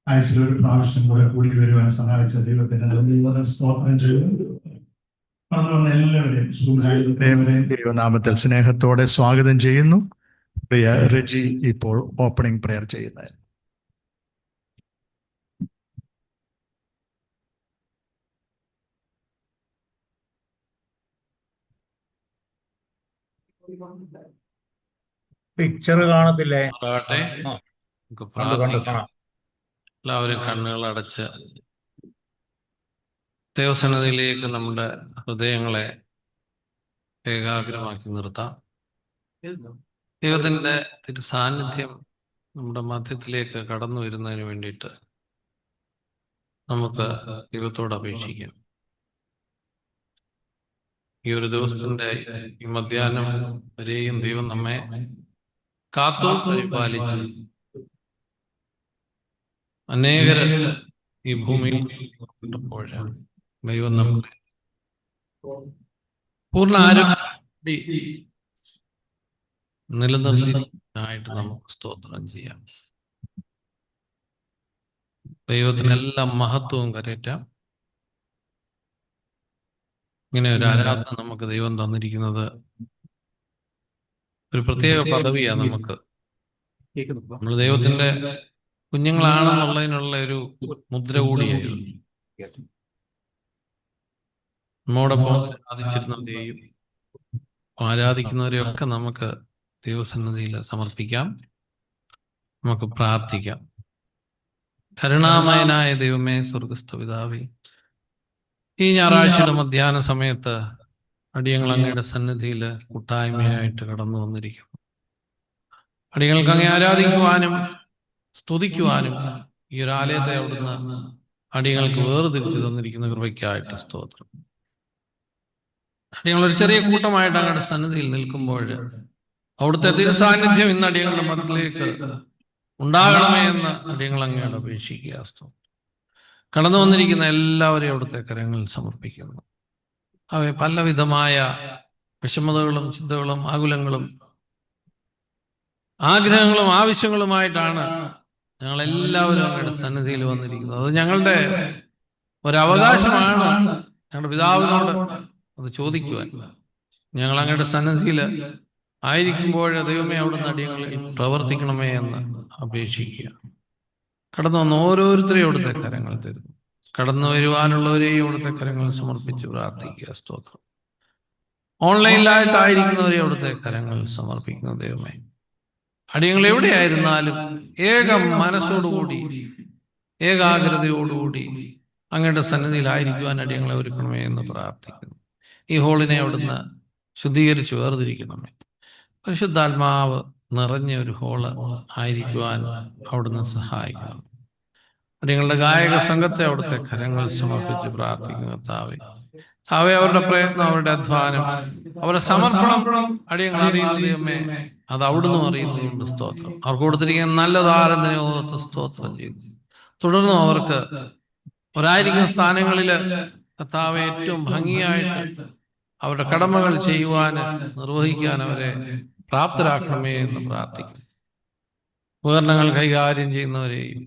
ആഴ്ചയിൽ ഒരു പ്രാവശ്യം കൂടെ കൂടി വരുവാൻ സഹായിച്ച ദൈവത്തിന് സ്തോത്രം ചെയ്തു. എല്ലാവരെയും ദൈവനാമത്തിൽ സ്നേഹത്തോടെ സ്വാഗതം ചെയ്യുന്നു. പ്രിയ റെജി ഇപ്പോൾ ഓപ്പണിംഗ് പ്രെയർ ചെയ്യുന്നത്. പിക്ചർ കാണത്തില്ലേ? എല്ലാവരും കണ്ണുകൾ അടച്ച് ദൈവസന്നിധിയിലേക്ക് നമ്മുടെ ഹൃദയങ്ങളെ ഏകാഗ്രമാക്കി നിർത്താം. ദൈവത്തിന്റെ തിരുസാന്നിധ്യം നമ്മുടെ മധ്യത്തിലേക്ക് കടന്നു വരുന്നതിന് വേണ്ടിയിട്ട് നമുക്ക് ദൈവത്തോട് അപേക്ഷിക്കാം. ഈ ഒരു ദിവസത്തിന്റെ ഈ മധ്യാഹ്നം വരെയും ദൈവം നമ്മെ കാത്തു പരിപാലിച്ച് അനേകർ ഈ ഭൂമിയിൽ കിട്ടപ്പോഴാണ് ദൈവം നമ്മളെ പൂർണ്ണ ആരോഗ്യ നിലനിർത്തിയിട്ട് നമുക്ക് സ്തോത്രം ചെയ്യാം. ദൈവത്തിനെല്ലാം മഹത്വവും കരയറ്റാം. ഇങ്ങനെ ഒരു ആരാധന നമുക്ക് ദൈവം തന്നിരിക്കുന്നത് ഒരു പ്രത്യേക പദവിയാണ്. നമുക്ക് നമ്മൾ ദൈവത്തിന്റെ കുഞ്ഞുങ്ങളാണെന്നുള്ളതിനുള്ള ഒരു മുദ്ര കൂടിയായിരുന്നു. നമ്മോടൊപ്പം ആരാധിച്ചിരുന്നവരെയും ആരാധിക്കുന്നവരെയൊക്കെ നമുക്ക് ദൈവസന്നിധിയിൽ സമർപ്പിക്കാം. നമുക്ക് പ്രാർത്ഥിക്കാം. കരുണാമയനായ ദൈവമേ, സ്വർഗസ്ഥ പിതാവേ, ഈ ഞായറാഴ്ചയുടെ മധ്യാഹ്ന സമയത്ത് അടിയങ്ങൾ അങ്ങയുടെ സന്നിധിയിൽ കൂട്ടായ്മയായിട്ട് കടന്നു വന്നിരിക്കുന്നു. അടിയങ്ങൾക്ക് അങ്ങേ ആരാധിക്കുവാനും സ്തുതിക്കുവാനും ഈ ഒരു ആലയത്തെ അവിടുന്ന് അടിയങ്ങൾക്ക് വേർതിരിച്ചു തന്നിരിക്കുന്ന കൃപയ്ക്കായിട്ട് സ്തോത്രം. അടിയങ്ങളൊരു ചെറിയ കൂട്ടമായിട്ട് അങ്ങയുടെ സന്നിധിയിൽ നിൽക്കുമ്പോൾ അവിടുത്തെ തിരുസാന്നിധ്യം ഇന്ന് അടിയങ്ങളുടെ മതത്തിലേക്ക് ഉണ്ടാകണമേ എന്ന് അടിയങ്ങൾ അങ്ങയോട് അപേക്ഷിക്കുക. സ്തോത്രം. കടന്നു വന്നിരിക്കുന്ന എല്ലാവരെയും അവിടുത്തെ കരങ്ങളിൽ സമർപ്പിക്കുന്നു. അവയെ പലവിധമായ വിഷമതകളും ചിന്തകളും ആകുലങ്ങളും ആഗ്രഹങ്ങളും ആവശ്യങ്ങളുമായിട്ടാണ് ഞങ്ങളെല്ലാവരും അങ്ങയുടെ സന്നിധിയിൽ വന്നിരിക്കുന്നത്. അത് ഞങ്ങളുടെ ഒരവകാശമാണ്. ഞങ്ങളുടെ പിതാവിനോട് അത് ചോദിക്കുവാൻ ഞങ്ങൾ അങ്ങയുടെ സന്നിധിയിൽ ആയിരിക്കുമ്പോൾ ദൈവമേ അവിടുന്ന് അടിയങ്ങളിൽ പ്രവർത്തിക്കണമേ എന്ന് അപേക്ഷിക്കുക. കടന്നു വന്ന ഓരോരുത്തരെയും അവിടുത്തെ കരങ്ങൾ തരുന്നു. കടന്നു വരുവാനുള്ളവരെയും അവിടുത്തെ കരങ്ങൾ സമർപ്പിച്ച് പ്രാർത്ഥിക്കുക. സ്തോത്രം. ഓൺലൈനിലായിട്ടായിരിക്കുന്നവരെയും അവിടുത്തെ കരങ്ങൾ സമർപ്പിക്കുന്ന ദൈവമേ, അടിയങ്ങൾ എവിടെയായിരുന്നാലും ഏക മനസ്സോടുകൂടി ഏകാഗ്രതയോടുകൂടി അങ്ങയുടെ സന്നിധിയിലായിരിക്കുവാൻ അടിയങ്ങളെ ഒരുക്കണമേ എന്ന് പ്രാർത്ഥിക്കുന്നു. ഈ ഹോളിനെ അവിടുന്ന് ശുദ്ധീകരിച്ച് വേർതിരിക്കണമേ. പരിശുദ്ധാത്മാവ് നിറഞ്ഞ ഒരു ഹോള് ആയിരിക്കുവാൻ അവിടുന്ന് സഹായിക്കണം. അടിയങ്ങളുടെ ഗായക സംഘത്തെ അവിടുത്തെ കരങ്ങൾ സമർപ്പിച്ച് പ്രാർത്ഥിക്കുന്ന താവേ, അവരുടെ പ്രയത്നം, അവരുടെ അധ്വാനം, അവരുടെ സമർപ്പണം അടിയങ്ങൾ അറിയുന്നതേ അത് അവിടുന്ന് അറിയുന്നതുകൊണ്ട് സ്തോത്രം. അവർക്ക് കൊടുത്തിരിക്കുന്ന നല്ല ആരാധനയെ ഓർത്ത് സ്തോത്രം ചെയ്തു. തുടർന്നും അവർക്ക് ഒരായിരിക്കുന്ന സ്ഥാനങ്ങളിൽ കർത്താവെ ഏറ്റവും ഭംഗിയായിട്ട് അവരുടെ കടമകൾ ചെയ്യുവാൻ നിർവഹിക്കാൻ അവരെ പ്രാപ്തരാക്കണമേ എന്ന് പ്രാർത്ഥിക്കുന്നു. ഉപകരണങ്ങൾ കൈകാര്യം ചെയ്യുന്നവരെയും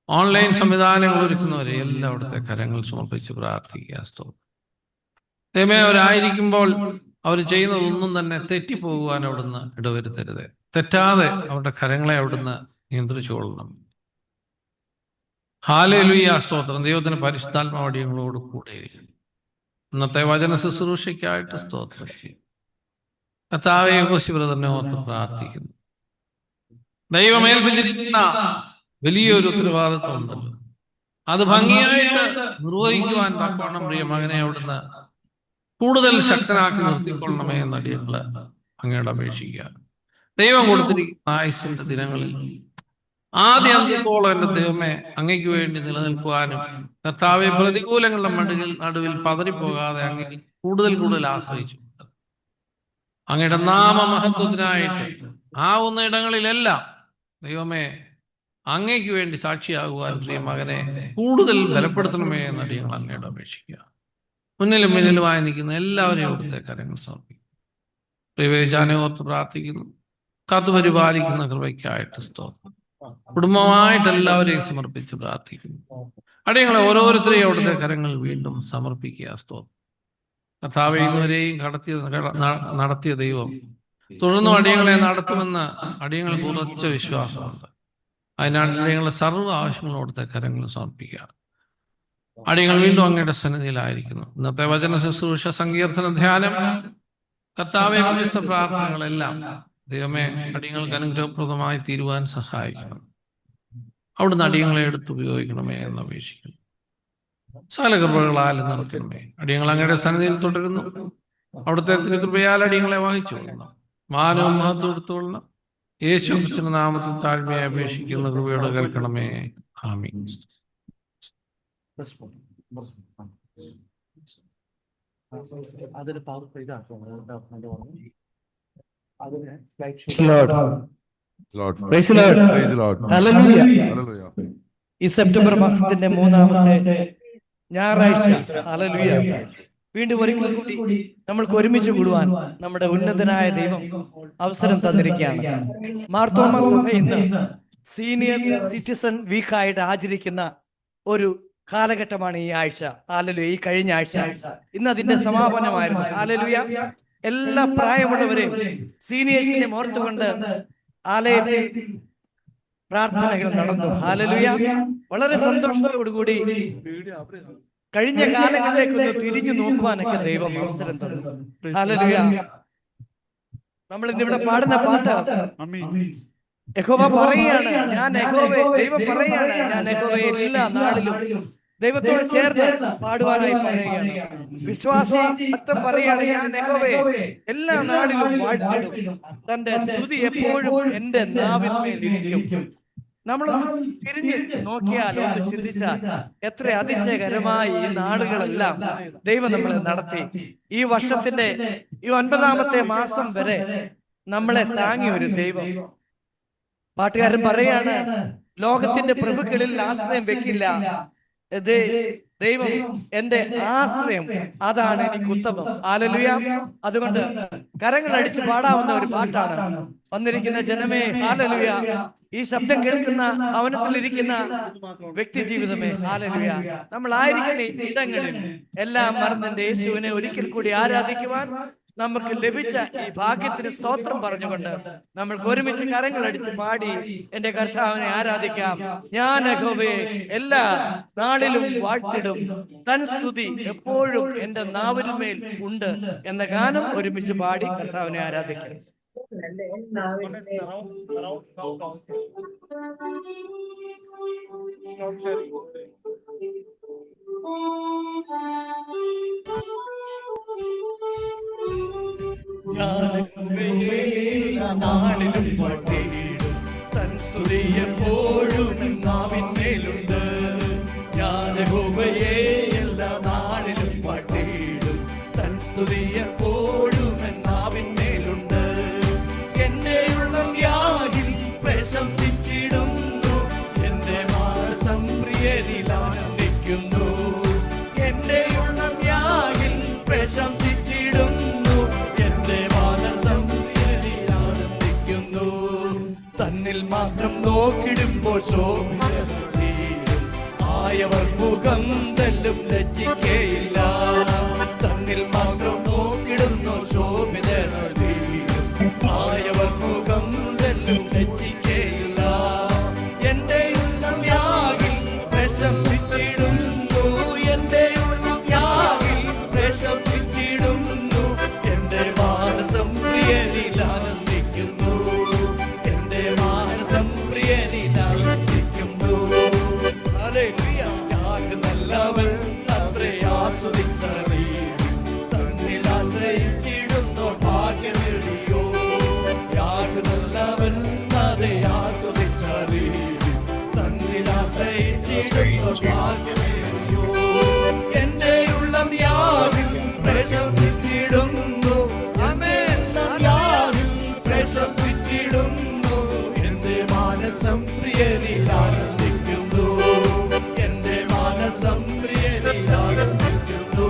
ഓൺലൈൻ സംവിധാനങ്ങൾ ഒരുക്കുന്നവരെയും എല്ലാം അവിടുത്തെ കരങ്ങൾ സമർപ്പിച്ച് പ്രാർത്ഥിക്കുക. സ്തോത്രം. ദൈവമേ, അവരായിരിക്കുമ്പോൾ അവർ ചെയ്യുന്നതൊന്നും തന്നെ തെറ്റിപ്പോകുവാൻ അവിടുന്ന് ഇടവരുത്തരുത്. തെറ്റാതെ അവരുടെ കരങ്ങളെ അവിടുന്ന് നിയന്ത്രിച്ചുകൊള്ളണം. ഹല്ലേലൂയ, സ്തോത്രം. ദൈവത്തിന് പരിശുദ്ധാത്മാവടിയങ്ങളോട് കൂടെ ഇന്നത്തെ വചന ശുശ്രൂഷയ്ക്കായിട്ട് സ്തോത്രം. കർത്താവേ, ബ്രദറിനെ ഓർത്ത് പ്രാർത്ഥിക്കുന്നു. ദൈവമേൽപ്പിച്ചിരിക്കുന്ന വലിയൊരു ഉത്തരവാദിത്വം ഉണ്ടല്ലോ, അത് ഭംഗിയായിട്ട് നിർവഹിക്കുവാൻ തക്കവണ്ണം പ്രിയ മകനെ അവിടുന്ന് കൂടുതൽ ശക്തനാക്കി നിർത്തിക്കൊള്ളണമേ എന്ന് അടിയങ്ങള് അങ്ങയോട് അപേക്ഷിക്കുക. ദൈവം കൊടുത്തിരിക്കുന്ന ആയുസ്സിന്റെ ദിനങ്ങളിൽ ആദ്യ അന്ത്യത്തോളം എന്റെ ദൈവമേ അങ്ങയ്ക്ക് വേണ്ടി നിലനിൽക്കുവാനും കർത്താവെ പ്രതികൂലങ്ങളുടെ നടുവിൽ പതറിപ്പോകാതെ അങ്ങ് കൂടുതൽ ആശ്രയിച്ചു അങ്ങയുടെ നാമമഹത്വത്തിനായിട്ട് ആവുന്ന ഇടങ്ങളിലെല്ലാം ദൈവമേ അങ്ങയ്ക്ക് വേണ്ടി സാക്ഷിയാകുവാൻ പ്രിയ മകനെ കൂടുതൽ ബലപ്പെടുത്തണമേ എന്ന് അടിയങ്ങൾ അങ്ങയോട് അപേക്ഷിക്കുക. മുന്നിലുമായി നിൽക്കുന്ന എല്ലാവരെയും അവിടുത്തെ കരങ്ങൾ സമർപ്പിക്കും. പ്രിയവേചാനെ ഓർത്ത് പ്രാർത്ഥിക്കുന്നു. കാത്തുപരിപാലിക്കുന്ന കൃപയ്ക്കായിട്ട് സ്തോത്രം. കുടുംബമായിട്ട് എല്ലാവരെയും സമർപ്പിച്ച് പ്രാർത്ഥിക്കുന്നു. അടിയങ്ങളെ ഓരോരുത്തരെയും അവിടുത്തെ കരങ്ങൾ വീണ്ടും സമർപ്പിക്കുക. സ്തോത്രം. കർത്താവെ, ഇന്നുവരെയും നടത്തിയ ദൈവം തുടർന്നും അടിയങ്ങളെ നടത്തുമെന്ന് അടിയങ്ങൾക്ക് ഉറച്ച വിശ്വാസമുണ്ട്. അതിനാൽ അടിയങ്ങളുടെ സർവ്വ ആവശ്യങ്ങളും അവിടുത്തെ കരങ്ങൾ സമർപ്പിക്കുക. അടിയങ്ങൾ വീണ്ടും അങ്ങയുടെ സന്നിധിയിലായിരിക്കുന്നു. ഇന്നത്തെ വചന ശുശ്രൂഷ, സങ്കീർത്തന ധ്യാനം, കർത്താവെ, മധ്യസ്ഥ പ്രാർത്ഥനകളെല്ലാം ദൈവമേ അടിയങ്ങൾക്ക് അനുഗ്രഹപ്രദമായി തീരുവാൻ സഹായിക്കണം. അവിടുന്ന് അടിയങ്ങളെ എടുത്തുപയോഗിക്കണമേ എന്ന് അപേക്ഷിക്കുന്നു. സകല കൃപകളാൽ നിറയ്ക്കണമേ. അടിയങ്ങൾ അങ്ങയുടെ സന്നിധിയിൽ തുടരുന്നു. അവിടുത്തെ തിരുകൃപയാൽ അടിയങ്ങളെ വഹിച്ചു കൊള്ളണം. മാനവും മഹത്വം എടുത്തുകൊള്ളണം. യേശു ക്രിസ്തുവിന്റെ നാമത്തിൽ താഴ്മയെ അപേക്ഷിക്കുന്ന കൃപയോട് കേൾക്കണമേ. ആമീൻ. ഈ സെപ്റ്റംബർ മാസത്തിന്റെ 3-ാമത്തെ ഞായറാഴ്ച ഹല്ലേലൂയ വീണ്ടും ഒരിക്കൽ കൂടി നമ്മൾക്ക് ഒരുമിച്ച് കൂടുവാൻ നമ്മുടെ ഉന്നതനായ ദൈവം അവസരം തന്നിരിക്കുകയാണ്. മാർത്തോമ സഭ ഇന്ന് സീനിയർ സിറ്റിസൺ വീക്കായിട്ട് ആചരിക്കുന്ന ഒരു കാലഘട്ടമാണ് ഈ ആഴ്ച. ഹല്ലേലൂയ. ഈ കഴിഞ്ഞ ആഴ്ച ഇന്ന് അതിന്റെ സമാപനമായിരുന്നു. ഹല്ലേലൂയ. എല്ലാ പ്രായമുള്ളവരെയും സീനിയേഴ്സിനെ ഓർത്തുകൊണ്ട് ആലയത്തിൽ പ്രാർത്ഥനകൾ നടന്നു. ഹല്ലേലൂയ. വളരെ സന്തോഷത്തോടുകൂടി കഴിഞ്ഞ കാലങ്ങളിലേക്കൊന്ന് തിരിഞ്ഞു നോക്കുവാനൊക്കെ ദൈവം അവസരം തന്നു. ഹല്ലേലൂയ. നമ്മൾ ഇന്നിവിടെ പാടുന്ന പാട്ട് യഹോവ പറയുകയാണ്, ഞാൻ യഹോവയെ, ദൈവം പറയുകയാണ്, ഞാൻ യഹോവയെ എല്ലാ നാളിലും ദൈവത്തോട് ചേർന്ന് പാടുവാനായി പറയുകയാണ്. വിശ്വാസി ഭക്തൻ പറയുകയാണ്, ഞാൻ യഹോവയെ എല്ലാ നാളിലും വാഴ്ത്തിടും, തന്റെ സ്തുതി എപ്പോഴും എന്റെ നാവിന്മേലിരിക്കും. നമ്മളൊന്ന് തിരിഞ്ഞ് നോക്കിയാൽ, ഒന്ന് ചിന്തിച്ചാൽ എത്ര അതിശയകരമായി ഈ നാളുകളെല്ലാം ദൈവം നമ്മളെ നടത്തി. ഈ വർഷത്തിന്റെ ഈ 9-ാമത്തെ മാസം വരെ നമ്മളെ താങ്ങി ഒരു ദൈവം. പാട്ടുകാരൻ പറയാണ്, ലോകത്തിന്റെ പ്രഭുക്കളിൽ ആശ്രയം വെക്കില്ല, ദൈവം എന്റെ ആശ്രയം, അതാണ് എനിക്ക് ഉത്തമം. ഹല്ലേലൂയ. അതുകൊണ്ട് കരങ്ങൾ അടിച്ച് പാടാവുന്ന ഒരു പാട്ടാണ്. വന്നിരിക്കുന്ന ജനമേ, ഹല്ലേലൂയ. ഈ ശബ്ദം കേൾക്കുന്ന ഭവനത്തിലിരിക്കുന്ന വ്യക്തി ജീവിതമേ, ഹല്ലേലൂയ. നമ്മൾ ആയിരിക്കുന്ന ഇടങ്ങളിൽ എല്ലാം മറന്നെന്റെ യേശുവിനെ ഒരിക്കൽ കൂടി ആരാധിക്കുവാൻ നമുക്ക് ലഭിച്ച ഈ ഭാഗ്യത്തിന് സ്തോത്രം പറഞ്ഞുകൊണ്ട് നമ്മൾക്ക് ഒരുമിച്ച് കരങ്ങൾ അടിച്ച് പാടി എന്റെ കർത്താവിനെ ആരാധിക്കാം. ഞാൻ യഹോവയെ എല്ലാ നാളിലും വാഴ്ത്തിടും, തൻ സ്തുതി എപ്പോഴും എന്റെ നാവിന്മേൽ ഉണ്ട് എന്ന ഗാനം ഒരുമിച്ച് പാടി കർത്താവിനെ ആരാധിക്കാം. നാളിലും പാട്ടിടും, തൻ സ്തുതി എപ്പോഴും നാവിന്മേലുണ്ട്. ഞാൻ യഹോവയെ എല്ലാ നാളിലും പാട്ടിടും, തൻ സ്തുതി എപ്പോഴും നാവിന്മേലുണ്ട്. എന്റെ ഉള്ളം യാഗിൽ പ്രശംസിച്ചിടുന്നു, എന്റെ മാനസം പ്രിയനിൽ ആനന്ദിക്കുന്നു. എന്റെ ഉള്ളം യാഗിൽ പ്രശംസിച്ചിടുന്നു, എന്റെ മാനസം പ്രിയനിൽ ആനന്ദിക്കുന്നു. തന്നിൽ മാത്രം നോക്കിടുമ്പോൾ ശോഭിതീരും, ആയവർ മുഖം തെല്ലും ലജ്ജിക്കയില്ല. തന്നിൽ മാത്രം നോക്കിടുന്നു ശോഭിതീരും, ആയവർ മുഖം തെല്ലും ലജ്ജിക്കയില്ല. എന്റെ ഉള്ളം യാഗിൽ പ്രശംസിച്ചിടുന്നു, എന്റെ ഉള്ളം യാഗിൽ പ്രശംസിച്ചിടുന്നു, എന്റെ മാനസം പ്രിയനിൽ ആനന്ദിക്കുന്നു. എന്റെ മാനസം പ്രിയനിൽ ആനന്ദിക്കുന്നു. ഹല്ലേലൂയ. യാഗ് നല്ലവൻ അത്രേ ആസ്വദിച്ചറിയും, തന്നിൽ ആശ്രയിച്ചിടുന്നു ഭാഗ്യമെളിയോ. യാഗ് നല്ലവൻ അതെ ആസ്വദിച്ചറിയും, തന്നിൽ ആശ്രയിച്ചിടുന്നു ഭാഗ്യമെളിയോ. എന്റെ ഉള്ളം യാഗിൽ പ്രശംസിച്ചിടുന്നു, യാഗിൽ പ്രശംസിച്ചിടുന്നു, എന്റെ മാനസം പ്രിയനിൽ ആനന്ദിക്കുന്നു. എന്റെ മാനസം പ്രിയനിൽ ആനന്ദിക്കുന്നു.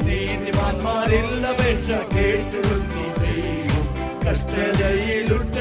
നീതിമാന്മാരിൽ അപേക്ഷ കേട്ടിടും നീ ദൈവം, കഷ്ടതയിലുറ്റ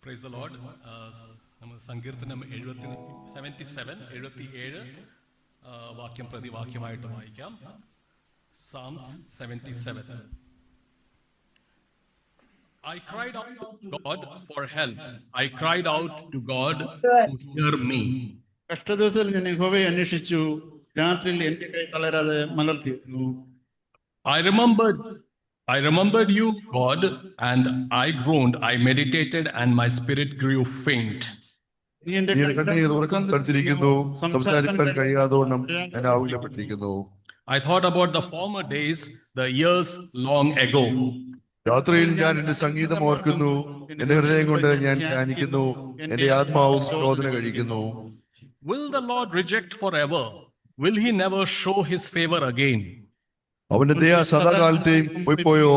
പ്രൈസ് ദ ലോർഡ്. നമ്മൾ സങ്കീർത്തനം 77 വാക്യം പ്രതി വാക്യമായിട്ട് വായിക്കാം. Psalms 77. I cried out to God for help. I cried out to God to hear me. കഷ്ടദിവസത്തിൽ ഞാൻ യഹോവയെ അന്വേഷിച്ചു, രാത്രിയിൽ എന്റെ കൈ തളരാതെ മലർത്തിയിരുന്നു. I remembered you, God, and I groaned. I meditated, and my spirit grew faint. നീ എന്റെ കണ്ണീർ ഉറക്കം തടുത്തിരിക്കുന്നു, സംസാരിക്കാൻ കഴിയാതോണം ഞാൻ ആകുലപ്പെട്ടിരിക്കുന്നു. I thought about the former days, the years long ago. രാത്രിയിൽ ഞാൻ എന്റെ സംഗീതം ഓർക്കുന്നു, എന്റെ ഹൃദയം കൊണ്ട് ഞാൻ ധ്യാനിക്കുന്നു, എന്റെ ആത്മാവും ശോധന കഴിക്കുന്നു. Will the Lord reject forever? Will he never show his favor again? അവന്റെ ദയ സദാകാലത്തെയും പോയിപ്പോയോ?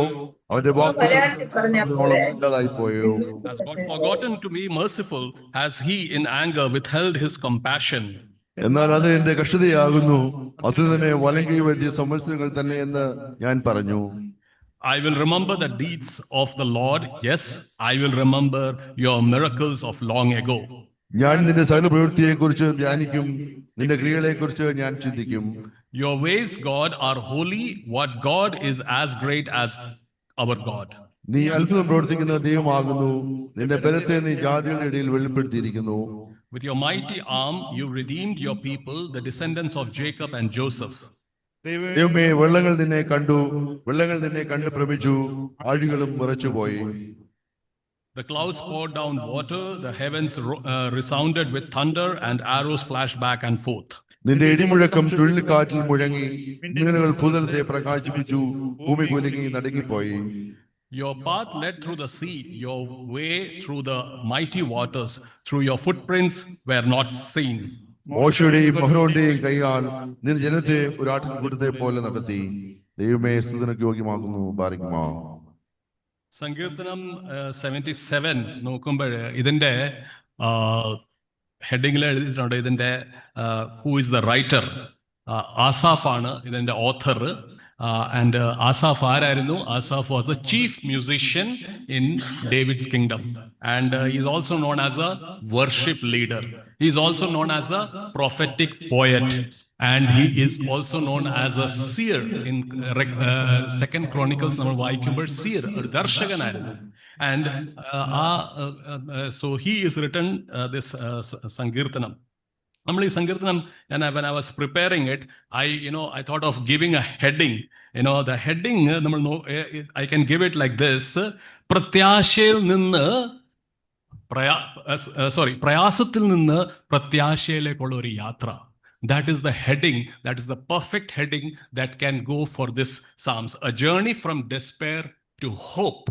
അവന്റെ വാക്കുകളായി പോയോ? Has God forgotten to be merciful? Has he in anger withheld his compassion? എന്നാൽ അത് എന്റെ കഷ്ടതയാകുന്നു, അത് തന്നെ വലം കീഴ്വരുത്തിയ സംവത്സരങ്ങൾ തന്നെ എന്ന് ഞാൻ പറഞ്ഞു. I will remember the deeds of the Lord. Yes, I will remember your miracles of long ago. ഞാൻ നിന്റെ സകല പ്രവൃത്തിയെ കുറിച്ച് ധ്യാനിക്കും, നിന്റെ ക്രിയകളെ കുറിച്ച് ഞാൻ ചിന്തിക്കും. Your ways, God, are holy. What God is as great as our God. നീ അത്ഭുതം പ്രവർത്തിക്കുന്ന ദൈവമാകുന്നു, നിന്റെ ബലത്തെ നീ ജാതികളുടെ ഇടയിൽ വെളിപ്പെടുത്തിയിരിക്കുന്നു. With your mighty arm, you redeemed your people, the descendants of Jacob and Joseph. ദൈവമേ, വെള്ളങ്ങൾ നിന്നെ കണ്ടു ഭ്രമിച്ചു, ആഴികളും വിറച്ചുപോയി. The clouds poured down water, the heavens resounded with thunder, and arrows flashed back and forth. നിന്റെ ഇടിമുഴക്കം ചുഴലിക്കാറ്റിൽ മുഴങ്ങി, മിന്നലുകൾ ഭൂതലത്തെ പ്രകാശിപ്പിച്ചു, ഭൂമി കുലുങ്ങി നടുങ്ങിപ്പോയി. Your path led through the sea, your way through the mighty waters, through your footprints were not seen. മോശയുടെയും അഹരോന്റെയും കൈയാൽ നിന്റെ ജനത്തെ ഒരു ആട്ടിൻകൂട്ടത്തെ പോലെ നടത്തി. ദൈവമേ, സ്തുതിക്ക് യോഗ്യമാകുന്നു. ബാരിക്കുമാ. സങ്കീർത്തനം 77 നോക്കുമ്പോൾ ഇതിന്റെ ഹെഡിങ്ങിൽ എഴുതിയിട്ടുണ്ട്, ഇതിന്റെ who is the writer? Asaph ആണ് ഇതിന്റെ ഓഥർ. ആൻഡ് ആസാഫ് ആരായിരുന്നു? Asaph was the chief musician in David's kingdom, and is also known as A worship leader. He is also known as a prophetic poet, and he is also known as a seer. In Second Chronicles നമ്മൾ വായിക്കുമ്പോൾ seer, ഒരു ദർശകനായിരുന്നു. And so he is written this Sankirtanam. നമ്മൾ ഈ സങ്കീർത്തനം, when I was preparing it, I thought of giving a heading. The heading നമ്മൾ I can give it like this: പ്രത്യാശയിൽ നിന്ന് പ്രയാസത്തിൽ നിന്ന് പ്രത്യാശയിലേക്കുള്ള ഒരു യാത്ര. That is the heading, that is the perfect heading that can go for this Psalms. A journey from despair to hope.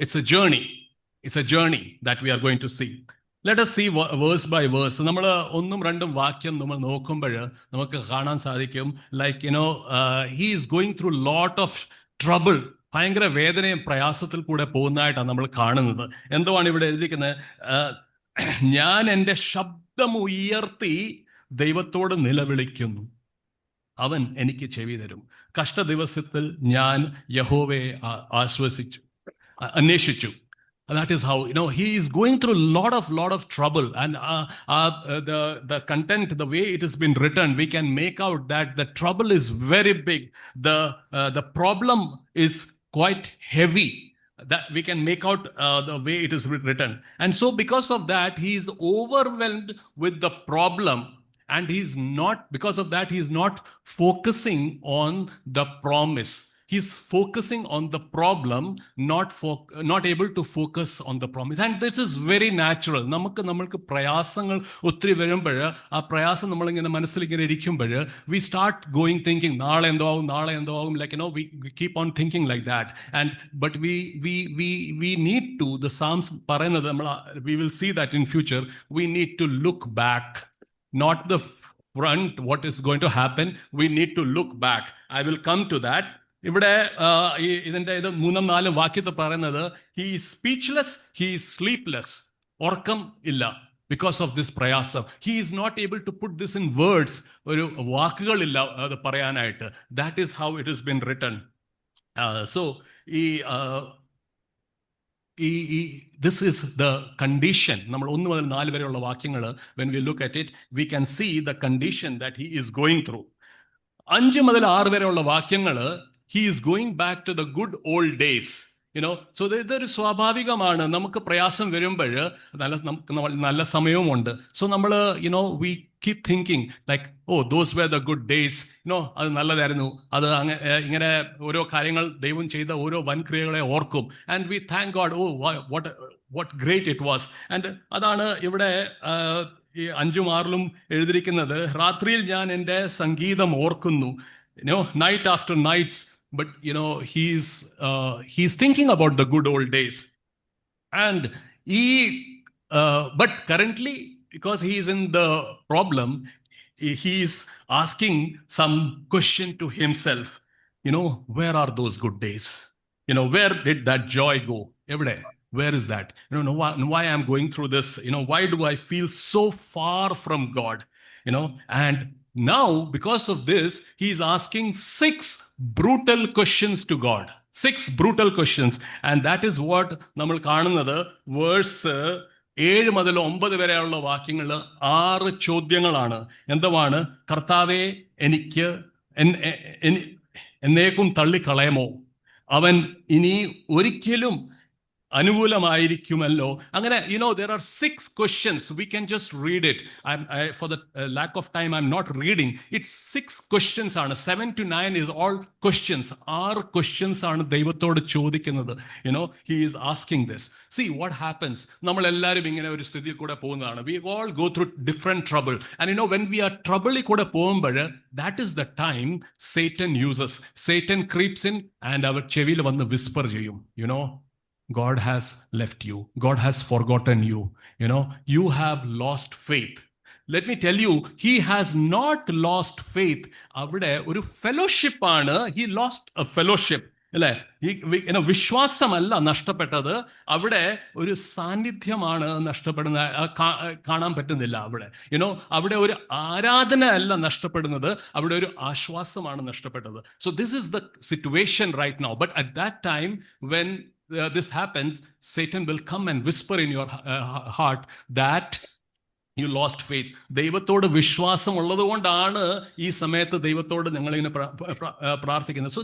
It's a journey. It's a journey that we are going to see. Let us see verse by verse. നമ്മൾ 1-2 വാക്യം നമ്മൾ നോക്കുമ്പോൾ നമുക്ക് കാണാൻ സാധിക്കും, he is going through lot of trouble. ഭയങ്കര വേദനയും പ്രയാസത്തിൽ കൂടെ പോകുന്നതായിട്ടാണ് നമ്മൾ കാണുന്നത്. എന്തുവാണ് ഇവിടെ എഴുതിയിരിക്കുന്നത്? ഞാൻ എൻ്റെ ശബ്ദം ഉയർത്തി ദൈവത്തോട് നിലവിളിക്കുന്നു, അവൻ എനിക്ക് ചെവി തരും. കഷ്ടദിവസത്തിൽ ഞാൻ യഹോവയെ അന്വേഷിച്ചു. That is how, he is going through a lot of trouble. And the content, the way it has been written, we can make out that the trouble is very big. The problem is quite heavy. That we can make out the way it is written. And so because of that, he is overwhelmed with the problem. And because of that, he is not focusing on the promise. He's focusing on the problem, not able to focus on the promise. And this is very natural. നമ്മൾക്ക് പ്രയാസങ്ങൾ ഒത്തിരി വരുമ്പോൾ ആ പ്രയാസം നമ്മളിങ്ങനെ മനസ്സിലിങ്ങനെ ഇരിക്കുമ്പോൾ we start going thinking നാളെ എന്തോ ആവും, like, we keep on thinking like that. But we need to, the Psalms പറയുന്നത് we will see that in future, we need to look back, not the front, what is going to happen. We need to look back. I will come to that. ഇവിടെ ഇതിന്റെ 3-4 വാക്യത്തിൽ പറയുന്നത് he is speechless, he is sleepless. ഉറക്കം ഇല്ല because of this പ്രയാസം. He is not able to put this in words. ഒരു വാക്കുകളില്ല അത് പറയാനായിട്ട്. That is how it has been written. So this is the condition. നമ്മൾ 1 മുതൽ 4 വരെയുള്ള വാക്യങ്ങൾ, when we look at it, we can see the condition that he is going through. 5 മുതൽ 6 വരെയുള്ള വാക്യങ്ങൾ, he is going back to the good old days. So ഇതൊരു സ്വാഭാവികമാണ്. നമുക്ക് പ്രയാസം വരുമ്പോൾ നല്ല സമയവുമുണ്ട്. So നമ്മൾ we keep thinking like, oh, those were the good days. അത് നല്ലതായിരുന്നു. അത് ഇങ്ങനെ ഓരോ കാര്യങ്ങൾ ദൈവം ചെയ്ത ഓരോ വൻക്രിയകളെ ഓർക്കും. And we thank God, oh, what great it was. And അതാണ് ഇവിടെ 5-6 എഴുതിയിരിക്കുന്നത്. രാത്രിയിൽ ഞാൻ എൻ്റെ സംഗീതം ഓർക്കുന്നു. Night after nights. But he's thinking about the good old days. And but currently, because he is in the problem, he is asking some question to himself. Where are those good days? Where did that joy go? Where is that? Why I'm going through this? Why do I feel so far from God? And now, because of this, he is asking 6 brutal questions to God. 6 brutal questions. And that is what നമ്മൾ കാണുന്നത്. Verse 7 മുതൽ 9 വരെയുള്ള വാക്യങ്ങൾ 6 ചോദ്യങ്ങളാണ്. എന്തുവാണ്? കർത്താവേ, എനിക്ക് എന്നേക്കും തള്ളിക്കളയമോ? അവൻ ഇനി ഒരിക്കലും അനുകൂലമായിരിക്കുമല്ലോ? അങ്ങനെ there are 6 questions. We can just read it. For the lack of time, I'm not reading. It's 6 questions ആണ്. 7 to 9 is all questions. 6 questions ആണ് ദൈവത്തോട് ചോദിക്കുന്നത്. He is asking this. See what happens. നമ്മൾ എല്ലാവരും ഇങ്ങനെ ഒരു സ്ഥിതിയിൽ കൂടെ പോകുന്നതാണ്. We all go through different trouble. And when we are troubleൽ കൂടെ പോകുമ്പോൾ, that is the time Satan uses. Satan creeps in and our ചെവിയിൽ വന്ന് whisper ചെയ്യും. God has left you. God has forgotten you. You have lost faith. Let me tell you, he has not lost faith. അവിടെ ഒരു fellowship ആണ്. He lost a fellowship. അല്ലേ? വിശ്വാസമല്ല നഷ്ടപ്പെട്ടത്. അവിടെ ഒരു സാന്നിധ്യമാണ് നഷ്ടപ്പെടുന്നത്. കാണാൻ പറ്റുന്നില്ല അവിടെ. അവിടെ ഒരു ആരാധന അല്ല നഷ്ടപ്പെടുന്നത്. അവിടെ ഒരു ആശ്വാസമാണ് നഷ്ടപ്പെട്ടത്. So this is the situation right now. But at that time, when this happens, Satan will come and whisper in your heart that you lost faith. ദൈവത്തോട് വിശ്വാസം ഉള്ളത് കൊണ്ടാണ് ഈ സമയത്ത് ദൈവത്തോട് ഞങ്ങളിങ്ങനെ പ്രാർത്ഥിക്കുന്നത്. So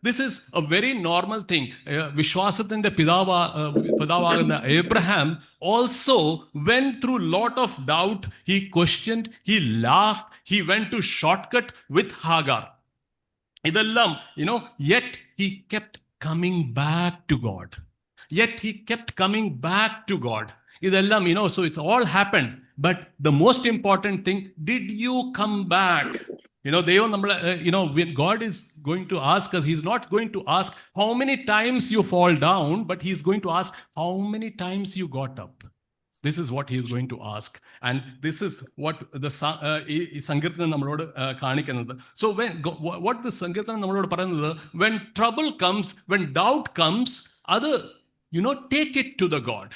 this is a very normal thing. വിശ്വാസത്തിന്റെ പിതാവാകുന്ന Abraham also went through lot of doubt. He questioned, he laughed, he went to shortcut with Hagar. ഇതെല്ലാം yet he kept coming back to God. Yet he kept coming back to God. ഇതെല്ലാം so it's all happened. But the most important thing, did you come back? ദൈവം നമ്മളെ when God is going to ask us, he's not going to ask how many times you fall down, but he's going to ask how many times you got up. This is what he is going to ask. And this is what the സങ്കീർത്തനം നമ്മളോട് കാണിക്കുന്നത്. So what the സങ്കീർത്തനം നമ്മളോട് പറയുന്നത്, when trouble comes, when doubt comes, അത് take it to the God.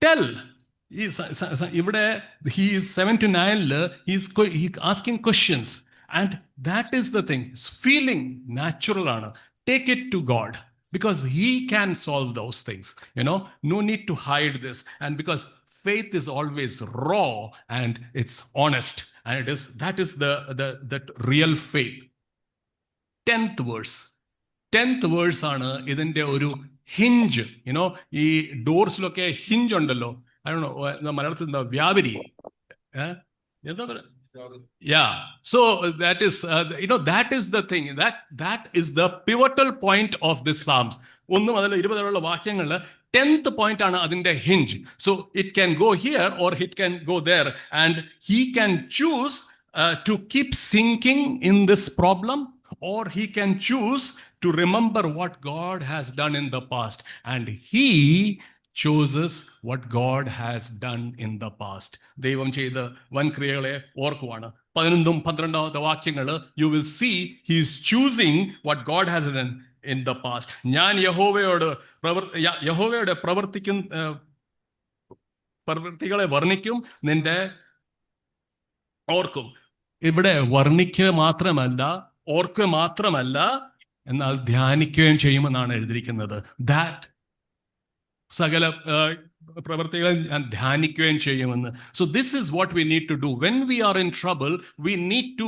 Tell. ഇവിടെ he is 7 to 9 he's asking questions. And that is the thing. Feeling natural ആണ്. Take it to God. Because he can solve those things. No need to hide this. And because faith is always raw and it's honest, and that is the real faith. 10th verse ആണ് ഇതിന്റെ ഒരു hinge. ഈ ഡോർസിലൊക്കെ hinge ഉണ്ടല്ലോ. മലയാളത്തിൽ എന്താ വ്യാപരി, എന്താ Yeah. So that is, that is the thing. That is the pivotal point of this Psalms. 1 മുതൽ 20 വരെയുള്ള വാക്യങ്ങളിൽ 10th point ആണ് അതിന്റെ hinge. So it can go here or it can go there, and he can choose to keep sinking in this problem, or he can choose to remember what God has done in the past, and he chooses what God has done in the past. ദൈവം ചെയ്ത വൻ ക്രിയകളെ ഓർക്കുവാണ്. 11-12 വാക്യങ്ങൾ you will see he is choosing what God has done in the past. ഞാൻ യഹോവയുടെ പ്രവൃത്തികളെ വർണ്ണിക്കും, നിന്റെ ഓർക്കും. ഇവിടെ വർണ്ണിക്കുക മാത്രമല്ല, ഓർക്കുക മാത്രമല്ല, എന്നാൽ ധ്യാനിക്കുകയും ചെയ്യുമെന്നാണ് എഴുതിയിരിക്കുന്നത്. ദാറ്റ് സകല പ്രവൃത്തികളെ ഞാൻ ധ്യാനിക്കുകയും ചെയ്യുമെന്ന്. So this is what we need to do. When we are in trouble, we need to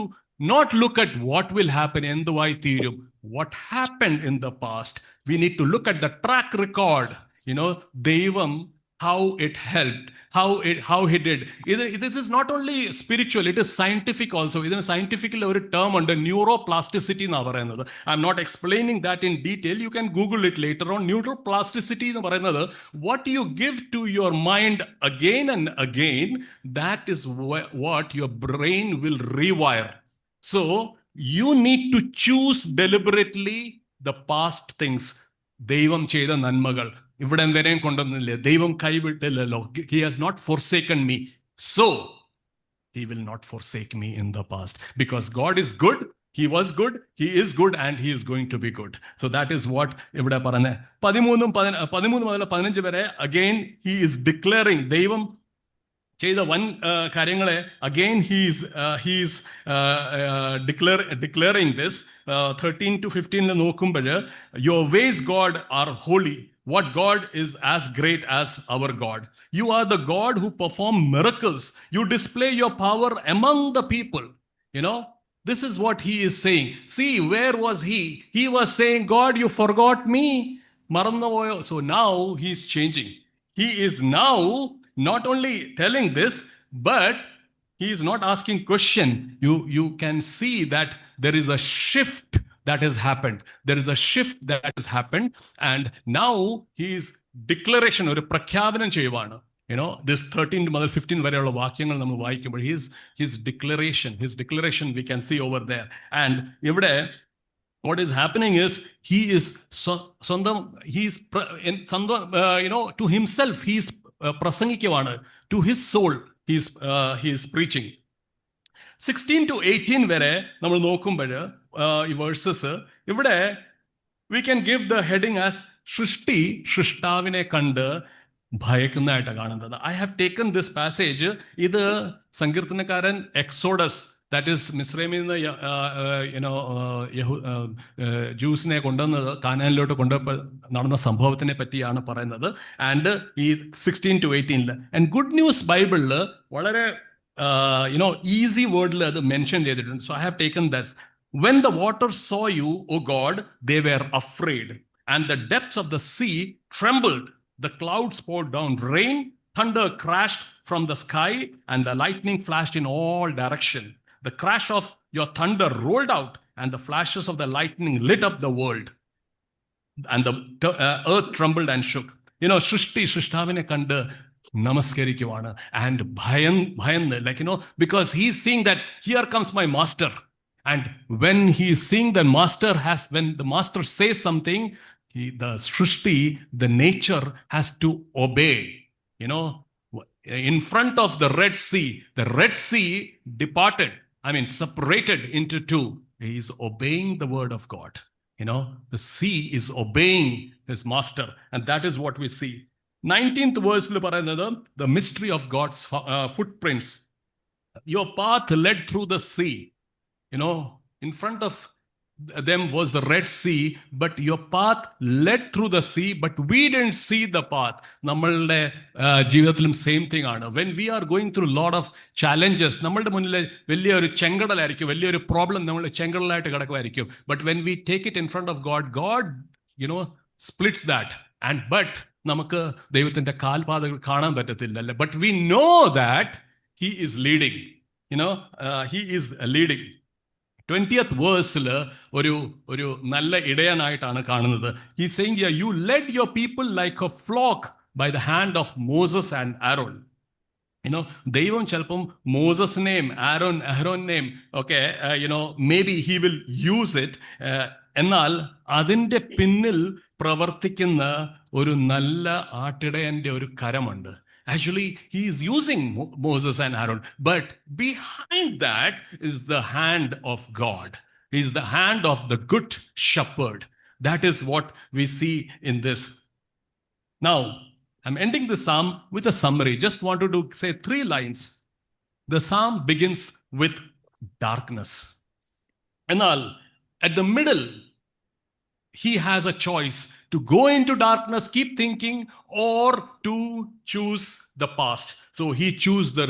not look at what will happen, എന്തുവായി തീരും, what happened in the past. We need to look at the track record. ദൈവം, how it helped, how he did. This is not only spiritual, it is scientific also. ഇതിന് scientifically ഒരു term ഉണ്ട്, neuroplasticity എന്നാണ് പറയുന്നത്. I'm not explaining that in detail. You can Google it later on. Neuroplasticity എന്ന് പറയുന്നത് what you give to your mind again and again, that is what your brain will rewire. So you need to choose deliberately the past things. ദൈവം ചെയ്ത നന്മകൾ ഇവിടെ വരെയും കൊണ്ടുവന്നില്ലേ, ദൈവം കൈവിട്ടില്ലല്ലോ. He has not forsaken me, so he will not forsake me in the past, because God is good, he was good, he is good, and he is going to be good. So that is what ഇവിടെ പറഞ്ഞ 13 മുതൽ 15 വരെ again he is declaring, ദൈവം ചെയ്ത വൻ കാര്യങ്ങളെ again he is declaring this. 13-15 നോക്കുമ്പോൾ, your ways God are holy. What God is as great as our God. You are the God who perform miracles. You display your power among the people. This is what he is saying. See, where was he? He was saying, God, you forgot me. Marannavoyo. So now he is changing. He is now not only telling this, but he is not asking question. You can see that there is a shift that has happened. There is a shift that has happened, and now he is declaration, ഒരു പ്രഖ്യാപനം ചെയ്യുവാണ്. This 13 മുതൽ 15 വരെയുള്ള വാക്യങ്ങൾ നമ്മൾ വായിക്കുമ്പോൾ his declaration we can see over there. And ഇവിടെ what is happening is he is to himself he is പ്രസംഗിക്കുവാണ്. To his soul he is preaching. 16-18 വരെ നമ്മൾ നോക്കുമ്പോൾ ഈ വേഴ്സസ്, ഇവിടെ we can give the heading as സൃഷ്ടാവിനെ കണ്ട് ഭയക്കുന്നതായിട്ട് കാണുന്നത്. I have taken this passage. ഇത് സങ്കീർത്തനക്കാരൻ എക്സോഡസ്, ദാറ്റ് ഈസ് മിസ്രൈമിൽ നിന്ന് ജൂസിനെ കൊണ്ടുവന്നത് കാനാനിലോട്ട് നടന്ന സംഭവത്തിനെ പറ്റിയാണ് പറയുന്നത്. ആൻഡ് ഈ 16-18 ആൻഡ് ഗുഡ് ന്യൂസ് ബൈബിളിൽ വളരെ ഈസി വേർഡിൽ അത് മെൻഷൻ ചെയ്തിട്ടുണ്ട്. So I have taken that. When the waters saw you, O God, they were afraid, and the depths of the sea trembled. The clouds poured down rain, thunder crashed from the sky, and the lightning flashed in all directions. The crash of your thunder rolled out, and the flashes of the lightning lit up the world, and the earth trembled and shook. സൃഷ്ടാവിനെ കണ്ട് നമസ്കരിക്കുവാണ്. And ഭയന്ന്, because he is seeing that here comes my master. And when he is seeing when the master says something, the nature has to obey. In front of the Red Sea departed, separated into two. He is obeying the word of God. The sea is obeying his master, and that is what we see. 19th verse, the mystery of God's footprints. Your path led through the sea. In front of them was the Red Sea, but your path led through the sea, but we didn't see the path. നമ്മളുടെ ജീവിതത്തിലും same thing ആണ്. When we are going through a lot of challenges, നമ്മളുടെ മുന്നിൽ വലിയൊരു ചെങ്കടലായിരിക്കും, വലിയൊരു problem നമ്മളുടെ ചെങ്കടലായിട്ട് കിടക്കുമായിരിക്കും. But when we take it in front of God splits that. But നമുക്ക് ദൈവത്തിന്റെ കാൽപാതകൾ കാണാൻ പറ്റത്തില്ലല്ലേ. But we know that he is leading. he is leading. 20th വേഴ്സിൽ ഒരു നല്ല ഇടയനായിട്ടാണ് കാണുന്നത്. He's saying here, you led your people like a flock by the hand of Moses and Aaron. ദൈവം ചിലപ്പം മോസസിനെയും അഹരോനെയും ഒക്കെ may be he will use it, എന്നാൽ അതിൻ്റെ പിന്നിൽ പ്രവർത്തിക്കുന്ന ഒരു നല്ല ആട്ടിടയൻ്റെ ഒരു കരമുണ്ട്. Actually, he is using Moses and Aaron, but behind that is the hand of God. Is the hand of the good shepherd. That is what we see in this. Now, I'm ending the psalm with a summary. Just wanted to say 3 lines. The psalm begins with darkness. Enal, at the middle, he has a choice to go into darkness, keep thinking, or to choose the past. So he chooses the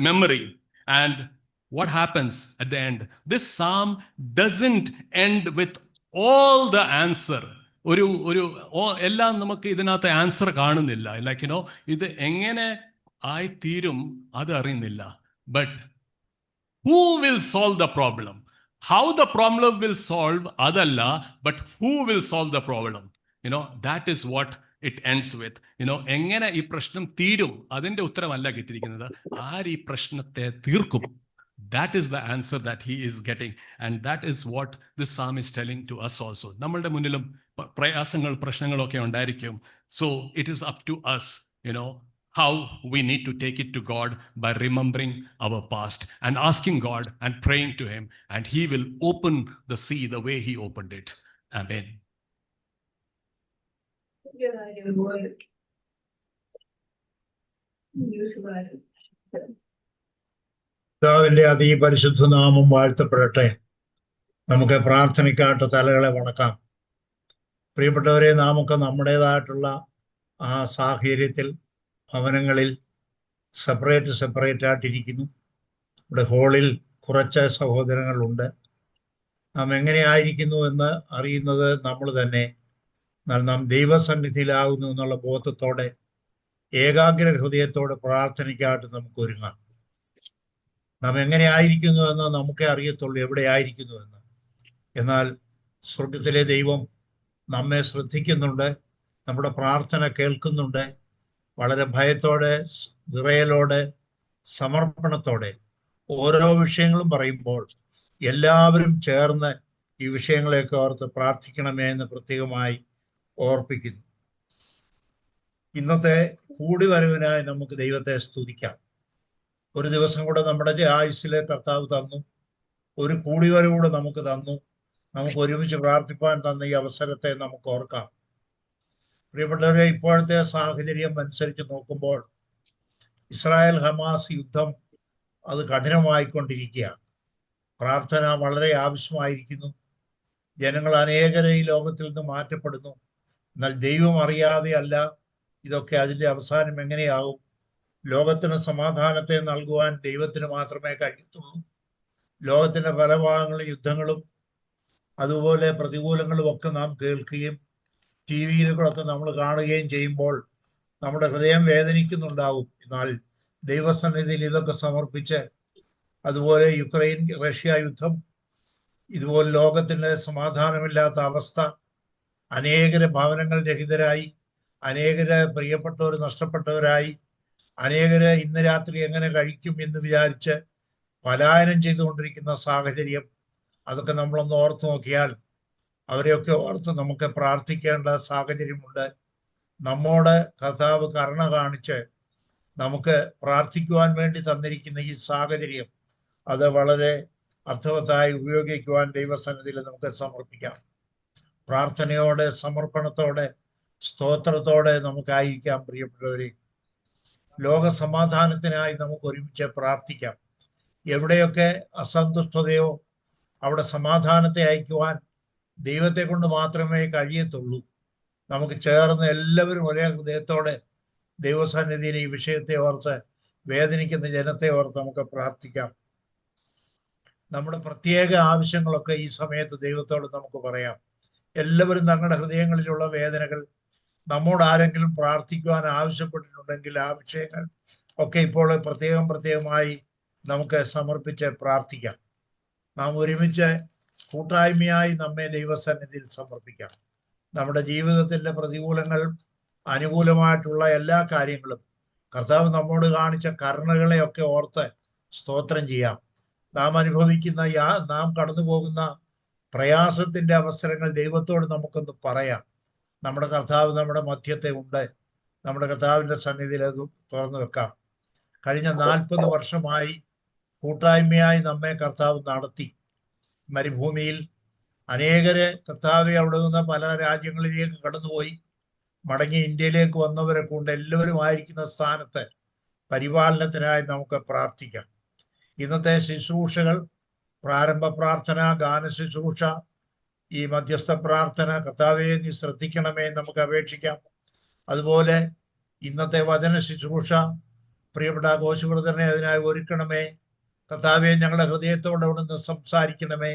memory. And what happens at the end? This psalm doesn't end with all the answer. എല്ലാം നമുക്ക് ഇതിനകത്ത് answer കാണുന്നില്ല. Like ഇത് എങ്ങനെ ആയിത്തീരും അത് അറിയുന്നില്ല. But who will solve the problem? How the problem will solve അതല്ല, but who will solve the problem? That is what it ends with. എങ്ങനെ ഈ പ്രശ്നം തീരും അതിൻ്റെ ഉത്തരമല്ല കിട്ടിയിരിക്കുന്നത്, ആര് ഈ പ്രശ്നത്തെ തീർക്കും? That is the answer that he is getting, and that is what this psalm is telling to us also. നമ്മളുടെ മുന്നിലും പ്രയാസങ്ങൾ പ്രശ്നങ്ങളൊക്കെ ഉണ്ടായിരിക്കും. So it is up to us, how we need to take it to God by remembering our past and asking God and praying to him, and he will open the sea the way he opened it. Amen. കർത്താവിന്റെ അതിപരിശുദ്ധ നാമം വാഴ്ത്തപ്പെടട്ടെ. നമുക്ക് പ്രാർത്ഥനയ്ക്കായിട്ട് തലകളെ വണക്കാം. പ്രിയപ്പെട്ടവരെ, നമുക്ക് നമ്മുടേതായിട്ടുള്ള ആ സാഹചര്യത്തിൽ ഭവനങ്ങളിൽ സെപ്പറേറ്റ് ആയിട്ടിരിക്കുന്നു. ഇവിടെ ഹോളിൽ കുറച്ച് സഹോദരങ്ങളുണ്ട്. നാം എങ്ങനെയായിരിക്കുന്നു എന്ന് അറിയുന്നത് നമ്മൾ തന്നെ. എന്നാൽ നാം ദൈവസന്നിധിയിലാകുന്നു എന്നുള്ള ബോധത്തോടെ ഏകാഗ്ര ഹൃദയത്തോടെ പ്രാർത്ഥനയ്ക്കായിട്ട് നമുക്ക് ഒരുങ്ങാം. നാം എങ്ങനെയായിരിക്കുന്നു എന്ന് നമുക്കേ അറിയത്തുള്ളൂ, എവിടെ ആയിരിക്കുന്നു എന്ന്. എന്നാൽ സ്വർഗത്തിലെ ദൈവം നമ്മെ ശ്രദ്ധിക്കുന്നുണ്ട്, നമ്മുടെ പ്രാർത്ഥന കേൾക്കുന്നുണ്ട്. വളരെ ഭയത്തോടെ, വിറയലോടെ, സമർപ്പണത്തോടെ ഓരോ വിഷയങ്ങളും പറയുമ്പോൾ എല്ലാവരും ചേർന്ന് ഈ വിഷയങ്ങളെയൊക്കെ ഓർത്ത് പ്രാർത്ഥിക്കണമേ എന്ന് പ്രത്യേകമായി ഓർപ്പിക്കുന്നു. ഇന്നത്തെ കൂടിവരവിനായി നമുക്ക് ദൈവത്തെ സ്തുതിക്കാം. ഒരു ദിവസം കൂടെ നമ്മുടെ ആയുസ്സിലെ കർത്താവ് തന്നു, ഒരു കൂടിവരവ് കൂടെ നമുക്ക് തന്നു. നമുക്ക് ഒരുമിച്ച് പ്രാർത്ഥിപ്പാൻ തന്ന ഈ അവസരത്തെ നമുക്ക് ഓർക്കാം. പ്രിയപ്പെട്ടവരെ, ഇപ്പോഴത്തെ സാഹചര്യം അനുസരിച്ച് നോക്കുമ്പോൾ ഇസ്രായേൽ ഹമാസ് യുദ്ധം അത് കഠിനമായിക്കൊണ്ടിരിക്കുക. പ്രാർത്ഥന വളരെ ആവശ്യമായിരിക്കുന്നു. ജനങ്ങൾ അനേകരെ ഈ ലോകത്തിൽ നിന്ന് മാറ്റപ്പെടുന്നു. എന്നാൽ ദൈവം അറിയാതെ അല്ല ഇതൊക്കെ. അതിൻ്റെ അവസാനം എങ്ങനെയാകും? ലോകത്തിന് സമാധാനത്തെ നൽകുവാൻ ദൈവത്തിന് മാത്രമേ കഴിയത്തുള്ളൂ. ലോകത്തിന്റെ പല ഭാഗങ്ങളും യുദ്ധങ്ങളും അതുപോലെ പ്രതികൂലങ്ങളും ഒക്കെ നാം കേൾക്കുകയും TV-യിലൊക്കെ നമ്മൾ കാണുകയും ചെയ്യുമ്പോൾ നമ്മുടെ ഹൃദയം വേദനിക്കുന്നുണ്ടാവും. എന്നാൽ ദൈവസന്നിധിയിൽ ഇതൊക്കെ സമർപ്പിച്ച്, അതുപോലെ യുക്രൈൻ റഷ്യ യുദ്ധം, ഇതുപോലെ ലോകത്തിന്റെ സമാധാനമില്ലാത്ത അവസ്ഥ, അനേകരെ ഭവനങ്ങൾ രഹിതരായി, അനേകരെ പ്രിയപ്പെട്ടവർ നഷ്ടപ്പെട്ടവരായി, അനേകര് ഇന്ന് രാത്രി എങ്ങനെ കഴിക്കും എന്ന് വിചാരിച്ച് പലായനം ചെയ്തുകൊണ്ടിരിക്കുന്ന സാഹചര്യം, അതൊക്കെ നമ്മളൊന്ന് ഓർത്ത് നോക്കിയാൽ അവരെയൊക്കെ ഓർത്ത് നമുക്ക് പ്രാർത്ഥിക്കേണ്ട സാഹചര്യമുണ്ട്. നമ്മോട് കർത്താവ് കരുണ കാണിച്ച് നമുക്ക് പ്രാർത്ഥിക്കുവാൻ വേണ്ടി തന്നിരിക്കുന്ന ഈ സാഹചര്യം അത് വളരെ അർത്ഥവത്തായി ഉപയോഗിക്കുവാൻ ദൈവസന്നിധിയിൽ നമുക്ക് സമർപ്പിക്കാം. പ്രാർത്ഥനയോടെ, സമർപ്പണത്തോടെ, സ്തോത്രത്തോടെ നമുക്കായിരിക്കാം. പ്രിയപ്പെട്ടവരെ, ലോക സമാധാനത്തിനായി നമുക്ക് ഒരുമിച്ച് പ്രാർത്ഥിക്കാം. എവിടെയൊക്കെ അസന്തുഷ്ടതയോ അവിടെ സമാധാനത്തെ അയക്കുവാൻ ദൈവത്തെ കൊണ്ട് മാത്രമേ കഴിയത്തുള്ളൂ. നമുക്ക് ചേർന്ന് എല്ലാവരും ഒരേ ഹൃദയത്തോടെ ദൈവസന്നിധിയിൽ ഈ വിഷയത്തെ ഓർത്ത്, വേദനിക്കുന്ന ജനത്തെ ഓർത്ത് നമുക്ക് പ്രാർത്ഥിക്കാം. നമ്മുടെ പ്രത്യേക ആവശ്യങ്ങളൊക്കെ ഈ സമയത്ത് ദൈവത്തോട് നമുക്ക് പറയാം. എല്ലാവരും തങ്ങളുടെ ഹൃദയങ്ങളിലുള്ള വേദനകൾ നമ്മോട് ആരെങ്കിലും പ്രാർത്ഥിക്കുവാൻ ആവശ്യപ്പെട്ടിട്ടുണ്ടെങ്കിൽ ആ വിഷയങ്ങൾ ഒക്കെ ഇപ്പോൾ പ്രത്യേകമായി നമുക്ക് സമർപ്പിച്ച് പ്രാർത്ഥിക്കാം. നാം ഒരുമിച്ച് കൂട്ടായ്മയായി നമ്മെ ദൈവസന്നിധിയിൽ സമർപ്പിക്കാം. നമ്മുടെ ജീവിതത്തിൻ്റെ പ്രതികൂലങ്ങൾ, അനുകൂലമായിട്ടുള്ള എല്ലാ കാര്യങ്ങളും കർത്താവ് നമ്മോട് കാണിച്ച കരുണകളെയൊക്കെ ഓർത്ത് സ്തോത്രം ചെയ്യാം. നാം അനുഭവിക്കുന്ന നാം കടന്നു പോകുന്ന പ്രയാസത്തിൻ്റെ അവസരങ്ങൾ ദൈവത്തോട് നമുക്കൊന്ന് പറയാം. നമ്മുടെ കർത്താവ് നമ്മുടെ മധ്യത്തെ ഉണ്ട്. നമ്മുടെ കർത്താവിൻ്റെ സന്നിധിയിൽ അത് തുറന്നു വെക്കാം. കഴിഞ്ഞ 40 വർഷമായി കൂട്ടായ്മയായി നമ്മെ കർത്താവ് നടത്തി. മരുഭൂമിയിൽ അനേകരെ കർത്താവെ അവിടെ നിന്ന് പല രാജ്യങ്ങളിലേക്ക് കടന്നുപോയി മടങ്ങി ഇന്ത്യയിലേക്ക് വന്നവരെ കൊണ്ട് എല്ലാവരും ആയിരിക്കുന്ന സ്ഥാനത്ത് പരിപാലനത്തിനായി നമുക്ക് പ്രാർത്ഥിക്കാം. ഇന്നത്തെ ശുശ്രൂഷകൾ, പ്രാരംഭ പ്രാർത്ഥന, ഗാന ശുശ്രൂഷ, ഈ മധ്യസ്ഥ പ്രാർത്ഥന, കർത്താവെ നീ ശ്രദ്ധിക്കണമേ നമുക്ക് അപേക്ഷിക്കാം. അതുപോലെ ഇന്നത്തെ വചന ശുശ്രൂഷ, പ്രിയപ്പെട്ട കോശബ്രദറിനെ അതിനായി ഒരുക്കണമേ. കർത്താവെ ഞങ്ങളുടെ ഹൃദയത്തോട് അവിടുന്ന് സംസാരിക്കണമേ,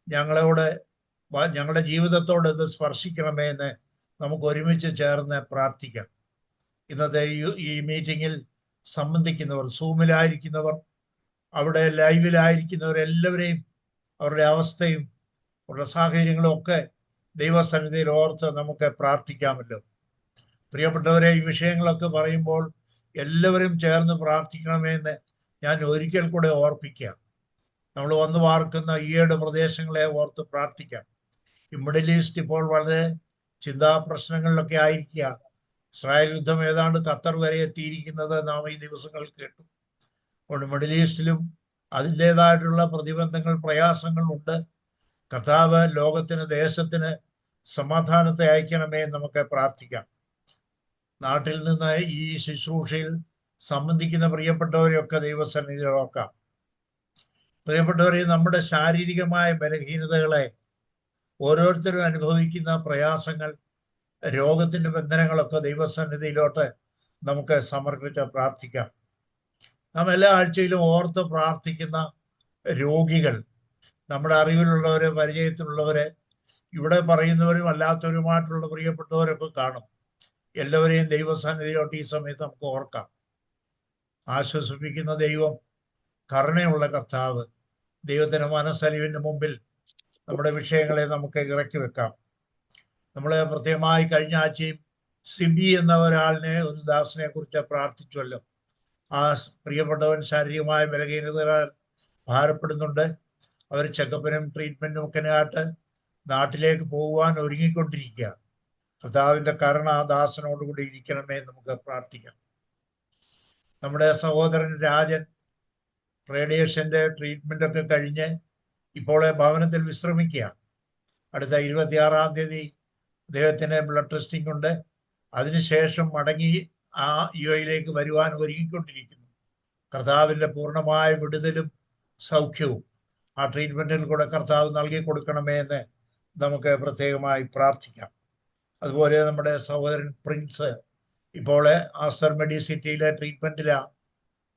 ഞങ്ങളുടെ ജീവിതത്തോട് ഇത് സ്പർശിക്കണമേ എന്ന് നമുക്ക് ഒരുമിച്ച് ചേർന്ന് പ്രാർത്ഥിക്കാം. ഇന്നത്തെ ഈ മീറ്റിങ്ങിൽ സംബന്ധിക്കുന്നവർ, സൂമിലായിരിക്കുന്നവർ, അവിടെ ലൈവിലായിരിക്കുന്നവർ എല്ലാവരെയും അവരുടെ അവസ്ഥയും അവരുടെ സാഹചര്യങ്ങളും ഒക്കെ ദൈവസന്നിധിയിൽ ഓർത്ത് നമുക്ക് പ്രാർത്ഥിക്കാമല്ലോ. പ്രിയപ്പെട്ടവരെ, ഈ വിഷയങ്ങളൊക്കെ പറയുമ്പോൾ എല്ലാവരും ചേർന്ന് പ്രാർത്ഥിക്കണമെന്ന് ഞാൻ ഒരിക്കൽ കൂടെ ഓർപ്പിക്കാം. നമ്മൾ വന്നു പാർക്കുന്ന ഈയുടെ പ്രദേശങ്ങളെ ഓർത്ത് പ്രാർത്ഥിക്കാം. ഈ മിഡിൽ ഈസ്റ്റ് ഇപ്പോൾ വളരെ ചിന്താ പ്രശ്നങ്ങളിലൊക്കെ ആയിരിക്കുക. ഇസ്രായേൽ യുദ്ധം ഏതാണ്ട് ഖത്തർ വരെ എത്തിയിരിക്കുന്നത് നാം ഈ ദിവസങ്ങളിൽ കേട്ടു. അതുകൊണ്ട് മിഡിൽ ഈസ്റ്റിലും അതിൻ്റെതായിട്ടുള്ള പ്രതിബന്ധങ്ങൾ, പ്രയാസങ്ങൾ ഉണ്ട്. കർത്താവ് ലോകത്തിന്, ദേശത്തിന് സമാധാനത്തെ അയക്കണമേ നമുക്ക് പ്രാർത്ഥിക്കാം. നാട്ടിൽ നിന്ന് ഈ ശുശ്രൂഷയിൽ സംബന്ധിക്കുന്ന പ്രിയപ്പെട്ടവരെയൊക്കെ ദൈവസന്നിധിയിൽ ഓർക്കാം. പ്രിയപ്പെട്ടവരെ, നമ്മുടെ ശാരീരികമായ ബലഹീനതകളെ, ഓരോരുത്തരും അനുഭവിക്കുന്ന പ്രയാസങ്ങൾ, രോഗത്തിൻ്റെ ബന്ധനങ്ങളൊക്കെ ദൈവസന്നിധിയിലോട്ട് നമുക്ക് സമർപ്പിച്ച് പ്രാർത്ഥിക്കാം. നാം എല്ലാ ആഴ്ചയിലും ഓർത്ത് പ്രാർത്ഥിക്കുന്ന രോഗികൾ, നമ്മുടെ അറിവിലുള്ളവരെ, പരിചയത്തിലുള്ളവരെ, ഇവിടെ പറയുന്നവരും അല്ലാത്തവരുമായിട്ടുള്ള പ്രിയപ്പെട്ടവരൊക്കെ കാണും. എല്ലാവരെയും ദൈവസന്നിധിയിലോട്ട് ഈ സമയത്ത് നമുക്ക് ഓർക്കാം. ആശ്വസിപ്പിക്കുന്ന ദൈവം, കരുണയുള്ള കർത്താവ്, ദൈവത്തിൻ്റെ മനസ്സലിവിൻ്റെ മുമ്പിൽ നമ്മുടെ വിഷയങ്ങളെ നമുക്ക് ഇറക്കി വെക്കാം. നമ്മൾ പ്രത്യേകമായി കഴിഞ്ഞ ആഴ്ചയും സിബി എന്ന ഒരാളിനെ, ഒരു ദാസനെ കുറിച്ച് പ്രാർത്ഥിച്ചുവല്ലോ. ആ പ്രിയപ്പെട്ടവൻ ശാരീരികമായ ബലഹീനതകളാൽ ഭാരപ്പെടുന്നുണ്ട്. അവർ ചെക്കപ്പിനും ട്രീറ്റ്മെൻറ്റും ഒക്കെ ആയിട്ട് നാട്ടിലേക്ക് പോകുവാൻ ഒരുങ്ങിക്കൊണ്ടിരിക്കുക. കർത്താവിൻ്റെ കരുണ ആ ദാസനോടുകൂടി ഇരിക്കണമേ നമുക്ക് പ്രാർത്ഥിക്കാം. നമ്മുടെ സഹോദരൻ രാജൻ റേഡിയേഷൻ്റെ ട്രീറ്റ്മെൻ്റൊക്കെ കഴിഞ്ഞ് ഇപ്പോൾ ഭവനത്തിൽ വിശ്രമിക്കുക. അടുത്ത 26-ാം തീയതി അദ്ദേഹത്തിന് ബ്ലഡ് ടെസ്റ്റിംഗ് ഉണ്ട്. അതിനുശേഷം മടങ്ങി ആ യുഎയിലേക്ക് വരുവാൻ ഒരുങ്ങിക്കൊണ്ടിരിക്കുന്നു. കർത്താവിൻ്റെ പൂർണ്ണമായ വിടുതലും സൗഖ്യവും ആ ട്രീറ്റ്മെൻറ്റിൽ കൂടെ കർത്താവ് നൽകി കൊടുക്കണമേ എന്ന് നമുക്ക് പ്രത്യേകമായി പ്രാർത്ഥിക്കാം. അതുപോലെ നമ്മുടെ സഹോദരൻ പ്രിൻസ് ഇപ്പോൾ ആസ്റ്റർ മെഡിസിറ്റിയിലെ ട്രീറ്റ്മെൻറ്റിലാണ്.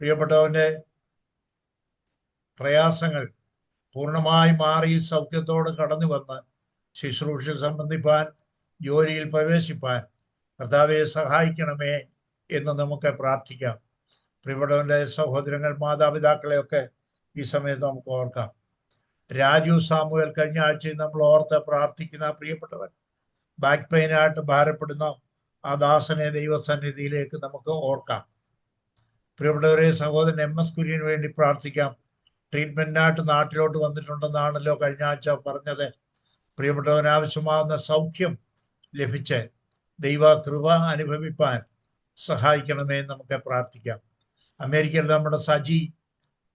പ്രിയപ്പെട്ടവൻ്റെ പ്രയാസങ്ങൾ പൂർണ്ണമായി മാറി സൗഖ്യത്തോട് കടന്നു വന്ന് ശുശ്രൂഷ സംബന്ധിപ്പാൻ, ജോലിയിൽ പ്രവേശിപ്പാൻ കർത്താവെ സഹായിക്കണമേ എന്ന് നമുക്ക് പ്രാർത്ഥിക്കാം. പ്രിയപ്പെട്ടവൻ്റെ സഹോദരങ്ങൾ, മാതാപിതാക്കളെയൊക്കെ ഈ സമയത്ത് നമുക്ക് ഓർക്കാം. രാജു സാമുവൽ കഴിഞ്ഞ ആഴ്ചയിൽ നമ്മൾ ഓർത്ത് പ്രാർത്ഥിക്കുന്ന പ്രിയപ്പെട്ടവൻ, ബാക്ക് പെയിനായിട്ട് ഭാരപ്പെടുന്ന ആ ദാസനെ ദൈവസന്നിധിയിലേക്ക് നമുക്ക് ഓർക്കാം. പ്രിയപ്പെട്ടവരെ, സഹോദരൻ MS കുര്യന് വേണ്ടി പ്രാർത്ഥിക്കാം. ട്രീറ്റ്മെൻറ്റിനായിട്ട് നാട്ടിലോട്ട് വന്നിട്ടുണ്ടെന്നാണല്ലോ കഴിഞ്ഞ ആഴ്ച പറഞ്ഞത്. പ്രിയപ്പെട്ടവന് ആവശ്യമാകുന്ന സൗഖ്യം ലഭിച്ച് ദൈവ കൃപ അനുഭവിപ്പാൻ സഹായിക്കണമേ നമുക്ക് പ്രാർത്ഥിക്കാം. അമേരിക്കയിൽ നമ്മുടെ സജി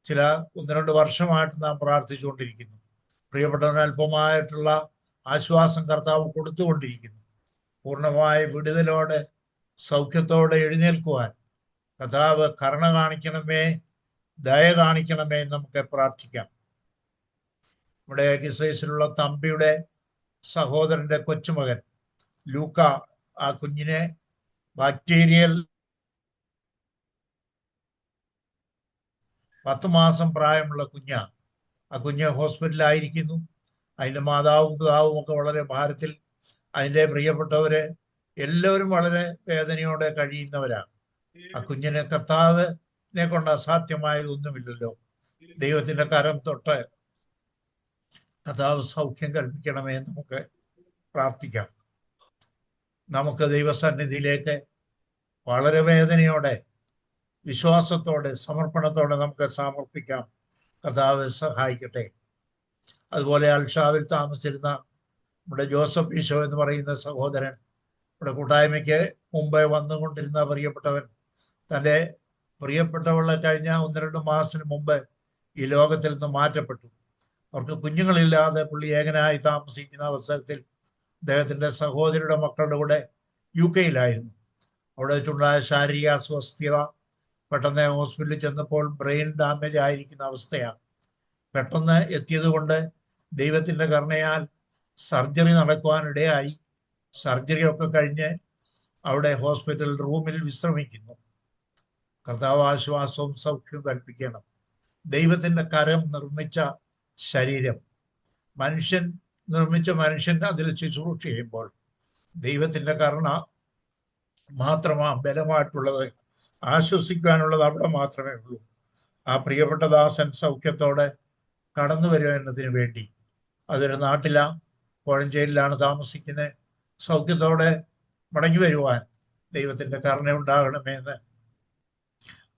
1-2 വർഷമായിട്ട് നാം പ്രാർത്ഥിച്ചുകൊണ്ടിരിക്കുന്നു. പ്രിയപ്പെട്ടവന് അല്പമായിട്ടുള്ള ആശ്വാസം കർത്താവ് കൊടുത്തുകൊണ്ടിരിക്കുന്നു. പൂർണ്ണമായ വിടുതലോടെ, സൗഖ്യത്തോടെ എഴുന്നേൽക്കുവാൻ കർത്താവ് കരുണ കാണിക്കണമേ, ദയ കാണിക്കണമേ നമുക്ക് പ്രാർത്ഥിക്കാം. നമ്മുടെ ഗിസൈസിലുള്ള തമ്പിയുടെ സഹോദരൻ്റെ കൊച്ചുമകൻ ലൂക്ക, ആ കുഞ്ഞിനെ ബാക്ടീരിയൽ 10 മാസം പ്രായമുള്ള കുഞ്ഞാണ്. ആ കുഞ്ഞ് ഹോസ്പിറ്റലിലായിരിക്കുന്നു. അതിൻ്റെ മാതാവും പിതാവും ഒക്കെ വളരെ ഭാരത്തിൽ, അതിൻ്റെ പ്രിയപ്പെട്ടവരെ എല്ലാവരും വളരെ വേദനയോടെ കഴിയുന്നവരാണ്. ആ കുഞ്ഞിനെ കർത്താവിനെ കൊണ്ട് അസാധ്യമായ ഒന്നുമില്ലല്ലോ. ദൈവത്തിന്റെ കരം തൊട്ട് കർത്താവ് സൗഖ്യം കൽപ്പിക്കണമേ എന്ന് നമുക്ക് പ്രാർത്ഥിക്കാം. നമുക്ക് ദൈവസന്നിധിയിലേക്ക് വളരെ വേദനയോടെ, വിശ്വാസത്തോടെ, സമർപ്പണത്തോടെ നമുക്ക് സമർപ്പിക്കാം. കർത്താവ് സഹായിക്കട്ടെ. അതുപോലെ അൽഷാവിൽ താമസിച്ചിരുന്ന നമ്മുടെ ജോസഫ് ഈശോ എന്ന് പറയുന്ന സഹോദരൻ, നമ്മുടെ കൂട്ടായ്മയ്ക്ക് മുമ്പേ വന്നുകൊണ്ടിരുന്ന പ്രിയപ്പെട്ടവൻ, തൻ്റെ പ്രിയപ്പെട്ടവളെ കഴിഞ്ഞ 1-2 മാസത്തിന് മുമ്പ് ഈ ലോകത്തിൽ നിന്ന് മാറ്റപ്പെട്ടു. അവർക്ക് കുഞ്ഞുങ്ങളില്ലാതെ പുള്ളി ഏകനായി താമസിക്കുന്ന അവസരത്തിൽ അദ്ദേഹത്തിൻ്റെ സഹോദരിയുടെ മക്കളുടെ കൂടെ UK-യിലായിരുന്നു. അവിടെ വെച്ചുണ്ടായ ശാരീരിക അസ്വസ്ഥത, പെട്ടെന്ന് ഹോസ്പിറ്റലിൽ ചെന്നപ്പോൾ ബ്രെയിൻ ഡാമേജ് ആയിരിക്കുന്ന അവസ്ഥയാണ്. പെട്ടെന്ന് എത്തിയത് കൊണ്ട് ദൈവത്തിൻ്റെ കരുണയാൽ സർജറി നടക്കുവാനിടയായി. സർജറി ഒക്കെ കഴിഞ്ഞ് അവിടെ ഹോസ്പിറ്റൽ റൂമിൽ വിശ്രമിക്കുന്നു. കർത്താവ് ആശ്വാസവും സൗഖ്യവും കൽപ്പിക്കണം. ദൈവത്തിൻ്റെ കരം നിർമ്മിച്ച ശരീരം, മനുഷ്യൻ നിർമ്മിച്ച മനുഷ്യൻ അതിൽ ശുശ്രൂഷ ചെയ്യുമ്പോൾ ദൈവത്തിൻ്റെ കരുണ മാത്രമാണ് ബലമായിട്ടുള്ളത്. ആശ്വസിക്കാനുള്ളത് അവിടെ മാത്രമേ ഉള്ളൂ. ആ പ്രിയപ്പെട്ട ദാസൻ സൗഖ്യത്തോടെ കടന്നു വരുന്നതിന് വേണ്ടി, അതൊരു നാട്ടിലാണ്, കോഴഞ്ചേരിയിലാണ് താമസിക്കുന്നത്, സൗഖ്യത്തോടെ മടങ്ങി വരുവാൻ ദൈവത്തിൻ്റെ കരുണ ഉണ്ടാകണമെന്ന്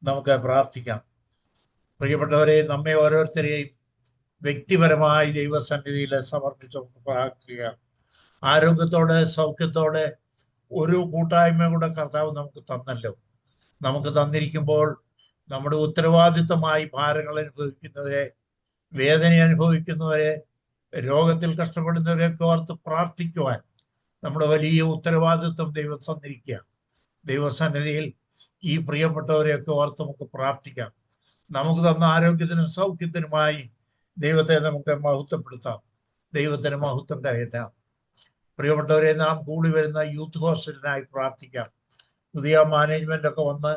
നമുക്ക് പ്രാർത്ഥിക്കാം. പ്രിയപ്പെട്ടവരെ, നമ്മെ ഓരോരുത്തരെയും വ്യക്തിപരമായി ദൈവസന്നിധിയിൽ സമർപ്പിച്ച് പ്രാർത്ഥിക്കുക. ആരോഗ്യത്തോടെ, സൗഖ്യത്തോടെ ഒരു കൂട്ടായ്മ കൂടെ കർത്താവ് നമുക്ക് തന്നല്ലോ. നമുക്ക് തന്നിരിക്കുമ്പോൾ നമ്മുടെ ഉത്തരവാദിത്തമായി ഭാരങ്ങൾ അനുഭവിക്കുന്നവരെ, വേദന അനുഭവിക്കുന്നവരെ, രോഗത്തിൽ കഷ്ടപ്പെടുന്നവരെയൊക്കെ ഓർത്ത് പ്രാർത്ഥിക്കുവാൻ നമ്മുടെ വലിയ ഉത്തരവാദിത്വം ദൈവം തന്നിരിക്കുക. ദൈവസന്നിധിയിൽ ഈ പ്രിയപ്പെട്ടവരെയൊക്കെ ഓർത്ത് നമുക്ക് പ്രാർത്ഥിക്കാം. നമുക്ക് തന്ന ആരോഗ്യത്തിനും സൗഖ്യത്തിനുമായി ദൈവത്തെ നമുക്ക് മഹത്വപ്പെടുത്താം. ദൈവത്തിന് മഹത്വം കയറ്റാം. പ്രിയപ്പെട്ടവരെ, നാം കൂടി വരുന്ന യൂത്ത് ഹോസ്റ്റലിനായി പ്രാർത്ഥിക്കാം. പുതിയ മാനേജ്മെന്റ് ഒക്കെ വന്ന്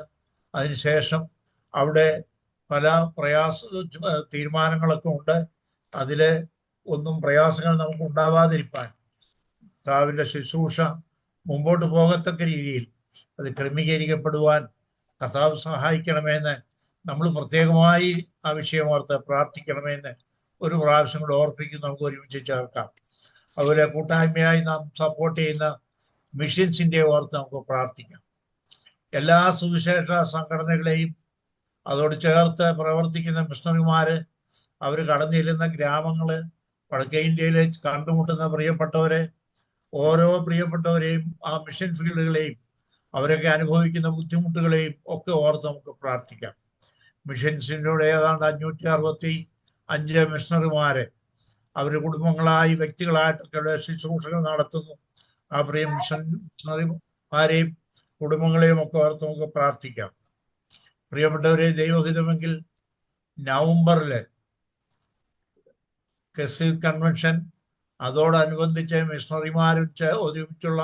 അതിനുശേഷം അവിടെ പല തീരുമാനങ്ങളൊക്കെ ഉണ്ട്. അതിൽ ഒന്നും പ്രയാസങ്ങൾ നമുക്ക് ഉണ്ടാവാതിരിക്കാൻ കർത്താവിൻ്റെ ശുശ്രൂഷ മുമ്പോട്ട് പോകത്തക്ക രീതിയിൽ അത് ക്രമീകരിക്കപ്പെടുവാൻ കർത്താവ് സഹായിക്കണമെന്ന് നമ്മൾ പ്രത്യേകമായി ആ വിഷയം ഓർത്ത് പ്രാർത്ഥിക്കണമെന്ന് ഒരു പ്രാവശ്യം കൂടെ ഓർപ്പിക്കും. നമുക്ക് ഒരുമിച്ച് ചേർക്കാം. അതുപോലെ കൂട്ടായ്മയായി നാം സപ്പോർട്ട് ചെയ്യുന്ന മിഷൻസിൻ്റെ ഓർത്ത് നമുക്ക് പ്രാർത്ഥിക്കാം. എല്ലാ സുവിശേഷ സംഘടനകളെയും അതോട് ചേർത്ത് പ്രവർത്തിക്കുന്ന മിഷണറിമാര്, അവർ കടന്നു ചെല്ലുന്ന ഗ്രാമങ്ങള്, വടക്കേ ഇന്ത്യയിൽ കണ്ടുമുട്ടുന്ന പ്രിയപ്പെട്ടവരെ, ഓരോ പ്രിയപ്പെട്ടവരെയും ആ മിഷൻ ഫീൽഡുകളെയും അവരൊക്കെ അനുഭവിക്കുന്ന ബുദ്ധിമുട്ടുകളെയും ഒക്കെ ഓർത്ത് നമുക്ക് പ്രാർത്ഥിക്കാം. മിഷൻസിൻ്റെ ഏതാണ്ട് 565 മിഷണറിമാരെ അവർ കുടുംബങ്ങളായി, വ്യക്തികളായിട്ടൊക്കെ ശുശ്രൂഷകൾ നടത്തുന്നു. ആ പ്രിയ മിഷണറിമാരെയും കുടുംബങ്ങളെയും ഒക്കെ ഓർത്ത് നമുക്ക് പ്രാർത്ഥിക്കാം. പ്രിയപ്പെട്ടവരെ, ദൈവഹിതമെങ്കിൽ നവംബറില് കെസിൽ കൺവെൻഷൻ, അതോടനുബന്ധിച്ച് മിഷണറിമാരും ഒരുമിച്ചുള്ള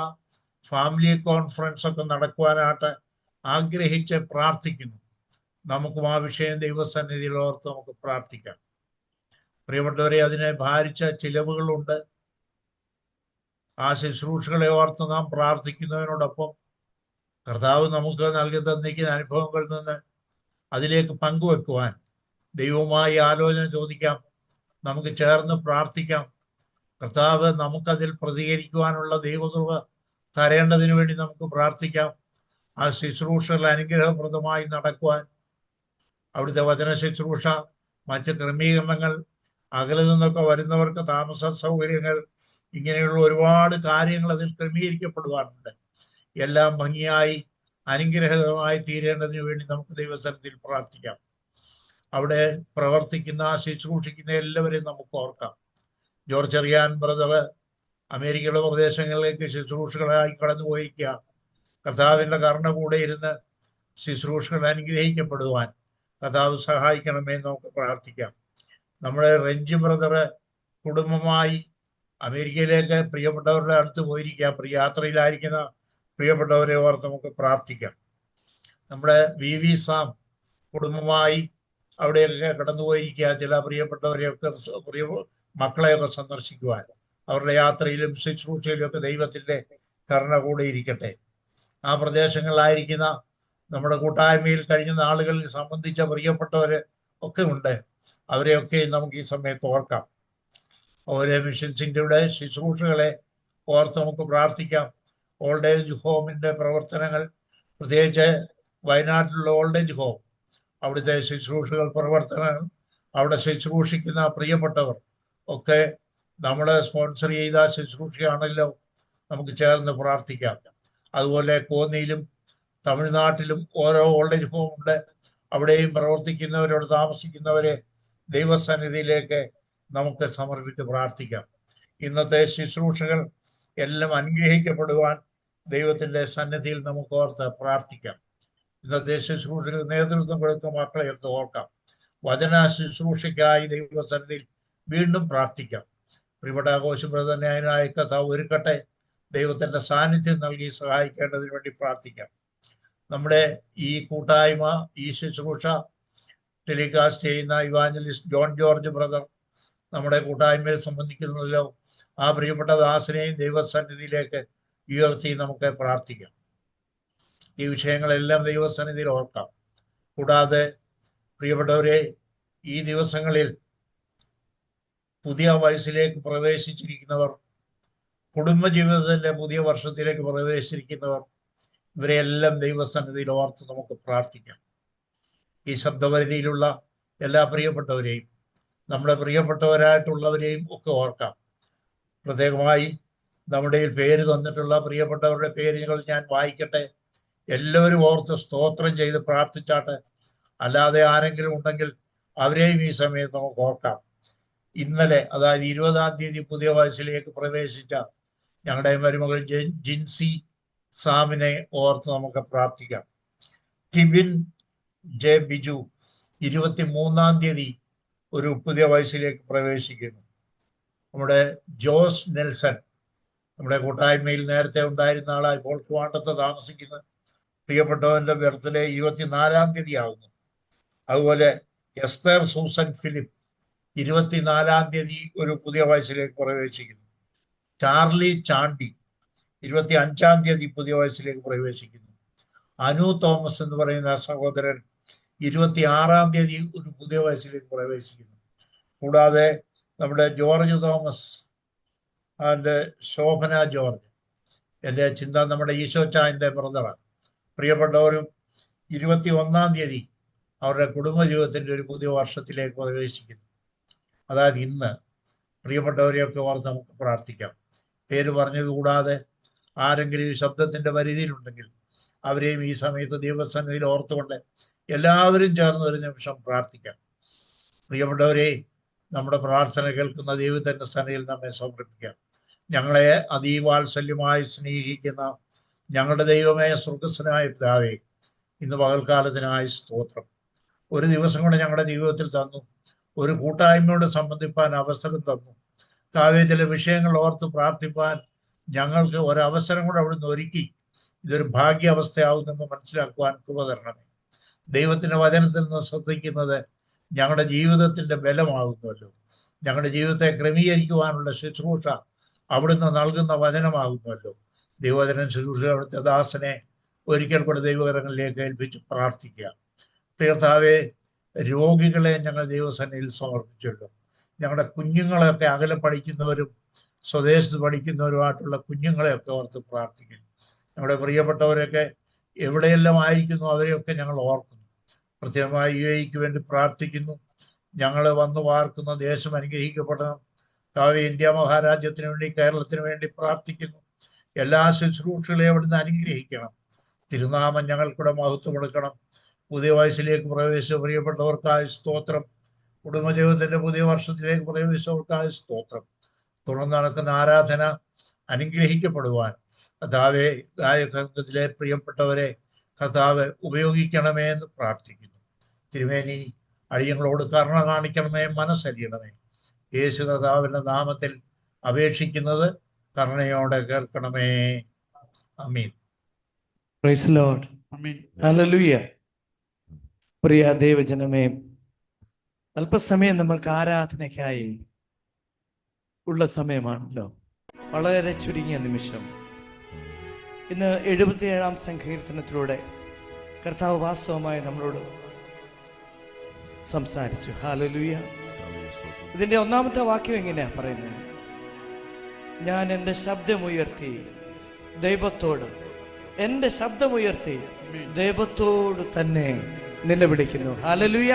ഫാമിലി കോൺഫറൻസ് ഒക്കെ നടക്കുവാനായിട്ട് ആഗ്രഹിച്ച് പ്രാർത്ഥിക്കുന്നു. നമുക്കും ആ വിഷയം ദൈവസന്നിധിയിൽ ഓർത്ത് നമുക്ക് പ്രാർത്ഥിക്കാം. പ്രിയപ്പെട്ടവരെ, അതിനെ ഭാരിച്ച ചിലവുകളുണ്ട്. ആ ശുശ്രൂഷകളെ ഓർത്ത് നാം പ്രാർത്ഥിക്കുന്നതിനോടൊപ്പം കർത്താവ് നമുക്ക് നൽകി തന്നിരിക്കുന്ന അനുഭവങ്ങളിൽ നിന്ന് അതിലേക്ക് പങ്കുവെക്കുവാൻ ദൈവവുമായി ആലോചന ചോദിക്കാം. നമുക്ക് ചേർന്ന് പ്രാർത്ഥിക്കാം. കർത്താവ് നമുക്കതിൽ പ്രതികരിക്കുവാനുള്ള ദൈവകൃപ തരേണ്ടതിന് വേണ്ടി നമുക്ക് പ്രാർത്ഥിക്കാം. ആ ശുശ്രൂഷകൾ അനുഗ്രഹപ്രദമായി നടക്കുവാൻ, അവിടുത്തെ വചന ശുശ്രൂഷ, മറ്റ് ക്രമീകരണങ്ങൾ, അകലെ നിന്നൊക്കെ വരുന്നവർക്ക് താമസ സൗകര്യങ്ങൾ, ഇങ്ങനെയുള്ള ഒരുപാട് കാര്യങ്ങൾ അതിൽ ക്രമീകരിക്കപ്പെടുവാനുണ്ട്. എല്ലാം ഭംഗിയായി അനുഗ്രഹമായി തീരേണ്ടതിന് വേണ്ടി നമുക്ക് ദൈവസന്നിധിയിൽ പ്രാർത്ഥിക്കാം. അവിടെ പ്രവർത്തിക്കുന്ന, ശുശ്രൂഷിക്കുന്ന എല്ലാവരെയും നമുക്ക് ഓർക്കാം. ജോർജ് ചെറിയാൻ ബ്രദർ അമേരിക്കയുടെ പ്രദേശങ്ങളിലേക്ക് ശുശ്രൂഷകളായി കടന്നുപോയിരിക്കുക. കർത്താവിൻ്റെ കരുണ കൂടെ ഇരുന്ന് ശുശ്രൂഷകൾ അനുഗ്രഹിക്കപ്പെടുവാൻ കർത്താവ് സഹായിക്കണമേ നമുക്ക് പ്രാർത്ഥിക്കാം. നമ്മുടെ റെഞ്ചി ബ്രദർ കുടുംബമായി അമേരിക്കയിലേക്ക് പ്രിയപ്പെട്ടവരുടെ അടുത്ത് പോയിരിക്കുക. യാത്രയിലായിരിക്കുന്ന പ്രിയപ്പെട്ടവരെ ഓർത്ത് നമുക്ക് പ്രാർത്ഥിക്കാം. നമ്മുടെ വി സാം കുടുംബമായി അവിടെയൊക്കെ കടന്നുപോയിരിക്കുക. ചില പ്രിയപ്പെട്ടവരെയൊക്കെ മക്കളെയൊക്കെ സന്ദർശിക്കുവാൻ, അവരുടെ യാത്രയിലും ശുശ്രൂഷയിലും ഒക്കെ ദൈവത്തിൻ്റെ കരുണ കൂടെ ഇരിക്കട്ടെ. ആ പ്രദേശങ്ങളിലായിരിക്കുന്ന നമ്മുടെ കൂട്ടായ്മയിൽ കഴിഞ്ഞ നാളുകളിൽ സംബന്ധിച്ച പ്രിയപ്പെട്ടവർ ഒക്കെ ഉണ്ട്. അവരെയൊക്കെ നമുക്ക് ഈ സമയത്ത് ഓർക്കാം. ഓരോ മിഷൻസിൻ്റെ ശുശ്രൂഷകളെ ഓർത്ത് നമുക്ക് പ്രാർത്ഥിക്കാം. ഓൾഡ് ഏജ് ഹോമിൻ്റെ പ്രവർത്തനങ്ങൾ, പ്രത്യേകിച്ച് വയനാട്ടിലുള്ള ഓൾഡ് ഏജ് ഹോം, അവിടുത്തെ ശുശ്രൂഷകൾ, പ്രവർത്തനങ്ങൾ, അവിടെ ശുശ്രൂഷിക്കുന്ന പ്രിയപ്പെട്ടവർ ഒക്കെ നമ്മൾ സ്പോൺസർ ചെയ്ത ശുശ്രൂഷയാണല്ലോ, നമുക്ക് ചേർന്ന് പ്രാർത്ഥിക്കാം. അതുപോലെ കോന്നിയിലും തമിഴ്നാട്ടിലും ഓരോ ഓൾഡ് ഏജ് ഹോം ഉണ്ട്. അവിടെയും പ്രവർത്തിക്കുന്നവരോട് താമസിക്കുന്നവരെ ദൈവസന്നിധിയിലേക്ക് നമുക്ക് സമർപ്പിച്ച് പ്രാർത്ഥിക്കാം. ഇന്നത്തെ ശുശ്രൂഷകൾ എല്ലാം അനുഗ്രഹിക്കപ്പെടുവാൻ ദൈവത്തിൻ്റെ സന്നിധിയിൽ നമുക്ക് ഓർത്ത് പ്രാർത്ഥിക്കാം. ഇന്നത്തെ ശുശ്രൂഷകൾ നേതൃത്വം കൊടുക്കുന്ന മക്കളെയൊക്കെ ഓർക്കാം. വചന ശുശ്രൂഷയ്ക്കായി ദൈവസന്നിധിയിൽ വീണ്ടും പ്രാർത്ഥിക്കാം. പ്രിയപ്പെട്ട ആഘോഷം ബ്രദറിനായ കർത്താവ് ഒരുക്കട്ടെ. ദൈവത്തിൻ്റെ സാന്നിധ്യം നൽകി സഹായിക്കേണ്ടതിന് വേണ്ടി പ്രാർത്ഥിക്കാം. നമ്മുടെ ഈ കൂട്ടായ്മ, ഈ ശുശ്രൂഷ ടെലികാസ്റ്റ് ചെയ്യുന്ന ഇവാഞ്ചലിസ്റ്റ് ജോൺ ജോർജ് ബ്രദർ നമ്മുടെ കൂട്ടായ്മയിൽ സംബന്ധിക്കുന്നല്ലോ. ആ പ്രിയപ്പെട്ട ദാസനെയും ദൈവസന്നിധിയിലേക്ക് ഉയർത്തി നമുക്ക് പ്രാർത്ഥിക്കാം. ഈ വിഷയങ്ങളെല്ലാം ദൈവസന്നിധിയിൽ ഓർക്കാം. കൂടാതെ പ്രിയപ്പെട്ടവരെ, ഈ ദിവസങ്ങളിൽ പുതിയ വയസ്സിലേക്ക് പ്രവേശിച്ചിരിക്കുന്നവർ, കുടുംബജീവിതത്തിൻ്റെ പുതിയ വർഷത്തിലേക്ക് പ്രവേശിച്ചിരിക്കുന്നവർ, ഇവരെയെല്ലാം ദൈവസന്നിധിയിൽ ഓർത്ത് നമുക്ക് പ്രാർത്ഥിക്കാം. ഈ ശബ്ദപരിധിയിലുള്ള എല്ലാ പ്രിയപ്പെട്ടവരെയും, നമ്മുടെ പ്രിയപ്പെട്ടവരായിട്ടുള്ളവരെയും ഒക്കെ ഓർക്കാം. പ്രത്യേകമായി നമ്മുടെ പേര് തന്നിട്ടുള്ള പ്രിയപ്പെട്ടവരുടെ പേരുകൾ ഞാൻ വായിക്കട്ടെ. എല്ലാവരും ഓർത്ത് സ്തോത്രം ചെയ്ത് പ്രാർത്ഥിച്ചാട്ടെ. അല്ലാതെ ആരെങ്കിലും ഉണ്ടെങ്കിൽ അവരെയും ഈ സമയത്ത് നമുക്ക് ഓർക്കാം. ഇന്നലെ, അതായത് 20-ാം തീയതി പുതിയ വയസ്സിലേക്ക് പ്രവേശിച്ച ഞങ്ങളുടെ മരുമകൾ ജിൻസി സാമിനെ ഓർത്ത് നമുക്ക് പ്രാർത്ഥിക്കാം. ടിബിൻ ജെ ബിജു 23-ാം തീയതി ഒരു പുതിയ വയസ്സിലേക്ക് പ്രവേശിക്കുന്നു. നമ്മുടെ ജോസ് നെൽസൺ, നമ്മുടെ കൂട്ടായ്മയിൽ നേരത്തെ ഉണ്ടായിരുന്ന ആളായി ഇപ്പോൾ ട്രിവാൻഡ്രത്ത് താമസിക്കുന്ന പ്രിയപ്പെട്ടവന്റെ ബർത്ത്ഡേ 24-ാം തീയതി ആകുന്നു. അതുപോലെ എസ്തർ സൂസൻ ഫിലിപ്പ് 24-ാം തീയതി ഒരു പുതിയ വയസ്സിലേക്ക് പ്രവേശിക്കുന്നു. ചാർലി ചാണ്ടി 25-ാം തീയതി പുതിയ വയസ്സിലേക്ക് പ്രവേശിക്കുന്നു. അനു തോമസ് എന്ന് പറയുന്ന സഹോദരൻ 26-ാം തീയതി ഒരു പുതിയ വയസ്സിലേക്ക് പ്രവേശിക്കുന്നു. കൂടാതെ നമ്മുടെ ജോർജ് തോമസ് ആൻഡ് ശോഭന ജോർജ്, എൻ്റെ ചിന്ത നമ്മുടെ ഈശോച്ചായൻ്റെ ബ്രദറാണ്. പ്രിയപ്പെട്ടവരും 21-ാം തീയതി അവരുടെ കുടുംബജീവിതത്തിൻ്റെ ഒരു പുതിയ വർഷത്തിലേക്ക് പ്രവേശിക്കുന്നു. അതായത് ഇന്ന്. പ്രിയപ്പെട്ടവരെയൊക്കെ ഓർത്ത് നമുക്ക് പ്രാർത്ഥിക്കാം. പേര് പറഞ്ഞത് കൂടാതെ ആരെങ്കിലും ഈ ശബ്ദത്തിൻ്റെ പരിധിയിലുണ്ടെങ്കിൽ അവരെയും ഈ സമയത്ത് ദൈവസന്നിധിയിൽ ഓർത്തുകൊണ്ട് എല്ലാവരും ചേർന്ന് ഒരു നിമിഷം പ്രാർത്ഥിക്കാം. പ്രിയപ്പെട്ടവരെ, നമ്മുടെ പ്രാർത്ഥന കേൾക്കുന്ന ദൈവത്തിൻ്റെ സന്നിധിയിൽ നമ്മെ സമർപ്പിക്കാം. ഞങ്ങളെ അതീവാത്സല്യമായി സ്നേഹിക്കുന്ന ഞങ്ങളുടെ ദൈവമേ, സ്വർഗസ്വനായ പിതാവേ, ഇന്ന് പകൽക്കാലത്തിനായി സ്തോത്രം. ഒരു ദിവസം കൂടെ ഞങ്ങളുടെ ജീവിതത്തിൽ തന്നു. ഒരു കൂട്ടായ്മയോട് സംബന്ധിപ്പാൻ അവസരം തന്നു. താവേ, ചില വിഷയങ്ങൾ ഓർത്ത് പ്രാർത്ഥിപ്പാൻ ഞങ്ങൾക്ക് ഒരവസരം കൂടെ അവിടുന്ന് ഒരുക്കി. ഇതൊരു ഭാഗ്യാവസ്ഥയാവുന്നെന്ന് മനസ്സിലാക്കുവാൻ കൃപ തരണമേ. ദൈവത്തിൻ്റെ വചനത്തിൽ നിന്ന് ശ്രദ്ധിക്കുന്നത് ഞങ്ങളുടെ ജീവിതത്തിൻ്റെ ബലമാകുന്നുവല്ലോ. ഞങ്ങളുടെ ജീവിതത്തെ ക്രമീകരിക്കുവാനുള്ള ശുശ്രൂഷ അവിടുന്ന് നൽകുന്ന വചനമാകുന്നുവല്ലോ. ദൈവവചനം ശുശ്രൂഷ അവിടുത്തെ ദാസനെ ഒരിക്കൽ കൂടെ ദൈവകരങ്ങളിലേക്ക് ഏൽപ്പിച്ച് പ്രാർത്ഥിക്കുക. കർത്താവേ, രോഗികളെ ഞങ്ങൾ ദൈവസന്നിധിയിൽ സമർപ്പിച്ചല്ലോ. ഞങ്ങളുടെ കുഞ്ഞുങ്ങളെയൊക്കെ അകലെ പഠിക്കുന്നവരും സ്വദേശത്ത് പഠിക്കുന്നവരുമായിട്ടുള്ള കുഞ്ഞുങ്ങളെയൊക്കെ ഓർത്ത് പ്രാർത്ഥിക്കുന്നു. ഞങ്ങളുടെ പ്രിയപ്പെട്ടവരൊക്കെ എവിടെയെല്ലാം ആയിരിക്കുന്നു അവരെയൊക്കെ ഞങ്ങൾ ഓർക്കുന്നു. പ്രത്യേകമായി UAE വേണ്ടി പ്രാർത്ഥിക്കുന്നു. ഞങ്ങൾ വന്നു പാർക്കുന്ന ദേശം അനുഗ്രഹിക്കപ്പെടണം. താവേ, ഇന്ത്യ മഹാരാജ്യത്തിന് വേണ്ടി, കേരളത്തിന് വേണ്ടി പ്രാർത്ഥിക്കുന്നു. എല്ലാ ശുശ്രൂഷകളെയും അവിടുന്ന് അനുഗ്രഹിക്കണം. തിരുനാമം ഞങ്ങൾക്കൂടെ മഹത്വം കൊടുക്കണം. പുതിയ വയസ്സിലേക്ക് പ്രവേശിച്ച പ്രിയപ്പെട്ടവർക്കായി സ്തോത്രം. കുടുംബജീവിതത്തിന്റെ പുതിയ വർഷത്തിലേക്ക് പ്രവേശിച്ചവർക്കായി സ്തോത്രം. തുടർന്ന് നടക്കുന്ന ആരാധന അനുഗ്രഹിക്കപ്പെടുവാൻ കർത്താവെ, ഗായകത്തിലെ പ്രിയപ്പെട്ടവരെ കർത്താവ് ഉപയോഗിക്കണമേ എന്ന് പ്രാർത്ഥിക്കുന്നു. തിരുമേനി, അടിയങ്ങളോട് കരുണ കാണിക്കണമേ, മനസ്സരിയണമേ. യേശു കർത്താവിന്റെ നാമത്തിൽ അപേക്ഷിക്കുന്നത് കരുണയോടെ കേൾക്കണമേ. ആമീൻ. Praise the Lord. ഹല്ലേലൂയ. പ്രിയ ദൈവജനമേ, അല്പസമയം നമ്മൾക്ക് ആരാധനയ്ക്കായി ഉള്ള സമയമാണല്ലോ. വളരെ ചുരുങ്ങിയ നിമിഷം. ഇന്ന് 77-ാം സങ്കീർത്തനത്തിലൂടെ കർത്താവ് വാസ്തവമായി നമ്മളോട് സംസാരിച്ചു. ഹല്ലേലൂയ. ഇതിന്റെ 1-ാമത്തെ വാക്യം എങ്ങനെയാ പറയുന്നത്? ഞാൻ എൻ്റെ ശബ്ദമുയർത്തി ദൈവത്തോട്, എൻ്റെ ശബ്ദമുയർത്തി ദൈവത്തോട് തന്നെ നിലവിളിക്കുന്നു. ഹല്ലേലൂയ.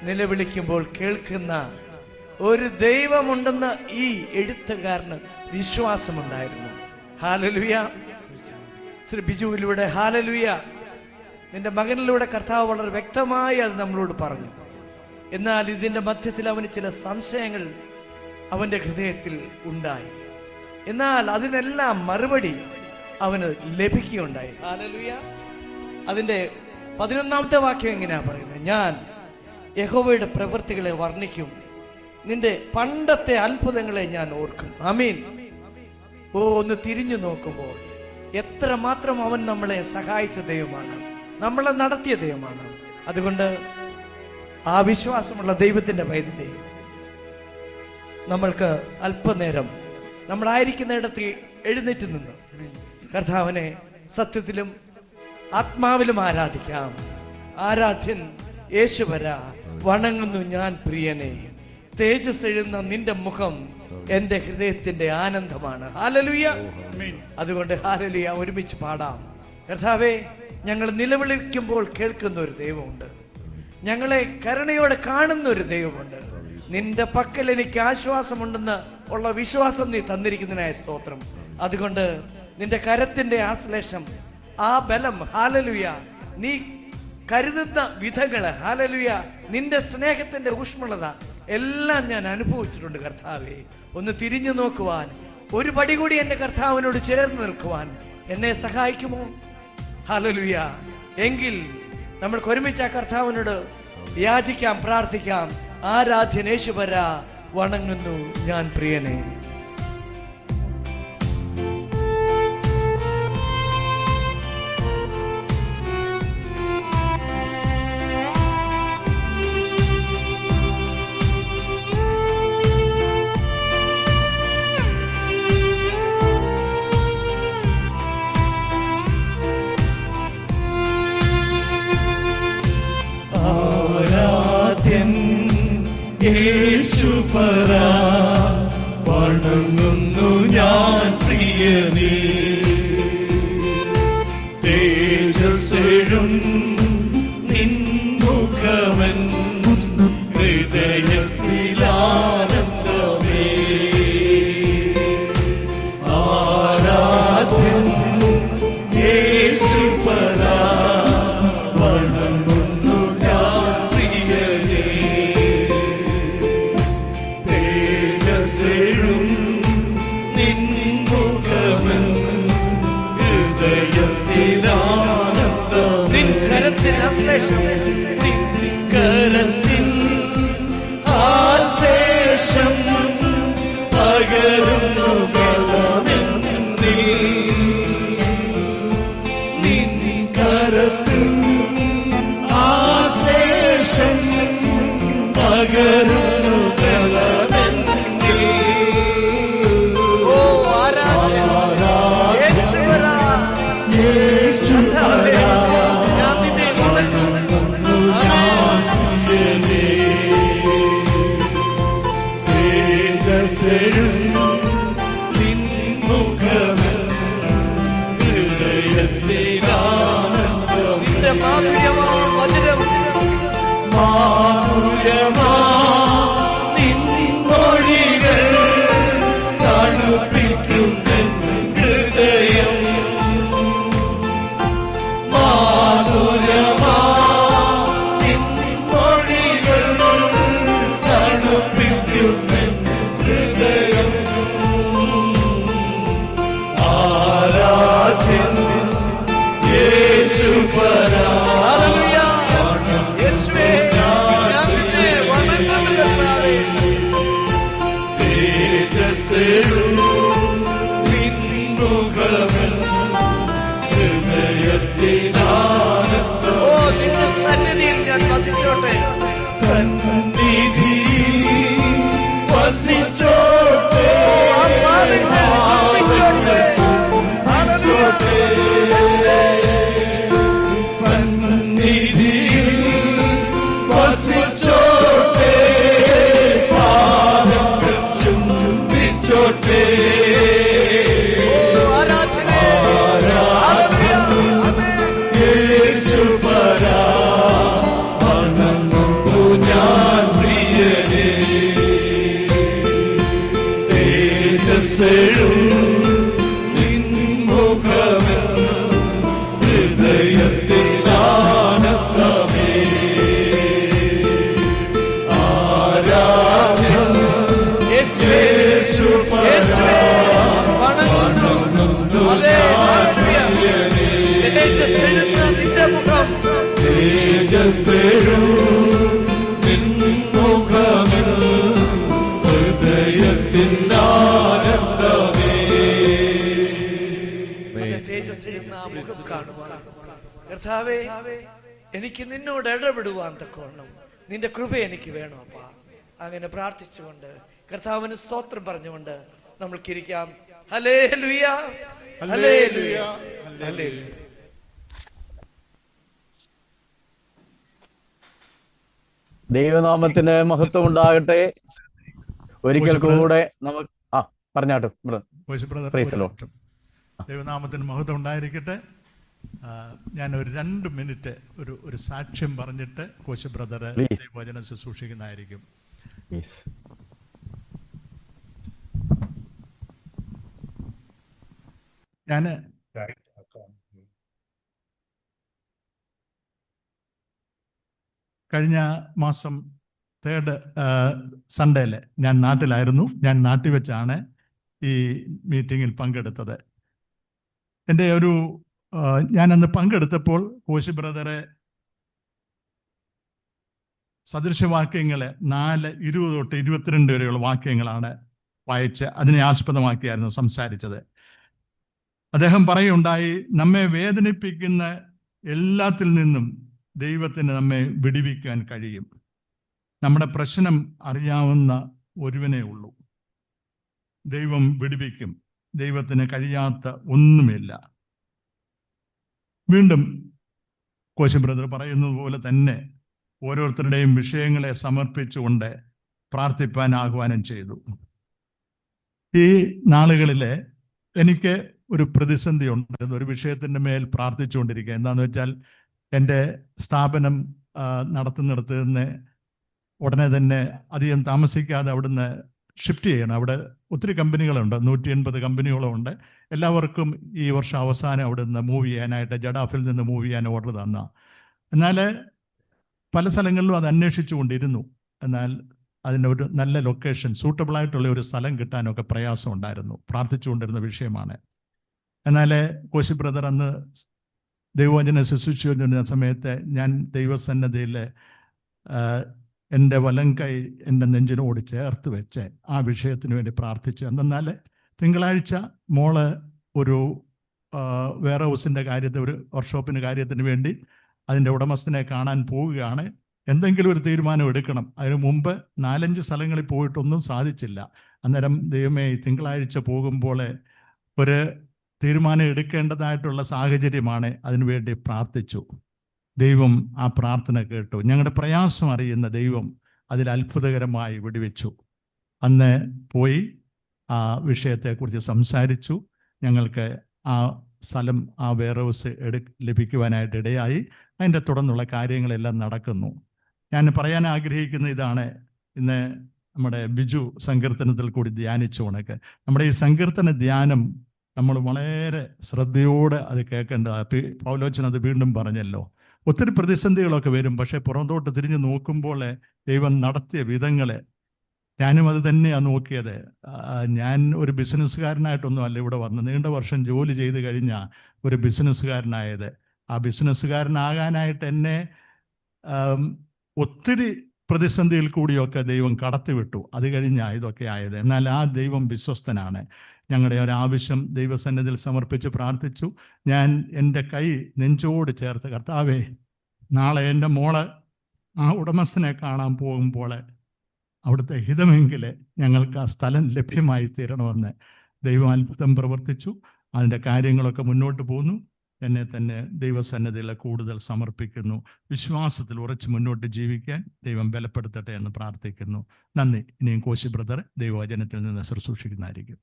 നിലവിളിക്കുമ്പോൾ കേൾക്കുന്ന ഒരു ദൈവമുണ്ടെന്ന് ഈ എഴുത്തുകാരന് വിശ്വാസമുണ്ടായിരുന്നു. ഹല്ലേലൂയ. ശ്രീ ബിജുവിലൂടെ ഹല്ലേലൂയ നിന്റെ മകനിലൂടെ കർത്താവ് വളരെ വ്യക്തമായി അത് നമ്മളോട് പറഞ്ഞു. എന്നാൽ ഇതിന്റെ മധ്യത്തിൽ അവന് ചില സംശയങ്ങൾ അവന്റെ ഹൃദയത്തിൽ ഉണ്ടായി. എന്നാൽ അതിനെല്ലാം മറുപടി അവന് ലഭിക്കുകയുണ്ടായി. ഹല്ലേലൂയ. അതിന്റെ 11-ാമത്തെ വാക്യം എങ്ങനെയാ പറയുന്നത്? ഞാൻ യഹോവയുടെ പ്രവൃത്തികളെ വർണ്ണിക്കും, നിന്റെ പണ്ടത്തെ അത്ഭുതങ്ങളെ ഞാൻ ഓർക്കും. ആമീൻ. ഒന്ന് തിരിഞ്ഞു നോക്കുമ്പോൾ എത്രമാത്രം അവൻ നമ്മളെ സഹായിച്ച ദൈവമാണ്, നമ്മളെ നടത്തിയ ദൈവമാണ്. അതുകൊണ്ട് ആ വിശ്വാസമുള്ള ദൈവത്തിന്റെ പൈതലേ, നമ്മൾക്ക് അല്പനേരം നമ്മളായിരിക്കുന്നിടത്ത് എഴുന്നേറ്റ് നിന്ന് കർത്താവിനെ സത്യത്തിലും ആത്മാവിലും ആരാധിക്കാം. ആരാധ്യൻ യേശുവര, വണങ്ങുന്നു ഞാൻ പ്രിയനെ. തേജസ് എഴുന്ന നിന്റെ മുഖം എന്റെ ഹൃദയത്തിന്റെ ആനന്ദമാണ്. ഹല്ലേലൂയ. അതുകൊണ്ട് ഹല്ലേലൂയ ഒരുമിച്ച് പാടാം. കർത്താവേ, ഞങ്ങൾ നിലവിളിക്കുമ്പോൾ കേൾക്കുന്ന ഒരു ദൈവമുണ്ട്, ഞങ്ങളെ കരുണയോടെ കാണുന്ന ഒരു ദൈവമുണ്ട്. നിന്റെ പക്കൽ എനിക്ക് ആശ്വാസമുണ്ടെന്ന് ഉള്ള വിശ്വാസം നീ തന്നിരിക്കുന്നതിനായ സ്തോത്രം. അതുകൊണ്ട് നിന്റെ കരത്തിന്റെ ആശ്ലേഷം, ആ ബലം, ഹല്ലേലൂയ, നീ കരുതുന്ന വിധങ്ങള്, ഹല്ലേലൂയ, നിന്റെ സ്നേഹത്തിന്റെ ഊഷ്മളത എല്ലാം ഞാൻ അനുഭവിച്ചിട്ടുണ്ട്. കർത്താവേ, ഒന്ന് തിരിഞ്ഞു നോക്കുവാൻ, ഒരു പടി കൂടി എന്റെ കർത്താവിനോട് ചേർന്ന് നിൽക്കുവാൻ എന്നെ സഹായിക്കുമോ? ഹല്ലേലൂയ. എങ്കിൽ നമ്മൾക്ക് ഒരുമിച്ച് ആ കർത്താവിനോട് യാചിക്കാം, പ്രാർത്ഥിക്കാം. ആരാധ്യൻ യേശുവര, വണങ്ങുന്നു ഞാൻ പ്രിയനെ. യേശുപര, വണങ്ങുന്നു ഞാൻ പ്രിയനേ. തേജസ്സെഴും നിൻ മുഖമൻ ഹൃദയത്തിലാനന്ദമേ. ആരാധ്യൻ യേശുപര, വണങ്ങുന്നു ഞാൻ പ്രിയനേ. നിൻ മുഖമൻ ഹൃദയത്തിലാനന്ദം. നിൻ കരത്തിൻ ആശ്ലേഷം, നിൻ കരത്തിൻ ആശ്ലേഷം പകരുന്നു ബലമെന്നിൽ. നിൻ കരത്തിൻ ആശ്ലേഷം പകരുന്നു ബലമെന്നിൽ. നിന്റെ മാധുര്യമാ വചനം, മാധുര്യമാ നിൻ മൊഴികൾ തണുപ്പിക്കുന്ന ഹൃദയം. മാധുര്യമാ നിൻ മൊഴികൾ തണുപ്പിക്കുന്ന ഹൃദയം. ആരാധ്യൻ യേശുപര, യേശുവേ, ഞാൻ നിന്നെ വണങ്ങുന്നു കർത്താവേ. തേജസ്സെഴും നിൻ മുഖമൻ ഹൃദയത്തിലാനന്ദം. നിന്റെ സന്നിധിയിൽ ഞാൻ വസിച്ചോട്ടെ. സന്നിധിയിൽ വസിച്ചോട്ടെ. സന്നിധിയിൽ വസിച്ചോട്ടെ. തേജസ്സേഴും നിൻമുഖമെൻ ഹൃദയത്തിനാനന്ദമേ. ആരാധ്യൻ യേശുപരാ വണങ്ങുന്നു തേജസ്സേഴും നിൻമുഖമെൻ ഹൃദയത്തിനാനന്ദമേ. തേജസ്സിടുന്ന ആ മുഖം കാണുവാൻ കർത്താവേ, എനിക്ക് നിന്നോട് ഇടപെടുവാൻ തക്കവണ്ണം നിന്റെ കൃപ എനിക്ക് വേണം അപ്പാ. അങ്ങനെ പ്രാർത്ഥിച്ചുകൊണ്ട് കർത്താവിന് സ്തോത്രം പറഞ്ഞുകൊണ്ട് നമ്മൾക്കിരിക്കാം. ഹല്ലേലൂയ, ഹല്ലേലൂയ, ഹല്ലേലൂയ. ദൈവനാമത്തിന് മഹത്വം ഉണ്ടാകട്ടെ. ഒരിക്കൽ കൂടെ നമുക്ക് പറഞ്ഞാട്ടോ. ദൈവനാമത്തിന് മഹത്വം ഉണ്ടായിരിക്കട്ടെ. ഞാൻ ഒരു 2 മിനിറ്റ് ഒരു സാക്ഷ്യം പറഞ്ഞിട്ട് കോശി ബ്രദർ ദൈവവചനം ശുശ്രൂഷിക്കുന്നതായിരിക്കും. ഞാൻ കഴിഞ്ഞ മാസം 3rd സൺഡേയിൽ ഞാൻ നാട്ടിലായിരുന്നു. ഞാൻ നാട്ടിൽ വെച്ചാണ് ഈ മീറ്റിങ്ങിൽ പങ്കെടുത്തത്. എൻ്റെ ഞാനന്ന് പങ്കെടുത്തപ്പോൾ കോശി ബ്രദറെ സദൃശവാക്യങ്ങൾ 4:20 തൊട്ട് 22 വരെയുള്ള വാക്യങ്ങളാണ് വായിച്ച് അതിനെ ആസ്പദമാക്കിയായിരുന്നു സംസാരിച്ചത്. അദ്ദേഹം പറയുണ്ടായി, നമ്മെ വേദനിപ്പിക്കുന്ന എല്ലാത്തിൽ നിന്നും ദൈവത്തിന് നമ്മെ വിടുവിക്കാൻ കഴിയും. നമ്മുടെ പ്രശ്നം അറിയാവുന്ന ഒരുവനേ ഉള്ളൂ. ദൈവം വിടുവിക്കും. ദൈവത്തിന് കഴിയാത്ത ഒന്നുമില്ല. വീണ്ടും കോശി ബ്രദർ പറയുന്നത് പോലെ തന്നെ ഓരോരുത്തരുടെയും വിഷയങ്ങളെ സമർപ്പിച്ചുകൊണ്ട് പ്രാർത്ഥിപ്പാൻ ആഹ്വാനം ചെയ്തു. ഈ നാളുകളിൽ എനിക്ക് ഒരു പ്രതിസന്ധി ഉണ്ടായിരുന്നു. ഒരു വിഷയത്തിൻ്റെ മേൽ പ്രാർത്ഥിച്ചുകൊണ്ടിരിക്കുക. എന്താണെന്ന് വെച്ചാൽ എൻ്റെ സ്ഥാപനം നടത്തുന്നിടത്ത് നിന്ന് ഉടനെ തന്നെ അധികം താമസിക്കാതെ അവിടുന്ന് ഷിഫ്റ്റ് ചെയ്യണം. അവിടെ ഒത്തിരി കമ്പനികളുണ്ട്, 180 കമ്പനികളും ഉണ്ട്. എല്ലാവർക്കും ഈ വർഷം അവസാനം അവിടെ നിന്ന് മൂവ് ചെയ്യാനായിട്ട് ജഡാഫിൽ നിന്ന് മൂവ് ചെയ്യാൻ ഓർഡർ തന്ന. എന്നാൽ പല സ്ഥലങ്ങളിലും അത് അന്വേഷിച്ചു കൊണ്ടിരുന്നു. എന്നാൽ അതിനൊരു നല്ല ലൊക്കേഷൻ, സൂട്ടബിളായിട്ടുള്ള ഒരു സ്ഥലം കിട്ടാനൊക്കെ പ്രയാസം ഉണ്ടായിരുന്നു. പ്രാർത്ഥിച്ചുകൊണ്ടിരുന്ന വിഷയമാണ്. എന്നാൽ കോശി ബ്രദർ അന്ന് ദൈവവചനം ശുശ്രൂഷിച്ചുകൊണ്ടിരുന്ന സമയത്ത് ഞാൻ ദൈവസന്നദ്ധിയിൽ എൻ്റെ വലം കൈ എൻ്റെ നെഞ്ചിനോട് ചേർത്ത് വെച്ച് ആ വിഷയത്തിന് വേണ്ടി പ്രാർത്ഥിച്ചു. എന്നാൽ തിങ്കളാഴ്ച മോള് ഒരു വെയർ ഹൗസിൻ്റെ കാര്യത്തിൽ, ഒരു വർക്ക്ഷോപ്പിൻ്റെ കാര്യത്തിന് വേണ്ടി അതിൻ്റെ ഉടമസ്ഥനെ കാണാൻ പോവുകയാണ്. എന്തെങ്കിലും ഒരു തീരുമാനം എടുക്കണം. അതിനു മുമ്പ് 4-5 സ്ഥലങ്ങളിൽ പോയിട്ടൊന്നും സാധിച്ചില്ല. അന്നേരം ദൈവമേ, തിങ്കളാഴ്ച പോകുമ്പോൾ ഒരു തീരുമാനം എടുക്കേണ്ടതായിട്ടുള്ള സാഹചര്യമാണ്. അതിനുവേണ്ടി പ്രാർത്ഥിച്ചു. ദൈവം ആ പ്രാർത്ഥന കേട്ടു. ഞങ്ങളുടെ പ്രയാസം അറിയുന്ന ദൈവം അതിൽ അത്ഭുതകരമായി വിടുവിച്ചു. അന്ന് പോയി ആ വിഷയത്തെക്കുറിച്ച് സംസാരിച്ചു. ഞങ്ങൾക്ക് ആ സ്ഥലം, ആ വെയർ ഹൗസ് ലഭിക്കുവാനായിട്ട് ഇടയായി. അതിൻ്റെ തുടർന്നുള്ള കാര്യങ്ങളെല്ലാം നടക്കുന്നു. ഞാൻ പറയാൻ ആഗ്രഹിക്കുന്ന ഇതാണ്, ഇന്ന് നമ്മുടെ ബിജു സങ്കീർത്തനത്തിൽ കൂടി ധ്യാനിച്ചു കണക്ക് നമ്മുടെ ഈ സങ്കീർത്തന ധ്യാനം നമ്മൾ വളരെ ശ്രദ്ധയോടെ അത് കേൾക്കേണ്ടത്. പൗലോച്ചൻ അത് വീണ്ടും പറഞ്ഞല്ലോ. ഒത്തിരി പ്രതിസന്ധികളൊക്കെ വരും, പക്ഷെ പുറത്തോട്ട് തിരിഞ്ഞു നോക്കുമ്പോൾ ദൈവം നടത്തിയ വിധങ്ങൾ, ഞാനും അത് തന്നെയാണ് നോക്കിയത്. ഞാൻ ഒരു ബിസിനസ്സുകാരനായിട്ടൊന്നും അല്ല ഇവിടെ വന്ന്, നീണ്ട വർഷം ജോലി ചെയ്ത് കഴിഞ്ഞ ഒരു ബിസിനസ്സുകാരനായത്. ആ ബിസിനസ്സുകാരനാകാനായിട്ട് എന്നെ ഒത്തിരി പ്രതിസന്ധിയിൽ കൂടിയൊക്കെ ദൈവം കടത്തിവിട്ടു. അത് കഴിഞ്ഞാൽ ഇതൊക്കെ ആയത്. എന്നാൽ ആ ദൈവം വിശ്വസ്തനാണ്. ഞങ്ങളുടെ ഒരാവശ്യം ദൈവസന്നിധിയിൽ സമർപ്പിച്ച് പ്രാർത്ഥിച്ചു. ഞാൻ എൻ്റെ കൈ നെഞ്ചോട് ചേർത്ത്, കർത്താവേ, നാളെ എൻ്റെ മോള് ആ ഉടമസ്ഥനെ കാണാൻ പോകുമ്പോൾ അവിടുത്തെ ഹിതമെങ്കിൽ ഞങ്ങൾക്ക് ആ സ്ഥലം ലഭ്യമായി തീരണമെന്ന് ദൈവം അത്ഭുതം പ്രവർത്തിച്ചു. അതിൻ്റെ കാര്യങ്ങളൊക്കെ മുന്നോട്ട് പോകുന്നു. എന്നെ തന്നെ ദൈവസന്നിധിയിൽ കൂടുതൽ സമർപ്പിക്കുന്നു. വിശ്വാസത്തിൽ ഉറച്ച് മുന്നോട്ട് ജീവിക്കാൻ ദൈവം ബലപ്പെടുത്തട്ടെ എന്ന് പ്രാർത്ഥിക്കുന്നു. നന്ദി. ഇനിയും കോശി ബ്രദർ ദൈവവചനത്തിൽ നിന്ന് ശുശ്രൂഷിക്കുന്നതായിരിക്കും.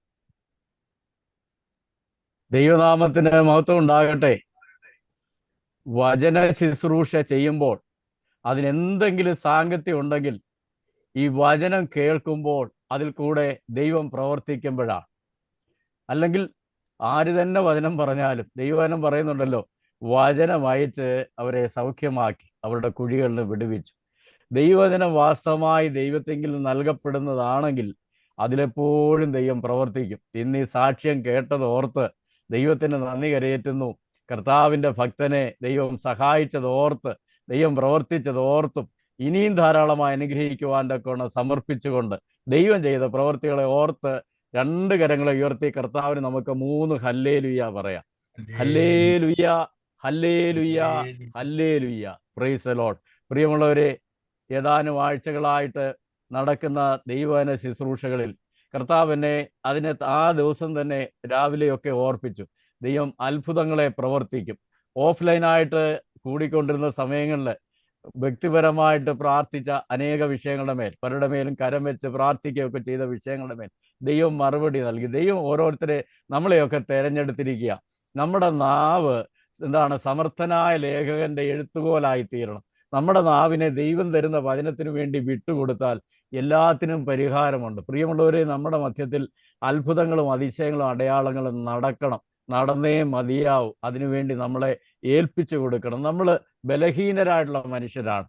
ദൈവനാമത്തിന് മഹത്വം ഉണ്ടാകട്ടെ. വചന ശുശ്രൂഷ ചെയ്യുമ്പോൾ അതിനെന്തെങ്കിലും സാങ്കത്യം ഉണ്ടെങ്കിൽ ഈ വചനം കേൾക്കുമ്പോൾ അതിൽ കൂടെ ദൈവം പ്രവർത്തിക്കുമ്പോഴാണ്. അല്ലെങ്കിൽ ആര് തന്നെ വചനം പറഞ്ഞാലും ദൈവവചനം പറയുന്നുണ്ടല്ലോ, വചനം അയച്ച് അവരെ സൗഖ്യമാക്കി അവരുടെ കുഴികളിൽ വിടുവിച്ചു. ദൈവവചനം വാസ്തവമായി ദൈവത്തെങ്കിൽ നൽകപ്പെടുന്നതാണെങ്കിൽ അതിലെപ്പോഴും ദൈവം പ്രവർത്തിക്കും. ഇന്ന് ഈ സാക്ഷ്യം കേട്ടത് ഓർത്ത് ദൈവത്തിന് നന്ദി കരയേറ്റുന്നു. കർത്താവിൻ്റെ ഭക്തനെ ദൈവം സഹായിച്ചത് ഓർത്ത്, ദൈവം പ്രവർത്തിച്ചത് ഓർത്തും ഇനിയും ധാരാളമായി അനുഗ്രഹിക്കുവാൻ തക്കവണ്ണം സമർപ്പിച്ചുകൊണ്ട് ദൈവം ചെയ്ത പ്രവർത്തികളെ ഓർത്ത് 2 കരങ്ങളെ ഉയർത്തി കർത്താവിന് നമുക്ക് 3 ഹല്ലേലൂയ പറയാം. ഹല്ലേലൂയ, ഹല്ലേലൂയ, ഹല്ലേലൂയ. Praise the Lord. പ്രിയമുള്ളവരെ, ഏതാനും ആഴ്ചകളായിട്ട് നടക്കുന്ന ദൈവവചന ശുശ്രൂഷകളിൽ കർത്താവിനെ ആ ദിവസം തന്നെ രാവിലെയൊക്കെ ഓർപ്പിച്ചു. ദൈവം അത്ഭുതങ്ങളെ പ്രവർത്തിക്കും. ഓഫ്ലൈനായിട്ട് കൂടിക്കൊണ്ടിരുന്ന സമയങ്ങളിൽ വ്യക്തിപരമായിട്ട് പ്രാർത്ഥിച്ച അനേക വിഷയങ്ങളുടെ മേൽ, പലരുടെ മേലും കരം വെച്ച് പ്രാർത്ഥിക്കുകയൊക്കെ ചെയ്ത വിഷയങ്ങളുടെ മേൽ ദൈവം മറുപടി നൽകി. ദൈവം ഓരോരുത്തരെ നമ്മളെയൊക്കെ തിരഞ്ഞെടുത്തിരിക്കുക. നമ്മുടെ നാവ് സമർത്ഥനായ ലേഖകന്റെ എഴുത്തുകോലായി തീരണം. നമ്മുടെ നാവിനെ ദൈവം തരുന്ന വചനത്തിന് വേണ്ടി വിട്ടുകൊടുത്താൽ എല്ലാത്തിനും പരിഹാരമുണ്ട്. പ്രിയമുള്ളവരെ, നമ്മുടെ മധ്യത്തിൽ അത്ഭുതങ്ങളും അതിശയങ്ങളും അടയാളങ്ങളും നടന്നേ മതിയാവും. അതിനുവേണ്ടി നമ്മളെ ഏൽപ്പിച്ചു കൊടുക്കണം. നമ്മൾ ബലഹീനരായിട്ടുള്ള മനുഷ്യരാണ്.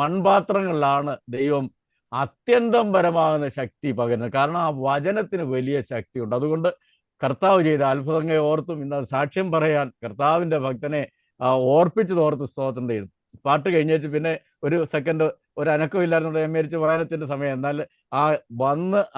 മൺപാത്രങ്ങളിലാണ് ദൈവം അത്യന്തം പരമാകുന്ന ശക്തി പകരുന്നത്. കാരണം ആ വചനത്തിന് വലിയ ശക്തിയുണ്ട്. അതുകൊണ്ട് കർത്താവ് ചെയ്ത അത്ഭുതങ്ങളെ ഓർത്തും ഇന്ന് സാക്ഷ്യം പറയാൻ കർത്താവിൻ്റെ ഭക്തനെ ഓർപ്പിച്ചതോർത്ത് സ്തോത്രം ചെയ്തു. പാട്ട് കഴിഞ്ഞേച്ച് പിന്നെ ഒരു സെക്കൻഡ് ഒരു അനക്കമില്ലായിരുന്നു മേരിച്ച് വായനത്തിൻ്റെ സമയം. എന്നാൽ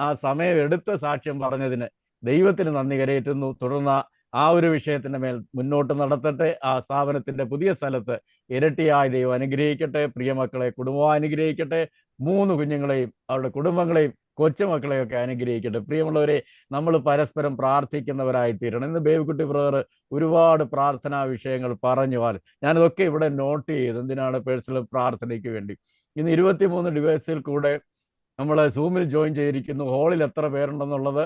ആ സമയം എടുത്ത് സാക്ഷ്യം പറഞ്ഞതിന് ദൈവത്തിന് നന്ദി കരയേറ്റുന്നു. തുടർന്ന് ആ ഒരു വിഷയത്തിൻ്റെ മേൽ മുന്നോട്ട് നടത്തട്ടെ. ആ സ്ഥാപനത്തിൻ്റെ പുതിയ സ്ഥലത്ത് ഇരട്ടിയായി ദൈവം അനുഗ്രഹിക്കട്ടെ. പ്രിയമക്കളെ, കുടുംബം അനുഗ്രഹിക്കട്ടെ. 3 കുഞ്ഞുങ്ങളെയും അവരുടെ കുടുംബങ്ങളെയും കൊച്ചുമക്കളെയൊക്കെ അനുഗ്രഹിക്കട്ടെ. പ്രിയമുള്ളവരെ, നമ്മൾ പരസ്പരം പ്രാർത്ഥിക്കുന്നവരായി തീരണം. ഇന്ന് ബേബിക്കുട്ടി ബ്രദർ ഒരുപാട് പ്രാർത്ഥനാ വിഷയങ്ങൾ പറഞ്ഞു. ഞാനിതൊക്കെ ഇവിടെ നോട്ട് ചെയ്തു. എന്തിനാണ്? പേഴ്സണൽ പ്രാർത്ഥനയ്ക്ക് വേണ്ടി. ഇന്ന് 23 ഡിവൈസിൽ കൂടെ നമ്മൾ സൂമിൽ ജോയിൻ ചെയ്തിരിക്കുന്നു. ഹാളിൽ എത്ര പേരുണ്ടെന്നുള്ളത്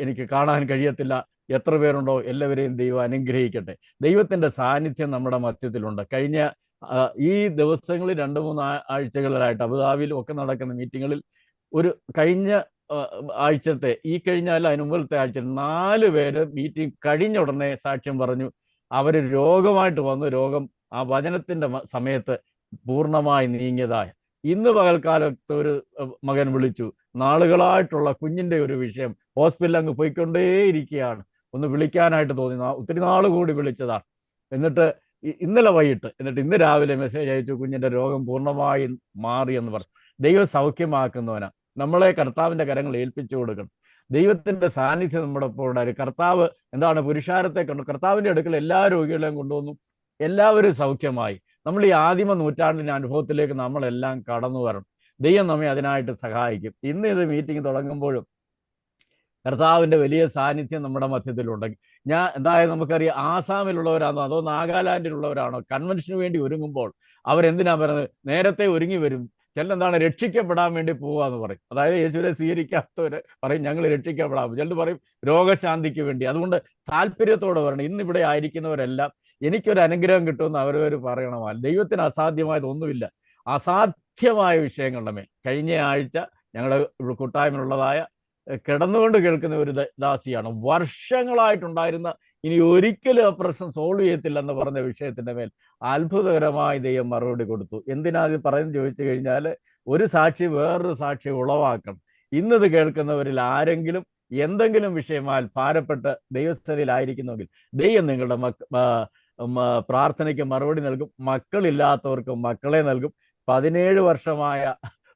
എനിക്ക് കാണാൻ കഴിയത്തില്ല. എത്ര പേരുണ്ടോ എല്ലാവരെയും ദൈവം അനുഗ്രഹിക്കട്ടെ. ദൈവത്തിൻ്റെ സാന്നിധ്യം നമ്മുടെ മധ്യത്തിലുണ്ട്. കഴിഞ്ഞ ഈ ദിവസങ്ങളിൽ 2-3 ആഴ്ചകളിലായിട്ട് അബുദാബിയിലും ഒക്കെ നടക്കുന്ന മീറ്റിങ്ങുകളിൽ കഴിഞ്ഞ ആഴ്ചത്തെ അതിന് മുമ്പത്തെ ആഴ്ച 4 പേര് മീറ്റിംഗ് കഴിഞ്ഞ ഉടനെ സാക്ഷ്യം പറഞ്ഞു. അവർ രോഗമായിട്ട് വന്നു. രോഗം ആ വചനത്തിൻ്റെ സമയത്ത് പൂർണ്ണമായി നീങ്ങിയതായ. ഇന്ന് പകൽക്കാലത്ത് ഒരു മകൻ വിളിച്ചു. നാളുകളായിട്ടുള്ള കുഞ്ഞിൻ്റെ ഒരു വിഷയം, ഹോസ്പിറ്റലിൽ അങ്ങ് പോയിക്കൊണ്ടേയിരിക്കുകയാണ്. ഒന്ന് വിളിക്കാനായിട്ട് തോന്നി. ഒത്തിരി നാൾ കൂടി വിളിച്ചതാണ്. എന്നിട്ട് ഇന്നലെ വൈകിട്ട്, ഇന്ന് രാവിലെ മെസ്സേജ് അയച്ചു, കുഞ്ഞിൻ്റെ രോഗം പൂർണ്ണമായി മാറിയെന്ന് പറഞ്ഞു. ദൈവം സൗഖ്യമാക്കുന്നവനാ. നമ്മളെ കർത്താവിൻ്റെ കരങ്ങൾ ഏൽപ്പിച്ചു കൊടുക്കണം. ദൈവത്തിൻ്റെ സാന്നിധ്യം നമ്മുടെ ഒപ്പം ഉണ്ടായിരുന്നു. കർത്താവ് പുരുഷാരത്തെ കണ്ടു. കർത്താവിൻ്റെ അടുക്കൽ എല്ലാ രോഗികളെയും കൊണ്ടുവന്നു. എല്ലാവരും സൗഖ്യമായി. നമ്മൾ ഈ ആദിമ നൂറ്റാണ്ടിൻ്റെ അനുഭവത്തിലേക്ക് നമ്മളെല്ലാം കടന്നു വരണം. ദൈവം നമ്മെ അതിനായിട്ട് സഹായിക്കും. ഇന്ന് ഇത് മീറ്റിംഗ് തുടങ്ങുമ്പോഴും കർത്താവിൻ്റെ വലിയ സാന്നിധ്യം നമ്മുടെ മധ്യത്തിലുണ്ട്. എന്തായാലും നമുക്കറിയാം, ആസാമിലുള്ളവരാണോ അതോ നാഗാലാൻഡിലുള്ളവരാണോ കൺവെൻഷന് വേണ്ടി ഒരുങ്ങുമ്പോൾ അവരെന്തിനാ പറയുന്നത്? നേരത്തെ ഒരുങ്ങി വരും. ചിലർ രക്ഷിക്കപ്പെടാൻ വേണ്ടി പോവാന്ന് പറയും. അതായത് യേശുവിനെ സ്വീകരിക്കാത്തവർ പറയും ഞങ്ങൾ രക്ഷിക്കപ്പെടാം. ചിലർ പറയും രോഗശാന്തിക്ക് വേണ്ടി. അതുകൊണ്ട് താല്പര്യത്തോടെ വരണം. ഇന്നിവിടെ ആയിരിക്കുന്നവരെല്ലാം എനിക്കൊരു അനുഗ്രഹം കിട്ടുമെന്ന് അവരവർ പറയണമല്ല. ദൈവത്തിന് അസാധ്യമായതൊന്നുമില്ല. അസാധ്യമായ വിഷയങ്ങളുടെ മേൽ കഴിഞ്ഞ ആഴ്ച ഞങ്ങളുടെ കൂട്ടായ്മയിലുള്ളതായ കിടന്നുകൊണ്ട് കേൾക്കുന്ന ഒരു ദാസിയാണ്. വർഷങ്ങളായിട്ടുണ്ടായിരുന്ന, ഇനി ഒരിക്കലും ആ പ്രശ്നം സോൾവ് ചെയ്യത്തില്ലെന്ന് പറഞ്ഞ വിഷയത്തിൻ്റെ മേൽ അത്ഭുതകരമായി ദൈവം മറുപടി കൊടുത്തു. എന്തിനാ ഇത് പറയുന്നത് ചോദിച്ചു കഴിഞ്ഞാൽ, ഒരു സാക്ഷി വേറൊരു സാക്ഷി ഉളവാക്കണം. ഇന്നത് കേൾക്കുന്നവരിൽ ആരെങ്കിലും എന്തെങ്കിലും വിഷയമാൽ ഭാരപ്പെട്ട് ദൈവസ്ഥതയിലായിരിക്കുന്നുവെങ്കിൽ ദൈവം നിങ്ങളുടെ പ്രാർത്ഥനയ്ക്ക് മറുപടി നൽകും. മക്കളില്ലാത്തവർക്ക് മക്കളെ നൽകും. 17 വർഷമായ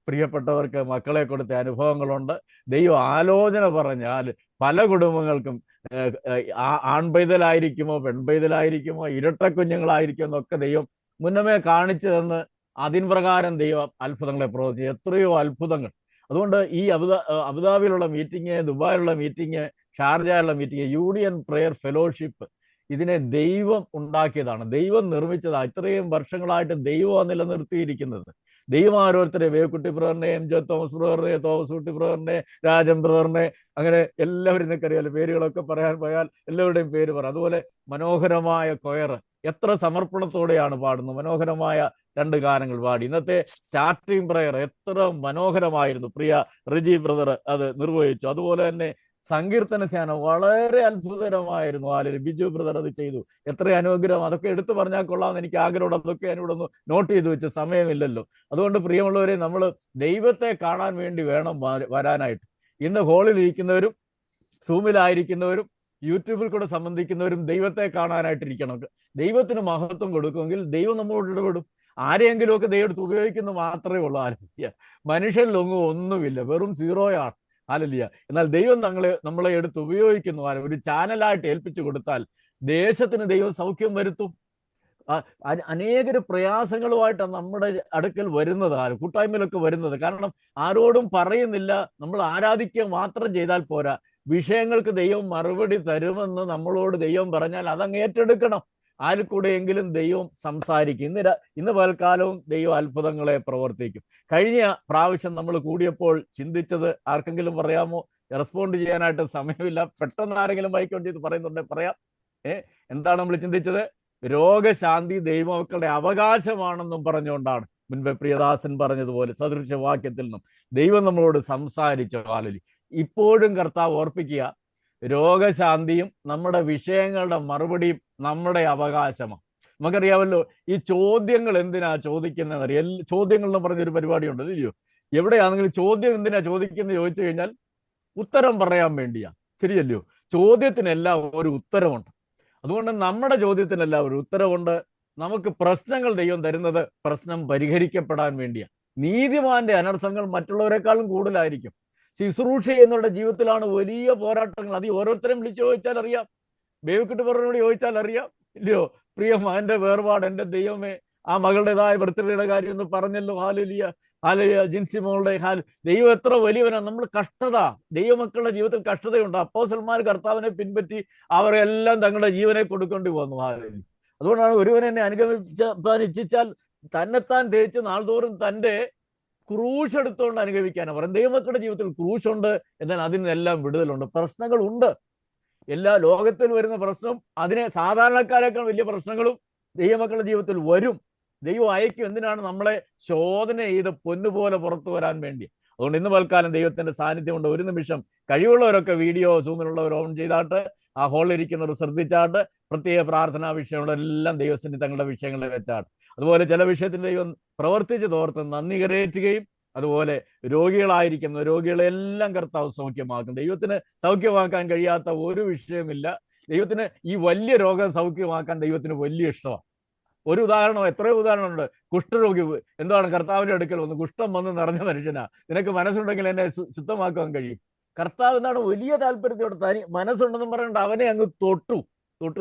പ്രിയപ്പെട്ടവർക്ക് മക്കളെ കൊടുത്ത അനുഭവങ്ങളുണ്ട്. ദൈവം ആലോചന പറഞ്ഞാൽ പല കുടുംബങ്ങൾക്കും ആൺപൈതലായിരിക്കുമോ പെൺപൈതലായിരിക്കുമോ ഇരട്ട കുഞ്ഞുങ്ങളായിരിക്കുമോ എന്നൊക്കെ ദൈവം മുന്നമേ കാണിച്ചു തന്ന് അതിൻ പ്രകാരം ദൈവം അത്ഭുതങ്ങളെ പ്രവർത്തിച്ചു. എത്രയോ അത്ഭുതങ്ങൾ. അതുകൊണ്ട് ഈ അബുദാബിയിലുള്ള മീറ്റിംഗ്, ദുബായിലുള്ള മീറ്റിംഗ്, ഷാർജയിലുള്ള മീറ്റിംഗ്, യൂണിയൻ പ്രെയർ ഫെലോഷിപ്പ്, ഇതിനെ ദൈവം ഉണ്ടാക്കിയതാണ്, ദൈവം നിർമ്മിച്ചതാണ്. ഇത്രയും വർഷങ്ങളായിട്ട് ദൈവം നിലനിർത്തിയിരിക്കുന്നത്. ദൈവം ഓരോരുത്തരെ, വേക്കുട്ടി ബ്രദറിനെ, എം ജെ തോമസ് ബ്രദറിനെ, തോമസ് കുട്ടി ബ്രദറിനെ, രാജൻ ബ്രദറിനെ, അങ്ങനെ എല്ലാവരും നിനക്കറിയാലോ. പേരുകളൊക്കെ പറയാൻ പോയാൽ എല്ലാവരുടെയും പേര് പറയാം. അതുപോലെ മനോഹരമായ കൊയർ എത്ര സമർപ്പണത്തോടെയാണ് പാടുന്നത്. മനോഹരമായ 2 ഗാനങ്ങൾ പാടി. ഇന്നത്തെ സ്റ്റാർട്ടിംഗ് പ്രയർ എത്ര മനോഹരമായിരുന്നു. പ്രിയ റിജി ബ്രദർ അത് നിർവഹിച്ചു. അതുപോലെ തന്നെ സങ്കീർത്തന ധ്യാനം വളരെ അത്ഭുതകരമായിരുന്നു. ആലൊരു ബിജു ബ്രദർ അത് ചെയ്തു. എത്ര അനുഗ്രഹം! അതൊക്കെ എടുത്തു പറഞ്ഞാൽ കൊള്ളാമെന്ന് എനിക്ക് ആഗ്രഹമുണ്ട്. അതൊക്കെ ഞാനിവിടെ ഒന്ന് നോട്ട് ചെയ്ത് വെച്ച് സമയമില്ലല്ലോ. അതുകൊണ്ട് പ്രിയമുള്ളവരെ, നമ്മൾ ദൈവത്തെ കാണാൻ വേണ്ടി വേണം വരാനായിട്ട്. ഇന്ന് ഹോളിൽ ഇരിക്കുന്നവരും സൂമിലായിരിക്കുന്നവരും യൂട്യൂബിൽ കൂടെ സംബന്ധിക്കുന്നവരും ദൈവത്തെ കാണാനായിട്ടിരിക്കണം. ദൈവത്തിന് മഹത്വം കൊടുക്കുമെങ്കിൽ ദൈവം നമ്മളോട് ഇടപെടും. ആരെയെങ്കിലുമൊക്കെ ദൈവം ഉപയോഗിക്കുന്നത് മാത്രമേ ഉള്ളൂ. ആലല്യ, മനുഷ്യരിലൊന്നും ഒന്നുമില്ല, വെറും സീറോയാണ്. ആലല്യ. എന്നാൽ ദൈവം നമ്മളെ എടുത്ത് ഉപയോഗിക്കുന്നു. ഒരു ചാനലായിട്ട് ഏൽപ്പിച്ചു കൊടുത്താൽ ദേശത്തിന് ദൈവം സൗഖ്യം വരുത്തും. അനേകര് പ്രയാസങ്ങളുമായിട്ടാണ് നമ്മുടെ അടുക്കൽ വരുന്നത്, കൂട്ടായ്മയിലൊക്കെ വരുന്നത്. കാരണം ആരോടും പറയുന്നില്ല. നമ്മൾ ആരാധിക്കുക മാത്രം ചെയ്താൽ പോരാ. വിഷയങ്ങൾക്ക് ദൈവം മറുപടി തരുമെന്ന് നമ്മളോട് ദൈവം പറഞ്ഞാൽ അതങ്ങ് ഏറ്റെടുക്കണം. ആരിൽ കൂടെയെങ്കിലും ദൈവം സംസാരിക്കും. ഇന്ന് പൽക്കാലവും ദൈവം അത്ഭുതങ്ങളെ പ്രവർത്തിക്കും. കഴിഞ്ഞ പ്രാവശ്യം നമ്മൾ കൂടിയപ്പോൾ ചിന്തിച്ചത് ആർക്കെങ്കിലും പറയാമോ? റെസ്പോണ്ട് ചെയ്യാനായിട്ട് സമയമില്ല. പെട്ടെന്ന് ആരെങ്കിലും വായിക്കൊണ്ട് ഇത് പറയുന്നുണ്ടെങ്കിൽ പറയാം. എന്താണ് നമ്മൾ ചിന്തിച്ചത്? രോഗശാന്തി ദൈവമക്കളുടെ അവകാശമാണെന്നും പറഞ്ഞുകൊണ്ടാണ് മുൻപേ പ്രിയദാസൻ പറഞ്ഞതുപോലെ സദൃശവാക്യത്തിൽ നിന്നും ദൈവം നമ്മളോട് സംസാരിച്ചു. ആലലി, ഇപ്പോഴും കർത്താവ് ഓർപ്പിക്കുക, രോഗശാന്തിയും നമ്മുടെ വിഷയങ്ങളുടെ മറുപടിയും നമ്മുടെ അവകാശമാണ്. നമുക്കറിയാമല്ലോ, ഈ ചോദ്യങ്ങൾ എന്തിനാ ചോദിക്കുന്നതെന്ന് അറിയാം. ചോദ്യങ്ങൾ എന്ന് പറഞ്ഞൊരു പരിപാടി ഉണ്ട്, ഇല്ലയോ? എവിടെയാണെങ്കിലും ചോദ്യം എന്തിനാ ചോദിക്കുന്നത് ചോദിച്ചു കഴിഞ്ഞാൽ ഉത്തരം പറയാൻ വേണ്ടിയാ, ശരിയല്ലയോ? ചോദ്യത്തിനെല്ലാം ഒരു ഉത്തരമുണ്ട്. അതുകൊണ്ട് നമ്മുടെ ചോദ്യത്തിനെല്ലാം ഒരു ഉത്തരവുണ്ട്. നമുക്ക് പ്രശ്നങ്ങൾ ദൈവം തരുന്നത് പ്രശ്നം പരിഹരിക്കപ്പെടാൻ വേണ്ടിയാണ്. നീതിമാന്റെ അനർത്ഥങ്ങൾ മറ്റുള്ളവരെക്കാളും കൂടുതലായിരിക്കും. ശുശ്രൂഷ എന്നുള്ള ജീവിതത്തിലാണ് വലിയ പോരാട്ടങ്ങൾ. അത് ഓരോരുത്തരും വിളിച്ചു ചോദിച്ചാൽ അറിയാം. ബേബിക്കുട്ടി പറഞ്ഞോട് ചോദിച്ചാൽ അറിയാം, ഇല്ലയോ? പ്രിയ മകന്റെ വേർപാട്, എൻ്റെ ദൈവമേ, ആ മകളുടേതായ ബർത്ത്ഡേയുടെ കാര്യം ഒന്ന് പറഞ്ഞല്ലോ. ഹാലലിയ, ഹാലലിയ, ജിൻസി മോളുടെ ദൈവം എത്ര വലിയവനാണ്. നമ്മൾ കഷ്ടത, ദൈവമക്കളുടെ ജീവിതത്തിൽ കഷ്ടതയുണ്ട്. അപ്പോസ്തലന്മാർ കർത്താവിനെ പിൻപറ്റി അവരെല്ലാം തങ്ങളുടെ ജീവനെ കൊടുക്കേണ്ടി വന്നു. ഹാലലിയ. അതുകൊണ്ടാണ് ഒരുവൻ എന്നെ അനുഗമിക്കാൻ ഇച്ഛിച്ചാൽ തന്നെത്താൻ തേച്ച് നാൾതോറും തൻ്റെ ക്രൂശ് എടുത്തുകൊണ്ട് അനുഗമിക്കാനാണ് പറയുന്നത്. ദൈവമക്കളുടെ ജീവിതത്തിൽ ക്രൂശുണ്ട്, എന്നാൽ അതിനെല്ലാം വിടുതലുണ്ട്. പ്രശ്നങ്ങളുണ്ട്. എല്ലാ ലോകത്തിൽ വരുന്ന പ്രശ്നം, അതിനെ സാധാരണക്കാരേക്കാൾ വലിയ പ്രശ്നങ്ങളും ദൈവമക്കളുടെ ജീവിതത്തിൽ വരും. ദൈവം അയക്കും. എന്തിനാണ്? നമ്മളെ ശോധന ചെയ്ത് പൊന്നുപോലെ പുറത്തു വരാൻ വേണ്ടി. അതുകൊണ്ട് ഇന്ന് പൽക്കാലം ദൈവത്തിന്റെ സാന്നിധ്യമുണ്ട്. ഒരു നിമിഷം കഴിവുള്ളവരൊക്കെ വീഡിയോ സൂമിലുള്ളവർ ഓൺ ചെയ്താട്ട് ആ ഹോളിൽ ഇരിക്കുന്നവർ ശ്രദ്ധിച്ചാട്ട് പ്രത്യേക പ്രാർത്ഥനാ വിഷയങ്ങളെല്ലാം ദൈവത്തിന് തങ്ങളുടെ വിഷയങ്ങളെ വെച്ചാട്ട്, അതുപോലെ ചില വിഷയത്തിൽ ദൈവം പ്രവർത്തിച്ച് തോർത്ത് നന്ദി കരയേറ്റുകയും, അതുപോലെ രോഗികളായിരിക്കുന്ന രോഗികളെല്ലാം കർത്താവ് സൗഖ്യമാക്കും. ദൈവത്തിന് സൗഖ്യമാക്കാൻ കഴിയാത്ത ഒരു വിഷയമില്ല. ദൈവത്തിന് ഈ വലിയ രോഗം സൗഖ്യമാക്കാൻ ദൈവത്തിന് വലിയ ഇഷ്ടമാണ്. ഒരു ഉദാഹരണം, എത്രയോ ഉദാഹരണമുണ്ട്. കുഷ്ഠരോഗി എന്താണ് കർത്താവിന്റെ അടുക്കൽ വന്ന്, കുഷ്ഠം വന്ന് നിറഞ്ഞ മനുഷ്യനാ, നിനക്ക് മനസ്സുണ്ടെങ്കിൽ എന്നെ ശുദ്ധമാക്കാൻ കഴിയും. കർത്താവ് എന്താണ് വലിയ താല്പര്യത്തോടെ തനി മനസ്സുണ്ടെന്നും പറഞ്ഞിട്ട് അവനെ അങ്ങ് തൊട്ടു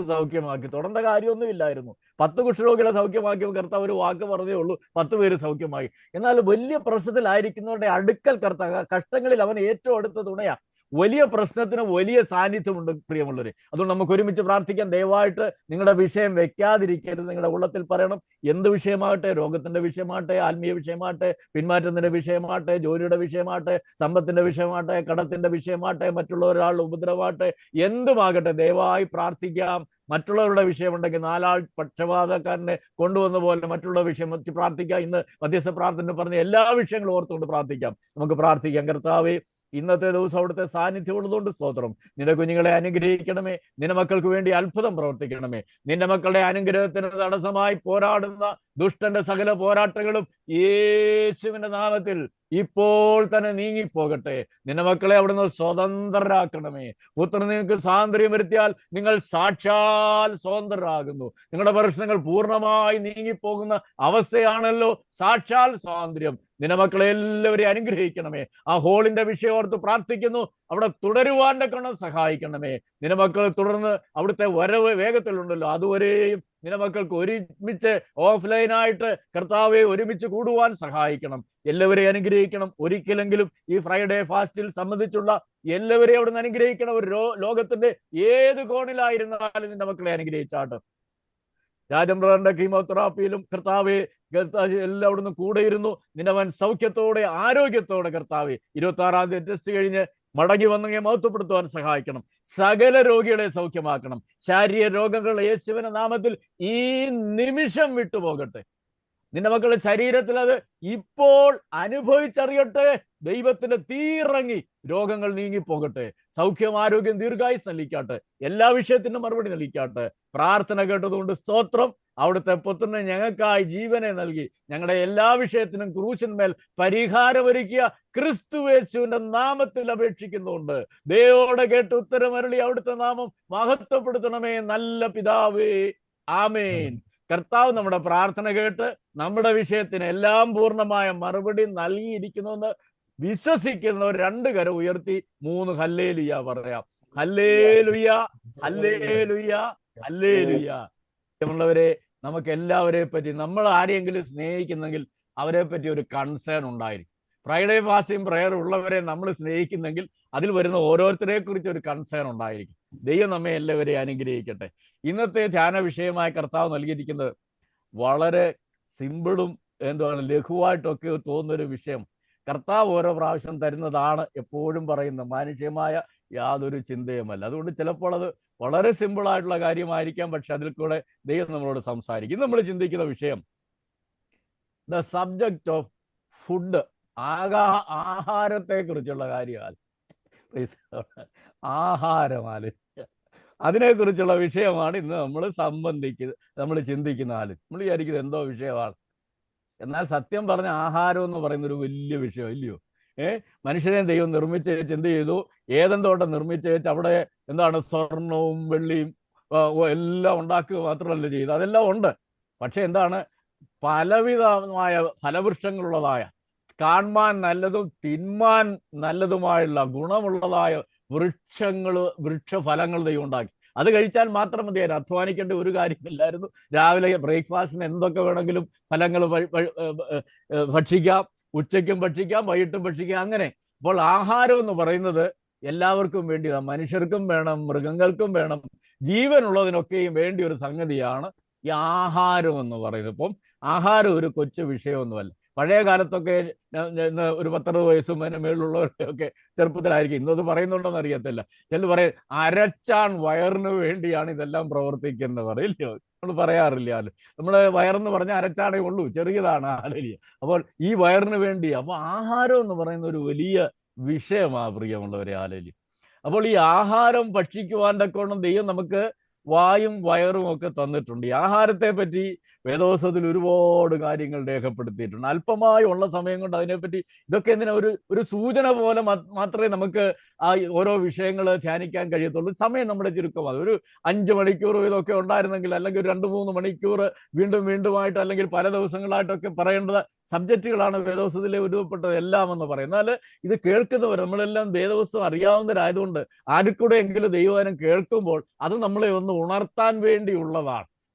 സൗഖ്യമാക്കി. തൊടേണ്ട കാര്യമൊന്നുമില്ലായിരുന്നു. 10 കുഷ്ഠരോഗികളെ സൗഖ്യമാക്കിയപ്പോൾ കർത്താവ് ഒരു വാക്ക് പറഞ്ഞേ ഉള്ളൂ, 10 പേര് സൗഖ്യമായി. എന്നാൽ വലിയ പ്രശ്നത്തിലായിരിക്കുന്നവരുടെ അടുക്കൽ കർത്താവ്, കഷ്ടങ്ങളിൽ അവൻ ഏറ്റവും അടുത്ത തുണയാ. വലിയ പ്രശ്നത്തിന് വലിയ സാന്നിധ്യമുണ്ട് പ്രിയമുള്ളവരെ. അതുകൊണ്ട് നമുക്ക് ഒരുമിച്ച് പ്രാർത്ഥിക്കാം. ദയവായിട്ട് നിങ്ങളുടെ വിഷയം വെക്കാതിരിക്കരുത്. നിങ്ങളുടെ ഉള്ളത്തിൽ പറയണം. എന്ത് വിഷയമാകട്ടെ, രോഗത്തിന്റെ വിഷയമാകട്ടെ, ആത്മീയ വിഷയമാകട്ടെ, പിന്മാറ്റത്തിന്റെ വിഷയമാകട്ടെ, ജോലിയുടെ വിഷയമാകട്ടെ, സമ്പത്തിന്റെ വിഷയമാകട്ടെ, കടത്തിന്റെ വിഷയമാകട്ടെ, മറ്റുള്ളവരാളുടെ ഉപദ്രവമാകട്ടെ, എന്തുമാകട്ടെ, ദയവായി പ്രാർത്ഥിക്കാം. മറ്റുള്ളവരുടെ വിഷയമുണ്ടെങ്കിൽ 4 ആൾ പക്ഷപാതക്കാരനെ കൊണ്ടുവന്ന പോലെ മറ്റുള്ള വിഷയം വെച്ച് പ്രാർത്ഥിക്കാം. ഇന്ന് മധ്യസ്ഥ പ്രാർത്ഥന പറഞ്ഞ എല്ലാ വിഷയങ്ങളും ഓർത്തുകൊണ്ട് പ്രാർത്ഥിക്കാം. നമുക്ക് പ്രാർത്ഥിക്കാം. കർത്താവേ, ഇന്നത്തെ ദിവസം അവിടുത്തെ സാന്നിധ്യം ഉള്ളതുകൊണ്ട് സ്തോത്രം. നിന്റെ കുഞ്ഞുങ്ങളെ അനുഗ്രഹിക്കണമേ. നിന്റെ മക്കൾക്ക് വേണ്ടി അത്ഭുതം പ്രവർത്തിക്കണമേ. നിന്റെ മക്കളുടെ അനുഗ്രഹത്തിന് തടസ്സമായി പോരാടുന്ന ദുഷ്ടന്റെ സകല പോരാട്ടങ്ങളും യേശുവിന്റെ നാമത്തിൽ ഇപ്പോൾ തന്നെ നീങ്ങിപ്പോകട്ടെ. നിന്റെ മക്കളെ അവിടുന്ന് സ്വതന്ത്രരാക്കണമേ. പുത്രൻ നിങ്ങൾക്ക് സ്വാതന്ത്ര്യം വരുത്തിയാൽ നിങ്ങൾ സാക്ഷാൽ സ്വതന്ത്രരാകുന്നു. നിങ്ങളുടെ പ്രശ്നങ്ങൾ പൂർണ്ണമായി നീങ്ങിപ്പോകുന്ന അവസ്ഥയാണല്ലോ സാക്ഷാൽ സ്വാതന്ത്ര്യം. നിന്റെ മക്കളെ എല്ലാവരെയും അനുഗ്രഹിക്കണമേ. ആ ഹോളിന്റെ വിഷയം ഓർത്ത് പ്രാർത്ഥിക്കുന്നു. അവിടെ തുടരുവാൻ്റെ കൊണ്ട് സഹായിക്കണമേ. നിന്റെ മക്കൾ തുടർന്ന് അവിടുത്തെ വരവ് വേഗത്തിലുണ്ടല്ലോ, അതുവരെയും നിന്റെ മക്കൾക്ക് ഒരുമിച്ച് ഓഫ്ലൈനായിട്ട് കർത്താവെ ഒരുമിച്ച് കൂടുവാൻ സഹായിക്കണം. എല്ലാവരെയും അനുഗ്രഹിക്കണം. ഒരിക്കലെങ്കിലും ഈ ഫ്രൈഡേ ഫാസ്റ്റിൽ സംബന്ധിച്ചുള്ള എല്ലാവരെയും അവിടെ നിന്ന് അനുഗ്രഹിക്കണം. ഒരു ലോകത്തിന്റെ ഏത് കോണിലായിരുന്നാലും നിന്റെ മക്കളെ അനുഗ്രഹിച്ചാട്ട്. രാജംബ്രറിന്റെ കീമോതെറാപ്പിയിലും കർത്താവെ എല്ലാം അവിടുന്ന് കൂടെ ഇരുന്നു. നിന്നവൻ സൗഖ്യത്തോടെ ആരോഗ്യത്തോടെ കർത്താവെ 26-ാം തീയതി ടെസ്റ്റ് കഴിഞ്ഞ് മടങ്ങി വന്നെങ്കിൽ മഹത്വപ്പെടുത്തുവാൻ സഹായിക്കണം. സകല രോഗികളെ സൗഖ്യമാക്കണം. ശാരീരിക രോഗങ്ങൾ യേശുവിന്റെ നാമത്തിൽ ഈ നിമിഷം വിട്ടുപോകട്ടെ. നിന്റെ മക്കളുടെ ശരീരത്തിൽ അത് ഇപ്പോൾ അനുഭവിച്ചറിയട്ടെ. ദൈവത്തിന്റെ തീയിറങ്ങി രോഗങ്ങൾ നീങ്ങിപ്പോകട്ടെ. സൗഖ്യം, ആരോഗ്യം, ദീർഘായുസ് നൽകിക്കാട്ടെ. എല്ലാ വിഷയത്തിനും മറുപടി നൽകിക്കാട്ടെ. പ്രാർത്ഥന കേട്ടതുകൊണ്ട് സ്തോത്രം. അവിടുത്തെ പുത്രനെ ഞങ്ങൾക്കായി ജീവനെ നൽകി ഞങ്ങളുടെ എല്ലാ വിഷയത്തിനും ക്രൂശിന്മേൽ പരിഹാരമൊരുക്കിയ ക്രിസ്തുയേശുവിന്റെ നാമത്തിൽ അപേക്ഷിക്കുന്നുണ്ട്. ദൈവത്തോടെ കേട്ട് ഉത്തരമരുളി അവിടുത്തെ നാമം മഹത്വപ്പെടുത്തണമേ നല്ല പിതാവേ. ആമേൻ. കർത്താവ് നമ്മുടെ പ്രാർത്ഥന കേട്ട് നമ്മുടെ വിഷയത്തിന് എല്ലാം പൂർണ്ണമായ മറുപടി നൽകിയിരിക്കുന്നുവെന്ന് വിശ്വസിക്കുന്നവർ 2 കരം ഉയർത്തി 3 ഹല്ലേലൂയ പറയാം. ഹല്ലേലൂയ, ഹല്ലേലൂയ, ഹല്ലേലൂയ. പ്രിയമുള്ളവരെ, നമുക്ക് എല്ലാവരെ പറ്റി, നമ്മൾ ആരെയെങ്കിലും സ്നേഹിക്കുന്നെങ്കിൽ അവരെ പറ്റി ഒരു കൺസേൺ ഉണ്ടായിരിക്കും. ഫ്രൈഡേ ഫാസ്റ്റിംഗ് പ്രയർ ഉള്ളവരെ നമ്മൾ സ്നേഹിക്കുന്നെങ്കിൽ അതിൽ വരുന്ന ഓരോരുത്തരെ കുറിച്ച് ഒരു കൺസേൺ ഉണ്ടായിരിക്കും. ദൈവം നമ്മെ എല്ലാവരെയും അനുഗ്രഹിക്കട്ടെ. ഇന്നത്തെ ധ്യാന വിഷയമായ കർത്താവ് നൽകിയിരിക്കുന്നത് വളരെ സിമ്പിളും ലഘുവായിട്ടൊക്കെ തോന്നുന്നൊരു വിഷയം. കർത്താവ് ഓരോ പ്രാവശ്യം തരുന്നതാണ് എപ്പോഴും പറയുന്നത്, മാനുഷികമായ യാതൊരു ചിന്തയുമല്ല. അതുകൊണ്ട് ചിലപ്പോൾ അത് വളരെ സിമ്പിളായിട്ടുള്ള കാര്യമായിരിക്കാം, പക്ഷെ അതിൽ കൂടെ ദൈവം നമ്മളോട് സംസാരിക്കും. നമ്മൾ ചിന്തിക്കുന്ന വിഷയം ദ സബ്ജക്റ്റ് ഓഫ് ഫുഡ്, ആഹാരത്തെ കുറിച്ചുള്ള കാര്യമാണ്. ആഹാരമാണ്, അതിനെക്കുറിച്ചുള്ള വിഷയമാണ് ഇന്ന് നമ്മൾ ചിന്തിക്കുന്ന നമ്മൾ വിചാരിക്കുന്നത് എന്തോ വിഷയമാണ്. എന്നാൽ സത്യം പറഞ്ഞ ആഹാരം എന്ന് പറയുന്ന ഒരു വലിയ വിഷയം ഇല്ലയോ? മനുഷ്യനെ ദൈവം നിർമ്മിച്ച് വെച്ച് എന്ത് ചെയ്തു? ഏദൻ തോട്ടം നിർമ്മിച്ച് വെച്ച് അവിടെ സ്വർണവും വെള്ളിയും എല്ലാം ഉണ്ടാക്കുക മാത്രമല്ല ചെയ്തു, അതെല്ലാം ഉണ്ട്. പക്ഷെ പലവിധമായ ഫലവൃക്ഷങ്ങളുള്ളതായ, കാണാൻ നല്ലതും തിന്മാൻ നല്ലതുമായുള്ള ഗുണമുള്ളതായ വൃക്ഷഫലങ്ങൾ ദൈവം ഉണ്ടാക്കി. അത് കഴിച്ചാൽ മാത്രം മതിയായിരുന്നു, അധ്വാനിക്കേണ്ട ഒരു കാര്യമില്ലായിരുന്നു. രാവിലെ ബ്രേക്ക്ഫാസ്റ്റിന് എന്തൊക്കെ വേണമെങ്കിലും ഫലങ്ങൾ ഭക്ഷിക്കാം, ഉച്ചയ്ക്കും ഭക്ഷിക്കാം, വൈകിട്ടും ഭക്ഷിക്കാം, അങ്ങനെ. അപ്പോൾ ആഹാരം എന്ന് പറയുന്നത് എല്ലാവർക്കും വേണ്ടിയതാണ്. മനുഷ്യർക്കും വേണം, മൃഗങ്ങൾക്കും വേണം, ജീവനുള്ളതിനൊക്കെയും വേണ്ടി ഒരു സംഗതിയാണ് ഈ ആഹാരം എന്ന് പറയുന്നത്. അപ്പം ആഹാരം ഒരു കൊച്ചു വിഷയമൊന്നുമല്ല. പഴയ കാലത്തൊക്കെ ഒരു 10-60 വയസ്സും അതിന് മേളിലുള്ളവരൊക്കെ ചെറുപ്പത്തിലായിരിക്കും. ഇന്നത് പറയുന്നുണ്ടോന്ന് അറിയത്തില്ല. ചിലർ പറയും അരച്ചാൻ വയറിന് വേണ്ടിയാണ് ഇതെല്ലാം പ്രവർത്തിക്കുന്നത് പറയില്ലയോ? നമ്മൾ പറയാറില്ല. നമ്മുടെ വയറെന്ന് പറഞ്ഞാൽ അരച്ചാണേ ഉള്ളൂ, ചെറിയതാണ് ആലരിയ. അപ്പോൾ ഈ വയറിന് വേണ്ടി, അപ്പോൾ ആഹാരം എന്ന് പറയുന്ന ഒരു വലിയ വിഷയമാണ് പ്രിയമുള്ളവരെ ആലരി. അപ്പോൾ ഈ ആഹാരം ഭക്ഷിക്കുവാൻ തക്കോണം ദൈവം നമുക്ക് വായും വയറും ഒക്കെ തന്നിട്ടുണ്ട്. ഈ ആഹാരത്തെ പറ്റി വേദോസത്തിൽ ഒരുപാട് കാര്യങ്ങൾ രേഖപ്പെടുത്തിയിട്ടുണ്ട്. അല്പമായി ഉള്ള സമയം കൊണ്ട് അതിനെപ്പറ്റി ഇതൊക്കെ ഒരു സൂചന പോലെ മാത്രമേ നമുക്ക് ആ ഓരോ വിഷയങ്ങൾ ധ്യാനിക്കാൻ കഴിയത്തുള്ളൂ. സമയം നമ്മുടെ ചുരുക്കമാണ്. ഒരു 5 മണിക്കൂർ ഇതൊക്കെ ഉണ്ടായിരുന്നെങ്കിൽ, അല്ലെങ്കിൽ ഒരു 2-3 മണിക്കൂർ വീണ്ടുമായിട്ട് അല്ലെങ്കിൽ പല ദിവസങ്ങളായിട്ടൊക്കെ പറയേണ്ട സബ്ജക്റ്റുകളാണ് വേദോസത്തിൽ ഒരുപ്പെട്ടത് എല്ലാം എന്ന് പറയുന്നത്. എന്നാൽ ഇത് കേൾക്കുന്നവർ നമ്മളെല്ലാം വേദോസം അറിയാവുന്നവരായതുകൊണ്ട് ആർക്കൂടെ എങ്കിലും ദൈവവചനം കേൾക്കുമ്പോൾ അത് നമ്മളെ ഒന്ന് ഉണർത്താൻ വേണ്ടിയുള്ളതാണ്.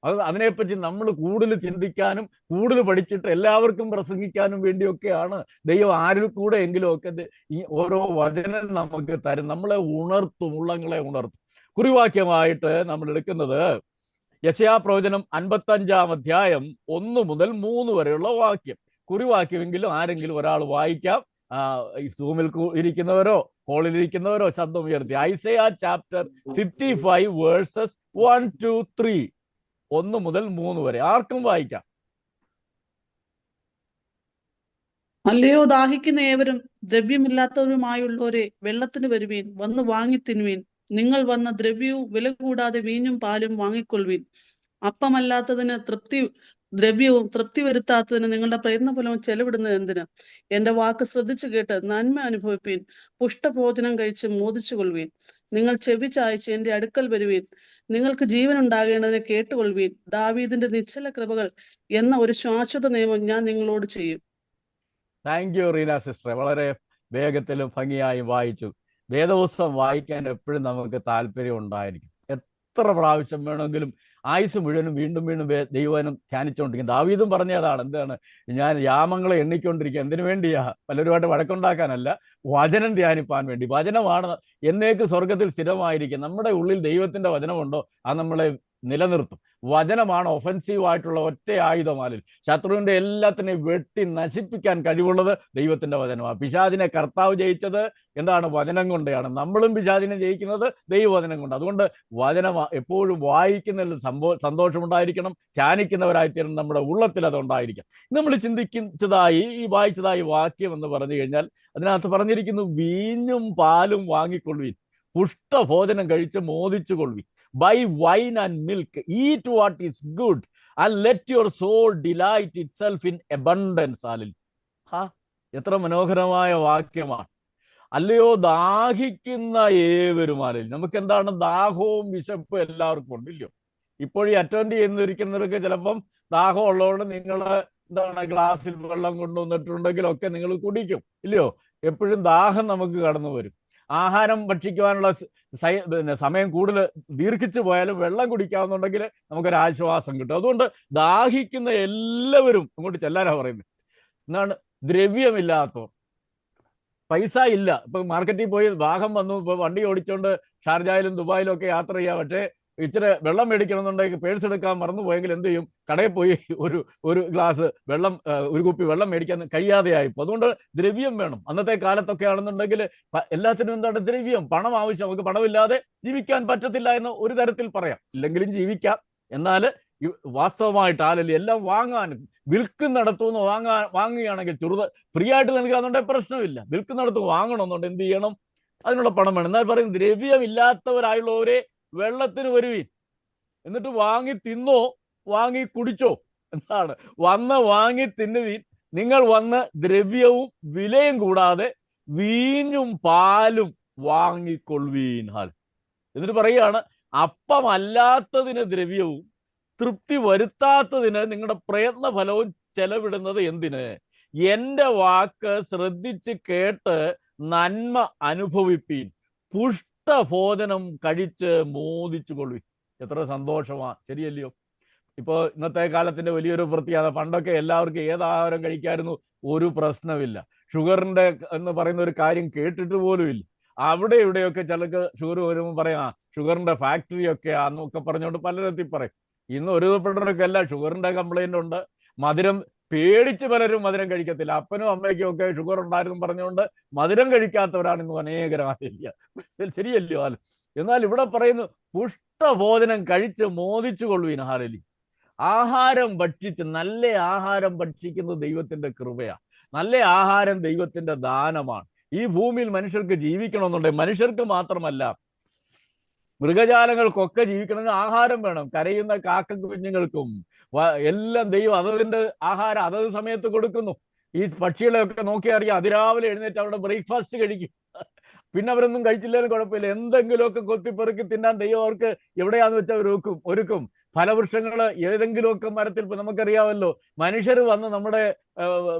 അതിനെപ്പറ്റി നമ്മൾ കൂടുതൽ ചിന്തിക്കാനും കൂടുതൽ പഠിച്ചിട്ട് എല്ലാവർക്കും പ്രസംഗിക്കാനും വേണ്ടിയൊക്കെയാണ് ദൈവം ആരിൽ കൂടെ എങ്കിലും ഒക്കെ ഈ ഓരോ വചനം നമുക്ക് തരും. നമ്മളെ ഉണർത്തും, ഉള്ളങ്ങളെ ഉണർത്തും. കുറിവാക്യമായിട്ട് നമ്മൾ എടുക്കുന്നത് യെശയ്യാ പ്രവചനം 55-ാം അധ്യായം 1 മുതൽ 3 വരെയുള്ള വാക്യം. കുറിവാക്യമെങ്കിലും ആരെങ്കിലും ഒരാൾ വായിക്കാം. സൂമിൽ ഇരിക്കുന്നവരോ ഹോളിൽ ഇരിക്കുന്നവരോ ശബ്ദം ഉയർത്തി. ഐസയാ ചാപ്റ്റർ 55 വേഴ്സസ് 1 to 3, 1 മുതൽ 3 വരെ ആർക്കും വായിക്കാം. അല്ലയോ ദാഹിക്കുന്ന ഏവരും ദ്രവ്യമില്ലാത്തവരുമായുള്ളവരെ വെള്ളത്തിന് വരുവീൻ, വന്ന് വാങ്ങി തിന്നുവീൻ. നിങ്ങൾ വന്ന ദ്രവ്യവും വില കൂടാതെ വീഞ്ഞും പാലും വാങ്ങിക്കൊള്ളുവീൻ. അപ്പമല്ലാത്തതിന് ദ്രവ്യവും തൃപ്തി വരുത്താത്തതിന് നിങ്ങളുടെ പ്രയത്നഫലവും ചെലവിടുന്നത് എന്തിന്? എന്റെ വാക്ക് ശ്രദ്ധിച്ചു കേട്ട് നന്മ അനുഭവിപ്പീൻ. പുഷ്ടഭോജനം കഴിച്ച് മോദിച്ചു കൊള്ളുവീൻ. നിങ്ങൾ ചെവി ചായച്ച് എന്റെ അടുക്കൽ വരുവീൻ. നിങ്ങൾക്ക് ജീവൻ ഉണ്ടാകേണ്ടതിനെ കേട്ടുകൊള്ളുവീൻ. ദാവീദിന്റെ നിശ്ചല കൃപകൾ എന്ന ഒരു ശാശ്വത നിയമം ഞാൻ നിങ്ങളോട് ചെയ്യും. Thank you Reena sister. വളരെ വേഗത്തിലും ഭംഗിയായും വായിച്ചു. വേദപുസ്തകം വായിക്കാൻ എപ്പോഴും നമുക്ക് താല്പര്യം ഉണ്ടായിരിക്കും. എത്ര പ്രാവശ്യം വേണമെങ്കിലും ആയുസ് മുഴുവനും വീണ്ടും ദൈവവചനം ധ്യാനിച്ചുകൊണ്ടിരിക്കും. ദാവീദും പറഞ്ഞതാണ്, ഞാൻ യാമങ്ങളെ എണ്ണിക്കൊണ്ടിരിക്കുക. എന്തിനു വേണ്ടിയാ? പലരുമായിട്ട് വഴക്കുണ്ടാക്കാനല്ല, വചനം ധ്യാനിപ്പാൻ വേണ്ടി. വചനമാണ് എന്നേക്ക് സ്വർഗത്തിൽ സ്ഥിരമായിരിക്കും. നമ്മുടെ ഉള്ളിൽ ദൈവത്തിന്റെ വചനമുണ്ടോ അത് നമ്മളെ നിലനിർത്തും. വചനമാണ് ഒഫൻസീവ് ആയിട്ടുള്ള ഒറ്റ ആയുധമാലിൽ. ശത്രുവിന്റെ എല്ലാത്തിനെയും വെട്ടി നശിപ്പിക്കാൻ കഴിവുള്ളത് ദൈവത്തിന്റെ വചനമാണ്. പിശാചിനെ കർത്താവ് ജയിച്ചത് എന്താണ്? വചനം കൊണ്ടാണ്. നമ്മളും പിശാചിനെ ജയിക്കുന്നത് ദൈവവചനം കൊണ്ട്. അതുകൊണ്ട് വചനം എപ്പോഴും വായിക്കുന്നതിൽ സന്തോഷമുണ്ടായിരിക്കണം. ധ്യാനിക്കുന്നവരായിത്തീരണം നമ്മുടെ ഉള്ളത്തിൽ അതുണ്ടായിരിക്കാം. നമ്മൾ ഈ വായിച്ചതായി വാക്യം എന്ന് പറഞ്ഞു കഴിഞ്ഞാൽ അതിനകത്ത് പറഞ്ഞിരിക്കുന്നു, വീഞ്ഞും പാലും വാങ്ങിക്കൊള്ളുവിൻ, പുഷ്ടഭോജനം കഴിച്ച് മോദിച്ചു കൊള്ളുവിൻ. Buy wine and milk, eat what is good, and let your soul delight itself in abundance. എത്ര മനോഹരമായ വാക്യമാണ് അല്ലയോ! ദാഹിക്കുന്ന ഏവരും നമുക്ക് എന്താണ്? ദാഹവും വിശപ്പും എല്ലാവർക്കും ഉണ്ടല്ലോ. ഇപ്പോഴീ അറ്റൻഡ് ചെയ്യുന്നിരിക്കുന്നവർക്ക് ചിലപ്പം ദാഹം ഉള്ളതുകൊണ്ട് നിങ്ങൾ എന്താണ് ഗ്ലാസ്സിൽ വെള്ളം കൊണ്ടുവന്നിട്ടുണ്ടെങ്കിലൊക്കെ നിങ്ങൾ കുടിക്കും, ഇല്ലയോ? എപ്പോഴും ദാഹം നമുക്ക് കടന്നു വരും. ആഹാരം ഭക്ഷിക്കുവാനുള്ള സമയം കൂടുതൽ ദീർഘിച്ചു പോയാലും വെള്ളം കുടിക്കാവുന്നുണ്ടെങ്കിൽ നമുക്കൊരാശ്വാസം കിട്ടും. അതുകൊണ്ട് ദാഹിക്കുന്ന എല്ലാവരും ഇങ്ങോട്ട് ചെല്ലാനാ പറയുന്നത്. എന്താണ്? ദ്രവ്യമില്ലാത്തവർ, പൈസ ഇല്ല. ഇപ്പൊ മാർക്കറ്റിൽ പോയി ദാഹം വന്നു, ഇപ്പൊ വണ്ടി ഓടിച്ചോണ്ട് ഷാർജയിലും ദുബായിലും ഒക്കെ യാത്ര ചെയ്യാം. പക്ഷേ ഇച്ചിരി വെള്ളം മേടിക്കണമെന്നുണ്ടെങ്കിൽ പേഴ്സ് എടുക്കാൻ മറന്നുപോയെങ്കിൽ എന്ത് ചെയ്യും? കടയിൽ പോയി ഒരു ഗ്ലാസ് വെള്ളം, ഒരു കുപ്പി വെള്ളം മേടിക്കാൻ കഴിയാതെയായിപ്പോ. അതുകൊണ്ട് ദ്രവ്യം വേണം. അന്നത്തെ കാലത്തൊക്കെ ആണെന്നുണ്ടെങ്കിൽ എല്ലാത്തിനും എന്താണ്? ദ്രവ്യം, പണം ആവശ്യം. നമുക്ക് പണമില്ലാതെ ജീവിക്കാൻ പറ്റത്തില്ല എന്ന് ഒരു തരത്തിൽ പറയാം. ഇല്ലെങ്കിലും ജീവിക്കാം. എന്നാൽ വാസ്തവമായിട്ട് എല്ലാം വാങ്ങാനും വിൽക്കുന്നിടത്തുനിന്ന് വാങ്ങുകയാണെങ്കിൽ ഫ്രീ ആയിട്ട് നൽകാന്നുണ്ടെങ്കിൽ പ്രശ്നമില്ല. വിൽക്കുന്നിടത്ത് വാങ്ങണമെന്നുണ്ട് എന്ത് ചെയ്യണം? അതിനുള്ള പണം വേണം. എന്നാൽ പറയും ദ്രവ്യമില്ലാത്തവരായുള്ളവരെ വെള്ളത്തിന് വരുവീൻ, എന്നിട്ട് വാങ്ങി തിന്നോ, വാങ്ങി കുടിച്ചോ. എന്താണ്? വന്ന് വാങ്ങി തിന്നുവീൻ. നിങ്ങൾ വന്ന് ദ്രവ്യവും വിലയും കൂടാതെ വീഞ്ഞും പാലും വാങ്ങിക്കൊള്ളുവീൻ. എന്നിട്ട് പറയുകയാണ്, അപ്പമല്ലാത്തതിന് ദ്രവ്യവും തൃപ്തി വരുത്താത്തതിന് നിങ്ങളുടെ പ്രയത്ന ഫലവും ചെലവിടുന്നത് എന്തിന്? എൻ്റെ വാക്ക് ശ്രദ്ധിച്ച് കേട്ട് നന്മ അനുഭവിപ്പീൻ, ഭോജനം കഴിച്ച് മോദിച്ചു കൊള്ളു. എത്ര സന്തോഷമാണ്, ശരിയല്ലയോ? ഇപ്പോൾ ഇന്നത്തെ കാലത്തിന്റെ വലിയൊരു പ്രത്യേകത, പണ്ടൊക്കെ എല്ലാവർക്കും ഏതാഹാരം കഴിക്കായിരുന്നു, ഒരു പ്രശ്നമില്ല. ഷുഗറിന്റെ എന്ന് പറയുന്ന ഒരു കാര്യം കേട്ടിട്ട് പോലും ഇല്ല. അവിടെ ഇവിടെയൊക്കെ ചിലക്ക് ഷുഗർ വരുമ്പോൾ പറയാം ഷുഗറിന്റെ ഫാക്ടറി ഒക്കെ ആന്നൊക്കെ പറഞ്ഞുകൊണ്ട് പലരത്തിൽ പറയും. ഇന്ന് ഒരുവിധപ്പെട്ടവർക്കല്ല ഷുഗറിന്റെ കംപ്ലൈന്റ് ഉണ്ട്. മധുരം പേടിച്ച് പലരും മധുരം കഴിക്കത്തില്ല. അപ്പനും അമ്മയ്ക്കും ഒക്കെ ഷുഗർ ഉണ്ടായിരുന്നു പറഞ്ഞുകൊണ്ട് മധുരം കഴിക്കാത്തവരാണ് ഇന്ന് അനേകരായില്ല. ശരിയല്ലോ? എന്നാൽ ഇവിടെ പറയുന്നു, പുഷ്ടഭോജനം കഴിച്ച് മോദിച്ചു കൊള്ളുവീൻ. ആഹാരം ഭക്ഷിച്ച്, നല്ല ആഹാരം ഭക്ഷിക്കുന്നത് ദൈവത്തിന്റെ കൃപയാണ്. നല്ല ആഹാരം ദൈവത്തിന്റെ ദാനമാണ്. ഈ ഭൂമിയിൽ മനുഷ്യർക്ക് ജീവിക്കണമെന്നുണ്ടെങ്കിൽ, മനുഷ്യർക്ക് മാത്രമല്ല മൃഗജാലങ്ങൾക്കൊക്കെ ജീവിക്കണമെങ്കിൽ ആഹാരം വേണം. കരയുന്ന കാക്ക കുഞ്ഞുങ്ങൾക്കും എല്ലാം ദൈവം അതതിന്റെ ആഹാരം അതത് സമയത്ത് കൊടുക്കുന്നു. ഈ പക്ഷികളെയൊക്കെ നോക്കിയറിയാം, അതിരാവിലെ എഴുന്നേറ്റ് അവരുടെ ബ്രേക്ക്ഫാസ്റ്റ് കഴിക്കും. പിന്നെ അവരൊന്നും കഴിച്ചില്ലെങ്കിലും കുഴപ്പമില്ല, എന്തെങ്കിലുമൊക്കെ കൊത്തിപ്പെറുക്കി തിന്നാൻ ദൈവം അവർക്ക് എവിടെയാന്ന് വെച്ചാൽ ഒരുക്കും. ഫലവൃക്ഷങ്ങൾ ഏതെങ്കിലുമൊക്കെ മരത്തിൽ, ഇപ്പൊ നമുക്കറിയാമല്ലോ, മനുഷ്യർ വന്ന് നമ്മുടെ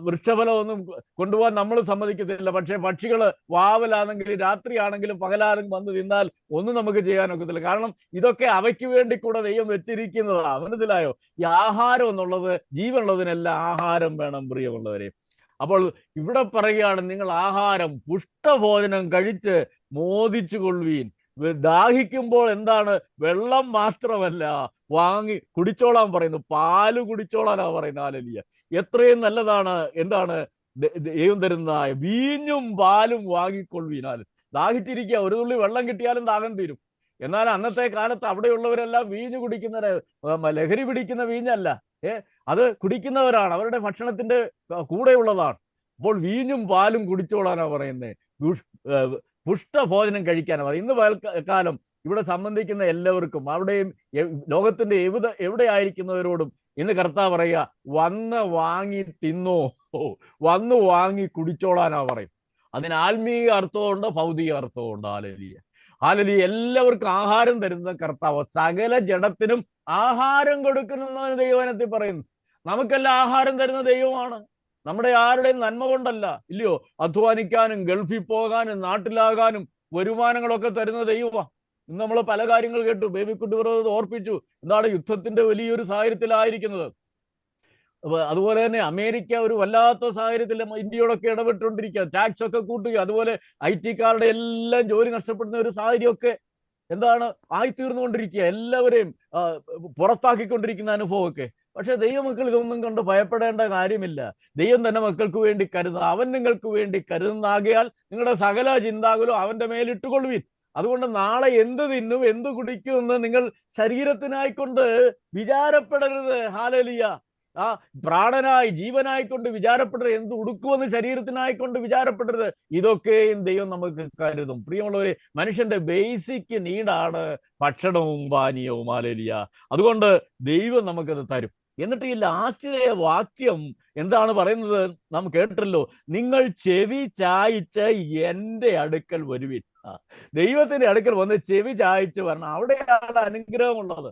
വൃക്ഷഫലം ഒന്നും കൊണ്ടുപോകാൻ നമ്മൾ സമ്മതിക്കത്തില്ല. പക്ഷേ പക്ഷികൾ വാവലാണെങ്കിലും രാത്രിയാണെങ്കിലും പകലാണെങ്കിലും വന്ന് തിന്നാൽ ഒന്നും നമുക്ക് ചെയ്യാനൊക്കത്തില്ല. കാരണം ഇതൊക്കെ അവയ്ക്ക് വേണ്ടി കൂടെ ദൈവം വെച്ചിരിക്കുന്നതാണ്. മനസ്സിലായോ? ഈ ആഹാരം എന്നുള്ളത്, ജീവനുള്ളതിനെല്ലാം ആഹാരം വേണം പ്രിയമുള്ളവരെ. അപ്പോൾ ഇവിടെ പറയുകയാണ്, നിങ്ങൾ ആഹാരം പുഷ്ടഭോജനം കഴിച്ച് മോദിച്ചു കൊള്ളുവീൻ. ദാഹിക്കുമ്പോൾ എന്താണ്? വെള്ളം മാത്രമല്ല, വാങ്ങി കുടിച്ചോളാൻ പറയുന്നു, പാല് കുടിച്ചോളാനാ പറയുന്നത്. ഹല്ലേലൂയ! എത്രയും നല്ലതാണ്. എന്താണ് ദൈവം തരുന്ന വീഞ്ഞും പാലും വാങ്ങിക്കൊള്ളുവീൻ. ദാഹിച്ചിരിക്കുക, ഒരു തുള്ളി വെള്ളം കിട്ടിയാലും ദാഹം തീരും. എന്നാൽ അന്നത്തെ കാലത്ത് അവിടെയുള്ളവരെല്ലാം വീഞ്ഞ് കുടിക്കുന്ന, ലഹരി പിടിക്കുന്ന വീഞ്ഞല്ല, അത് കുടിക്കുന്നവരാണ്, അവരുടെ ഭക്ഷണത്തിന്റെ കൂടെയുള്ളതാണ്. അപ്പോൾ വീഞ്ഞും പാലും കുടിച്ചോളാനാ പറയുന്നത്, പുഷ്ടഭോജനം കഴിക്കാനാണ് പറയുന്നത്. ഇന്ന് കാലം ഇവിടെ സംബന്ധിക്കുന്ന എല്ലാവർക്കും, അവിടെയും ലോകത്തിന്റെ എവിടെ ആയിരിക്കുന്നവരോടും ഇന്ന് കർത്താവ് പറയുക, വന്ന് വാങ്ങി തിന്നോ, വന്ന് വാങ്ങി കുടിച്ചോളാനാ പറയും. അതിന് ആത്മീയ അർത്ഥമുണ്ട്, ഭൗതിക അർത്ഥമുണ്ട്. ഹല്ലേലൂയ! എല്ലാവർക്കും ആഹാരം തരുന്ന കർത്താവ്, സകല ജഡത്തിനും ആഹാരം കൊടുക്കുന്ന ദൈവവചനത്തിൽ പറയുന്നു. നമുക്കെല്ലാം ആഹാരം തരുന്ന ദൈവമാണ്. നമ്മുടെ ആരുടെയും നന്മ കൊണ്ടല്ല, ഇല്ലയോ? അധ്വാനിക്കാനും ഗൾഫിൽ പോകാനും നാട്ടിലാകാനും വരുമാനങ്ങളൊക്കെ തരുന്ന ദൈവമാണ്. ഇന്ന് നമ്മൾ പല കാര്യങ്ങൾ കേട്ടു. ബേബിക്കുട്ടി ബ്രദർ ഓർപ്പിച്ചു, എന്താണ് യുദ്ധത്തിന്റെ വലിയൊരു സാഹചര്യത്തിലായിരിക്കുന്നത്. അതുപോലെ തന്നെ അമേരിക്ക ഒരു വല്ലാത്ത സാഹചര്യത്തിൽ ഇന്ത്യയോടൊക്കെ ഇടപെട്ടുകൊണ്ടിരിക്കുക, ടാക്സ് ഒക്കെ കൂട്ടുക, അതുപോലെ IT-കാരുടെ എല്ലാം ജോലി നഷ്ടപ്പെടുന്ന ഒരു സാഹചര്യമൊക്കെ എന്താണ് ആയിത്തീർന്നുകൊണ്ടിരിക്കുക, എല്ലാവരെയും പുറത്താക്കിക്കൊണ്ടിരിക്കുന്ന അനുഭവമൊക്കെ. പക്ഷെ ദൈവമക്കൾ ഇതൊന്നും കണ്ട് ഭയപ്പെടേണ്ട കാര്യമില്ല. ദൈവം തന്നെ മക്കൾക്ക് വേണ്ടി കരുതുക, അവൻ നിങ്ങൾക്ക് വേണ്ടി കരുതുന്നാകിയാൽ നിങ്ങളുടെ സകല ചിന്താകുലും അവന്റെ മേലിട്ടുകൊള്ളുവിൻ. അതുകൊണ്ട് നാളെ എന്ത് തിന്നും എന്ത് കുടിക്കുമെന്ന് നിങ്ങൾ ശരീരത്തിനായിക്കൊണ്ട് വിചാരപ്പെടരുത്. ഹാലേലൂയ. ആ പ്രാണനായി ജീവനായിക്കൊണ്ട് വിചാരപ്പെടരുത്. എന്ത് ഉടുക്കുമെന്ന് ശരീരത്തിനായിക്കൊണ്ട് വിചാരപ്പെടരുത്. ഇതൊക്കെയും ദൈവം നമുക്ക് കരുതും. പ്രിയമുള്ളവരെ, മനുഷ്യന്റെ ബേസിക് നീഡാണ് ഭക്ഷണവും പാനീയവും. ഹാലേലൂയ. അതുകൊണ്ട് ദൈവം നമുക്കത് തരും. എന്നിട്ട് ഈ ലാസ്റ്റിലെ വാക്യം എന്താണ് പറയുന്നത്? നാം കേട്ടല്ലോ, നിങ്ങൾ ചെവി ചായിച്ച് എൻ്റെ അടുക്കൽ വരുവിൻ. ദൈവത്തിന്റെ അടുക്കൽ വന്ന് ചെവി ചായിച്ച് വരണം. അവിടെയാണ് അനുഗ്രഹമുള്ളത്,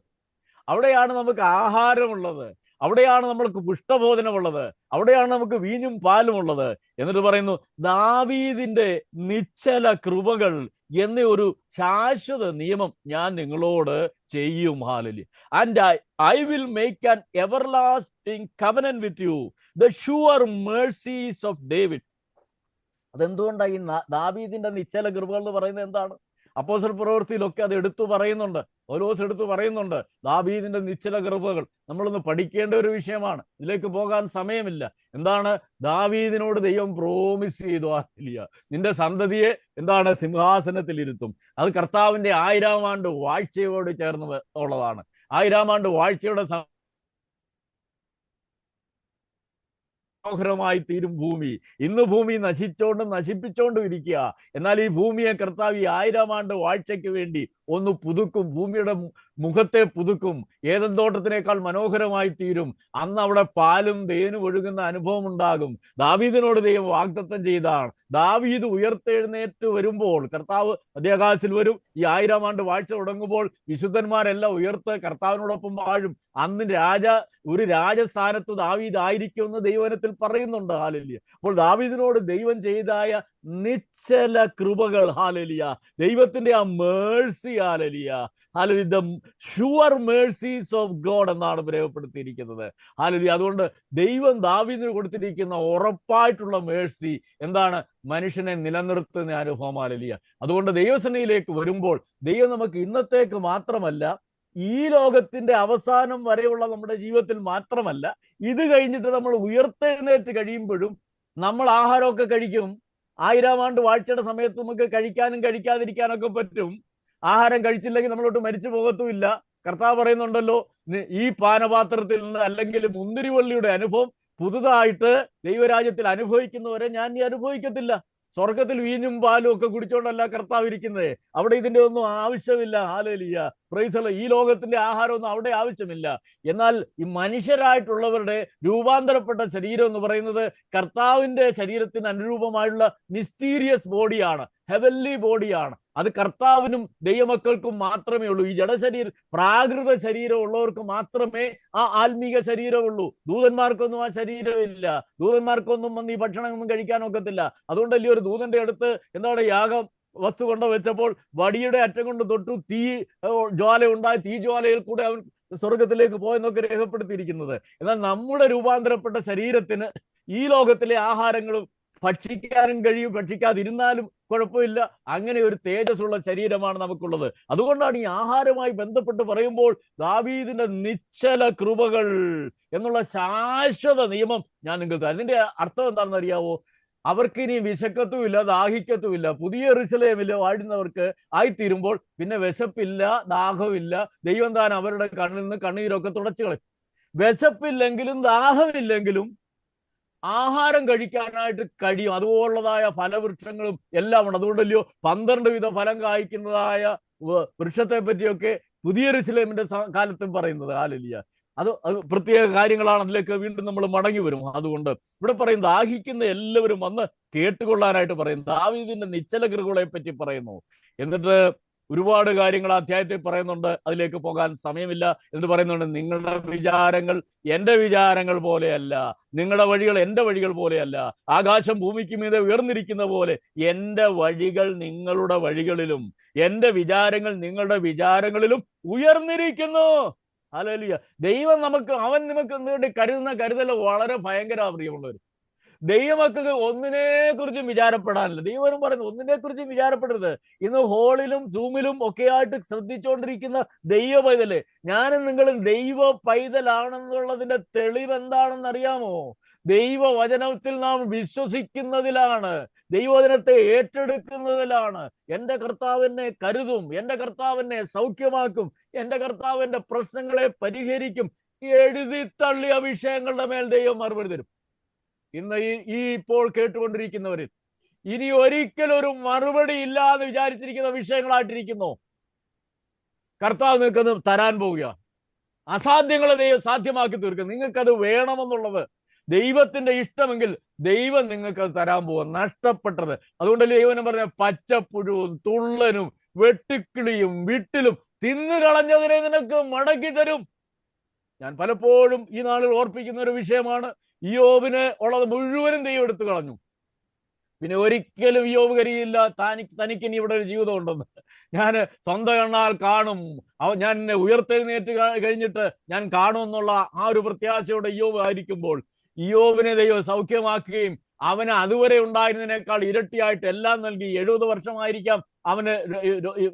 അവിടെയാണ് നമുക്ക് ആഹാരമുള്ളത്, അവിടെയാണ് നമ്മൾക്ക് പുഷ്ടബോധനമുള്ളത്, അവിടെയാണ് നമുക്ക് വീഞ്ഞും പാലും ഉള്ളത്. എന്നിട്ട് പറയുന്നു, ദാവീദിന്റെ നിശ്ചല കൃപകൾ എന്ന ഒരു ശാശ്വത നിയമം ഞാൻ നിങ്ങളോട് ചെയ്യും. Hallelujah. And I will make an everlasting covenant with you, the sure mercies of David. അതെന്തുകൊണ്ടാണ് ഈ ദാവീദിന്റെ നിശ്ചല കൃപകൾ എന്ന് പറയുന്നത്? എന്താണ്? അപ്പോസ്തല പ്രവൃത്തിയിലൊക്കെ അത് എടുത്തു പറയുന്നുണ്ട്. പൗലോസ് എടുത്തു പറയുന്നുണ്ട് ദാവീദിന്റെ നിശ്ചല കൃപകൾ. നമ്മളൊന്ന് പഠിക്കേണ്ട ഒരു വിഷയമാണ്. ഇതിലേക്ക് പോകാൻ സമയമില്ല. എന്താണ്? ദാവീദിനോട് ദൈവം പ്രോമിസ് ചെയ്തു, ഹാലേലൂയ, നിന്റെ സന്തതിയെ എന്താണ് സിംഹാസനത്തിൽ ഇരുത്തും. അത് കർത്താവിന്റെ 1000 ആണ്ട് വാഴ്ചയോട് ചേർന്ന് ഉള്ളതാണ്. 1000 ആണ്ട് വാഴ്ചയുടെ മനോഹരമായി തീരും ഭൂമി. ഇന്ന് ഭൂമി നശിപ്പിച്ചോണ്ടും ഇരിക്കുക. എന്നാൽ ഈ ഭൂമിയെ കർത്താവ് ഈ 1000 ആണ്ട് വാഴ്ചയ്ക്ക് വേണ്ടി ഒന്ന് പുതുക്കും. ഭൂമിയുടെ മുഖത്തെ പുതുക്കും. ഏദൻ തോട്ടത്തിനേക്കാൾ മനോഹരമായി തീരും. അന്ന് അവിടെ പാലും തേനും ഒഴുകുന്ന അനുഭവം ഉണ്ടാകും. ദാവീദിനോട് ദൈവം വാഗ്ദത്തം ചെയ്താണ്. ദാവീദ് ഉയർത്തെഴുന്നേറ്റ് വരുമ്പോൾ കർത്താവ് മധ്യാകാശത്തിൽ വരും. ഈ 1000 ആണ്ട് വാഴ്ച തുടങ്ങുമ്പോൾ വിശുദ്ധന്മാരെല്ലാം ഉയർത്ത് കർത്താവിനോടൊപ്പം വാഴും. അന്ന് ഒരു രാജസ്ഥാനത്ത് ദാവീദ് ആയിരിക്കുമെന്ന് ദൈവവചനത്തിൽ പറയുന്നുണ്ട്. ഹാലേലൂയ. അപ്പോൾ ദാവീദിനോട് ദൈവം ചെയ്തായ നിശ്ചല കൃപകൾ, ഹാലേലൂയ, ദൈവത്തിന്റെ ആ Mercy, hallelujah, hallelujah, the sure mercies of God എന്നാണ് രേഖപ്പെടുത്തിയിരിക്കുന്നത്. ഹാലേലൂയ. അതുകൊണ്ട് ദൈവം ദാവീദിന് കൊടുത്തിരിക്കുന്ന ഉറപ്പായിട്ടുള്ള മേഴ്സി എന്താണ്? മനുഷ്യനെ നിലനിർത്തുന്ന അനുഭവം. ഹാലേലൂയ. അതുകൊണ്ട് ദൈവസേനയിലേക്ക് വരുമ്പോൾ ദൈവം നമുക്ക് ഇന്നത്തേക്ക് മാത്രമല്ല, ഈ ലോകത്തിന്റെ അവസാനം വരെയുള്ള നമ്മുടെ ജീവിതത്തിൽ മാത്രമല്ല, ഇത് കഴിഞ്ഞിട്ട് നമ്മൾ ഉയർത്തെഴുന്നേറ്റ് കഴിയുമ്പോഴും നമ്മൾ ആഹാരമൊക്കെ കഴിക്കും. 1000 ആണ്ട് വാഴ്ചയുടെ സമയത്ത് നമുക്ക് കഴിക്കാനും കഴിക്കാതിരിക്കാനൊക്കെ പറ്റും. ആഹാരം കഴിച്ചില്ലെങ്കിൽ നമ്മളോട്ട് മരിച്ചു പോകത്തുമില്ല. കർത്താവ് പറയുന്നുണ്ടല്ലോ, ഈ പാനപാത്രത്തിൽ നിന്ന് അല്ലെങ്കിൽ മുന്തിരിവള്ളിയുടെ അനുഭവം പുതുതായിട്ട് ദൈവരാജ്യത്തിൽ അനുഭവിക്കുന്നവരെ ഞാൻ ഇനി അനുഭവിക്കത്തില്ല. സ്വർഗത്തിൽ വീഞ്ഞും പാലും ഒക്കെ കുടിച്ചോണ്ടല്ല കർത്താവ് ഇരിക്കുന്നത്. അവിടെ ഇതിന്റെ ഒന്നും ആവശ്യമില്ല. Hallelujah, price the Lord. ഈ ലോകത്തിന്റെ ആഹാരമൊന്നും അവിടെ ആവശ്യമില്ല. എന്നാൽ ഈ മനുഷ്യരായിട്ടുള്ളവരുടെ രൂപാന്തരപ്പെട്ട ശരീരം എന്ന് പറയുന്നത് കർത്താവിന്റെ ശരീരത്തിന് അനുരൂപമായുള്ള മിസ്റ്റീരിയസ് ബോഡിയാണ്, ഹെവൻലി ബോഡിയാണ്. അത് കർത്താവിനും ദൈവമക്കൾക്കും മാത്രമേ ഉള്ളൂ. ഈ ജഡശരീരം, പ്രാകൃത ശരീരം ഉള്ളവർക്ക് മാത്രമേ ആ ആത്മീക ശരീരമുള്ളൂ. ദൂതന്മാർക്കൊന്നും ആ ശരീരമില്ല. ദൂതന്മാർക്കൊന്നും വന്ന് ഈ ഭക്ഷണമൊന്നും കഴിക്കാനൊക്കത്തില്ല. അതുകൊണ്ടല്ലേ ഒരു ദൂതന്റെ അടുത്ത് എന്താണ് യാഗം വസ്തു കൊണ്ട് വെച്ചപ്പോൾ വടിയുടെ അറ്റം കൊണ്ട് തൊട്ടു തീ ജ്വാല ഉണ്ടായി, തീ ജ്വാലയിൽ കൂടെ അവൻ സ്വർഗത്തിലേക്ക് പോയെന്നൊക്കെ രേഖപ്പെടുത്തിയിരിക്കുന്നത്. എന്നാൽ നമ്മുടെ രൂപാന്തരപ്പെട്ട ശരീരത്തിന് ഈ ലോകത്തിലെ ആഹാരങ്ങളും ഭക്ഷിക്കാനും കഴിയും, ഭക്ഷിക്കാതിരുന്നാലും കുഴപ്പമില്ല. അങ്ങനെ ഒരു തേജസ്സുള്ള ശരീരമാണ് നമുക്കുള്ളത്. അതുകൊണ്ടാണ് ഈ ആഹാരവുമായി ബന്ധപ്പെട്ട് പറയുമ്പോൾ ദാവീദിന്റെ നിശ്ചല കൃപകൾ എന്നുള്ള ശാശ്വത നിയമം ഞാൻ നിങ്ങൾക്ക്. അതിന്റെ അർത്ഥം എന്താണെന്ന് അറിയാവോ? അവർക്കിനി വിശക്കത്തുമില്ല, ദാഹിക്കത്തുമില്ല. പുതിയ യെരൂശലേമിൽ വാഴുന്നവർക്ക് ആയിത്തീരുമ്പോൾ പിന്നെ വിശപ്പില്ല, ദാഹമില്ല. ദൈവം താൻ അവരുടെ കണ്ണിൽ നിന്ന് കണ്ണീരൊക്കെ തുടച്ചു കളയും. വിശപ്പില്ലെങ്കിലും ദാഹമില്ലെങ്കിലും ആഹാരം കഴിക്കാനായിട്ട് കഴിയും. അതുപോലുള്ളതായ ഫലവൃക്ഷങ്ങളും എല്ലാം ഉണ്ട്. അതുകൊണ്ടല്ലയോ 12 വിധ ഫലം കായ്ക്കുന്നതായ വൃക്ഷത്തെ പറ്റിയൊക്കെ പുതിയ യെരൂശലേമിന്റെ കാലത്തും പറയുന്നത്. ഹാലേലൂയ. അത് പ്രത്യേക കാര്യങ്ങളാണ്. അതിലേക്ക് വീണ്ടും നമ്മൾ മടങ്ങി വരും. അതുകൊണ്ട് ഇവിടെ പറയും ദാഹിക്കുന്ന എല്ലാവരും വന്ന് കേട്ടുകൊള്ളാനായിട്ട് പറയും. ദാവീദിന്റെ നിശ്ചല കൃപകളെ പറ്റി പറയുന്നു. എന്നിട്ട് ഒരുപാട് കാര്യങ്ങൾ അധ്യായത്തിൽ പറയുന്നുണ്ട്. അതിലേക്ക് പോകാൻ സമയമില്ല. എന്ന് പറയുന്നുണ്ട്, നിങ്ങളുടെ വിചാരങ്ങൾ എൻ്റെ വിചാരങ്ങൾ പോലെയല്ല, നിങ്ങളുടെ വഴികൾ എൻ്റെ വഴികൾ പോലെയല്ല. ആകാശം ഭൂമിക്ക് മീതെ ഉയർന്നിരിക്കുന്ന പോലെ എൻ്റെ വഴികൾ നിങ്ങളുടെ വഴികളിലും എൻ്റെ വിചാരങ്ങൾ നിങ്ങളുടെ വിചാരങ്ങളിലും ഉയർന്നിരിക്കുന്നു. ഹല്ലേലൂയ. ദൈവം അവൻ നമുക്ക് വേണ്ടി കരുതുന്ന കരുതൽ വളരെ ഭയങ്കര പ്രിയമുള്ളവർ. ദൈവമക്കൾക്ക് ഒന്നിനെ കുറിച്ചും വിചാരപ്പെടാനില്ല. ദൈവം പറയുന്നു ഒന്നിനെ കുറിച്ചും വിചാരപ്പെടരുത്. ഇന്ന് ഹോളിലും സൂമിലും ഒക്കെ ആയിട്ട് ശ്രദ്ധിച്ചുകൊണ്ടിരിക്കുന്ന ദൈവ പൈതല്, ഞാനും നിങ്ങളും ദൈവ പൈതലാണെന്നുള്ളതിന്റെ തെളിവ് എന്താണെന്ന് അറിയാമോ? ദൈവവചനത്തിൽ നാം വിശ്വസിക്കുന്നതിലാണ്, ദൈവവചനത്തെ ഏറ്റെടുക്കുന്നതിലാണ്. എൻ്റെ കർത്താവ് എന്നെ കരുതും, എൻ്റെ കർത്താവ് എന്നെ സൗഖ്യമാക്കും, എൻ്റെ കർത്താവ് എൻ്റെ പ്രശ്നങ്ങളെ പരിഹരിക്കും. എഴുതി തള്ളിയ വിഷയങ്ങളുടെ മേൽ ദൈവം മറുപടി തരും. ഇന്ന് ഈ ഇപ്പോൾ കേട്ടുകൊണ്ടിരിക്കുന്നവരിൽ ഇനി ഒരിക്കലും ഒരു മറുപടി ഇല്ലാതെ വിചാരിച്ചിരിക്കുന്ന വിഷയങ്ങളായിട്ടിരിക്കുന്നു. കർത്താവ് നിങ്ങൾക്കത് തരാൻ പോവുക. അസാധ്യങ്ങളെ ദൈവം സാധ്യമാക്കി തീർക്കും. നിങ്ങൾക്കത് വേണമെന്നുള്ളത് ദൈവത്തിന്റെ ഇഷ്ടമെങ്കിൽ ദൈവം നിങ്ങൾക്ക് തരാൻ പോവുക. നഷ്ടപ്പെട്ടത് അതുകൊണ്ടല്ലേ ദൈവം പറഞ്ഞ പച്ചപ്പുഴുവും തുള്ളനും വെട്ടുക്കിളിയും വിട്ടിലും തിന്നുകളഞ്ഞതിനെ നിനക്ക് മടക്കി തരും. ഞാൻ പലപ്പോഴും ഈ നാളിൽ ഓർപ്പിക്കുന്ന ഒരു വിഷയമാണ്. ഇയ്യോബിന് ഉള്ളത് മുഴുവനും ദൈവം എടുത്തു കളഞ്ഞു. പിന്നെ ഒരിക്കലും ഇയ്യോബ് കരുതിയില്ല തനിക്ക് ഇനി ഇവിടെ ഒരു ജീവിതം ഉണ്ടെന്ന്. ഞാൻ സ്വന്തം കണ്ണാൽ കാണും, ഞാൻ എന്നെ ഉയർത്തെഴുന്നേറ്റ് കഴിഞ്ഞിട്ട് ഞാൻ കാണുമെന്നുള്ള ആ ഒരു പ്രത്യാശയോടെ ഇയ്യോബ് ആയിരിക്കുമ്പോൾ ഇയ്യോബിനെ ദൈവം സൗഖ്യമാക്കുകയും അവന് അതുവരെ ഉണ്ടായിരുന്നതിനേക്കാൾ ഇരട്ടിയായിട്ട് എല്ലാം നൽകി. 70 വർഷമായിരിക്കാം അവന്,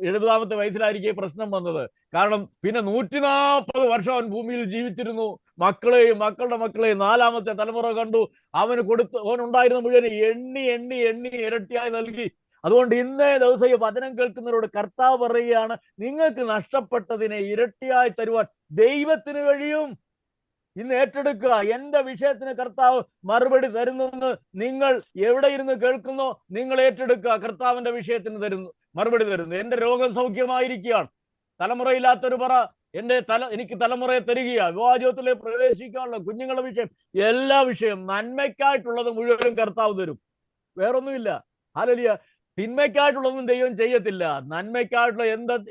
70ാമത്തെ വയസ്സിലായിരിക്കും പ്രശ്നം വന്നത്. കാരണം പിന്നെ 140 വർഷം അവൻ ഭൂമിയിൽ ജീവിച്ചിരുന്നു. മക്കളെയും മക്കളുടെ മക്കളെയും 4ാമത്തെ തലമുറ കണ്ടു. അവൻ ഉണ്ടായിരുന്ന മുഴുവൻ എണ്ണി ഇരട്ടിയായി നൽകി. അതുകൊണ്ട് ഇന്നേ ദിവസം ഈ വചനം കേൾക്കുന്നവരോട് കർത്താവ് പറയുകയാണ്, നിങ്ങൾക്ക് നഷ്ടപ്പെട്ടതിനെ ഇരട്ടിയായി തരുവാൻ ദൈവത്തിന് കഴിയും. ഇന്ന് ഏറ്റെടുക്കുക. എൻ്റെ വിഷയത്തിന് കർത്താവ് മറുപടി തരുന്നെന്ന് നിങ്ങൾ എവിടെ ഇരുന്ന് കേൾക്കുന്നോ നിങ്ങൾ ഏറ്റെടുക്കുക. കർത്താവിന്റെ വിഷയത്തിന് മറുപടി തരുന്നു. എൻ്റെ രോഗം സൗഖ്യമായിരിക്കുകയാണ്. തലമുറയില്ലാത്തൊരു പറ എനിക്ക് തലമുറയെ തരികയാണ്. വിവാഹജീവിതത്തിലെ പ്രവേശിക്കാനുള്ള കുഞ്ഞുങ്ങളുടെ വിഷയം, എല്ലാ വിഷയം നന്മയ്ക്കായിട്ടുള്ളത് മുഴുവനും കർത്താവ് തരും. വേറൊന്നുമില്ല. ഹല്ലേലൂയ. തിന്മയ്ക്കായിട്ടുള്ളതൊന്നും ദൈവം ചെയ്യത്തില്ല. നന്മയ്ക്കായിട്ടുള്ള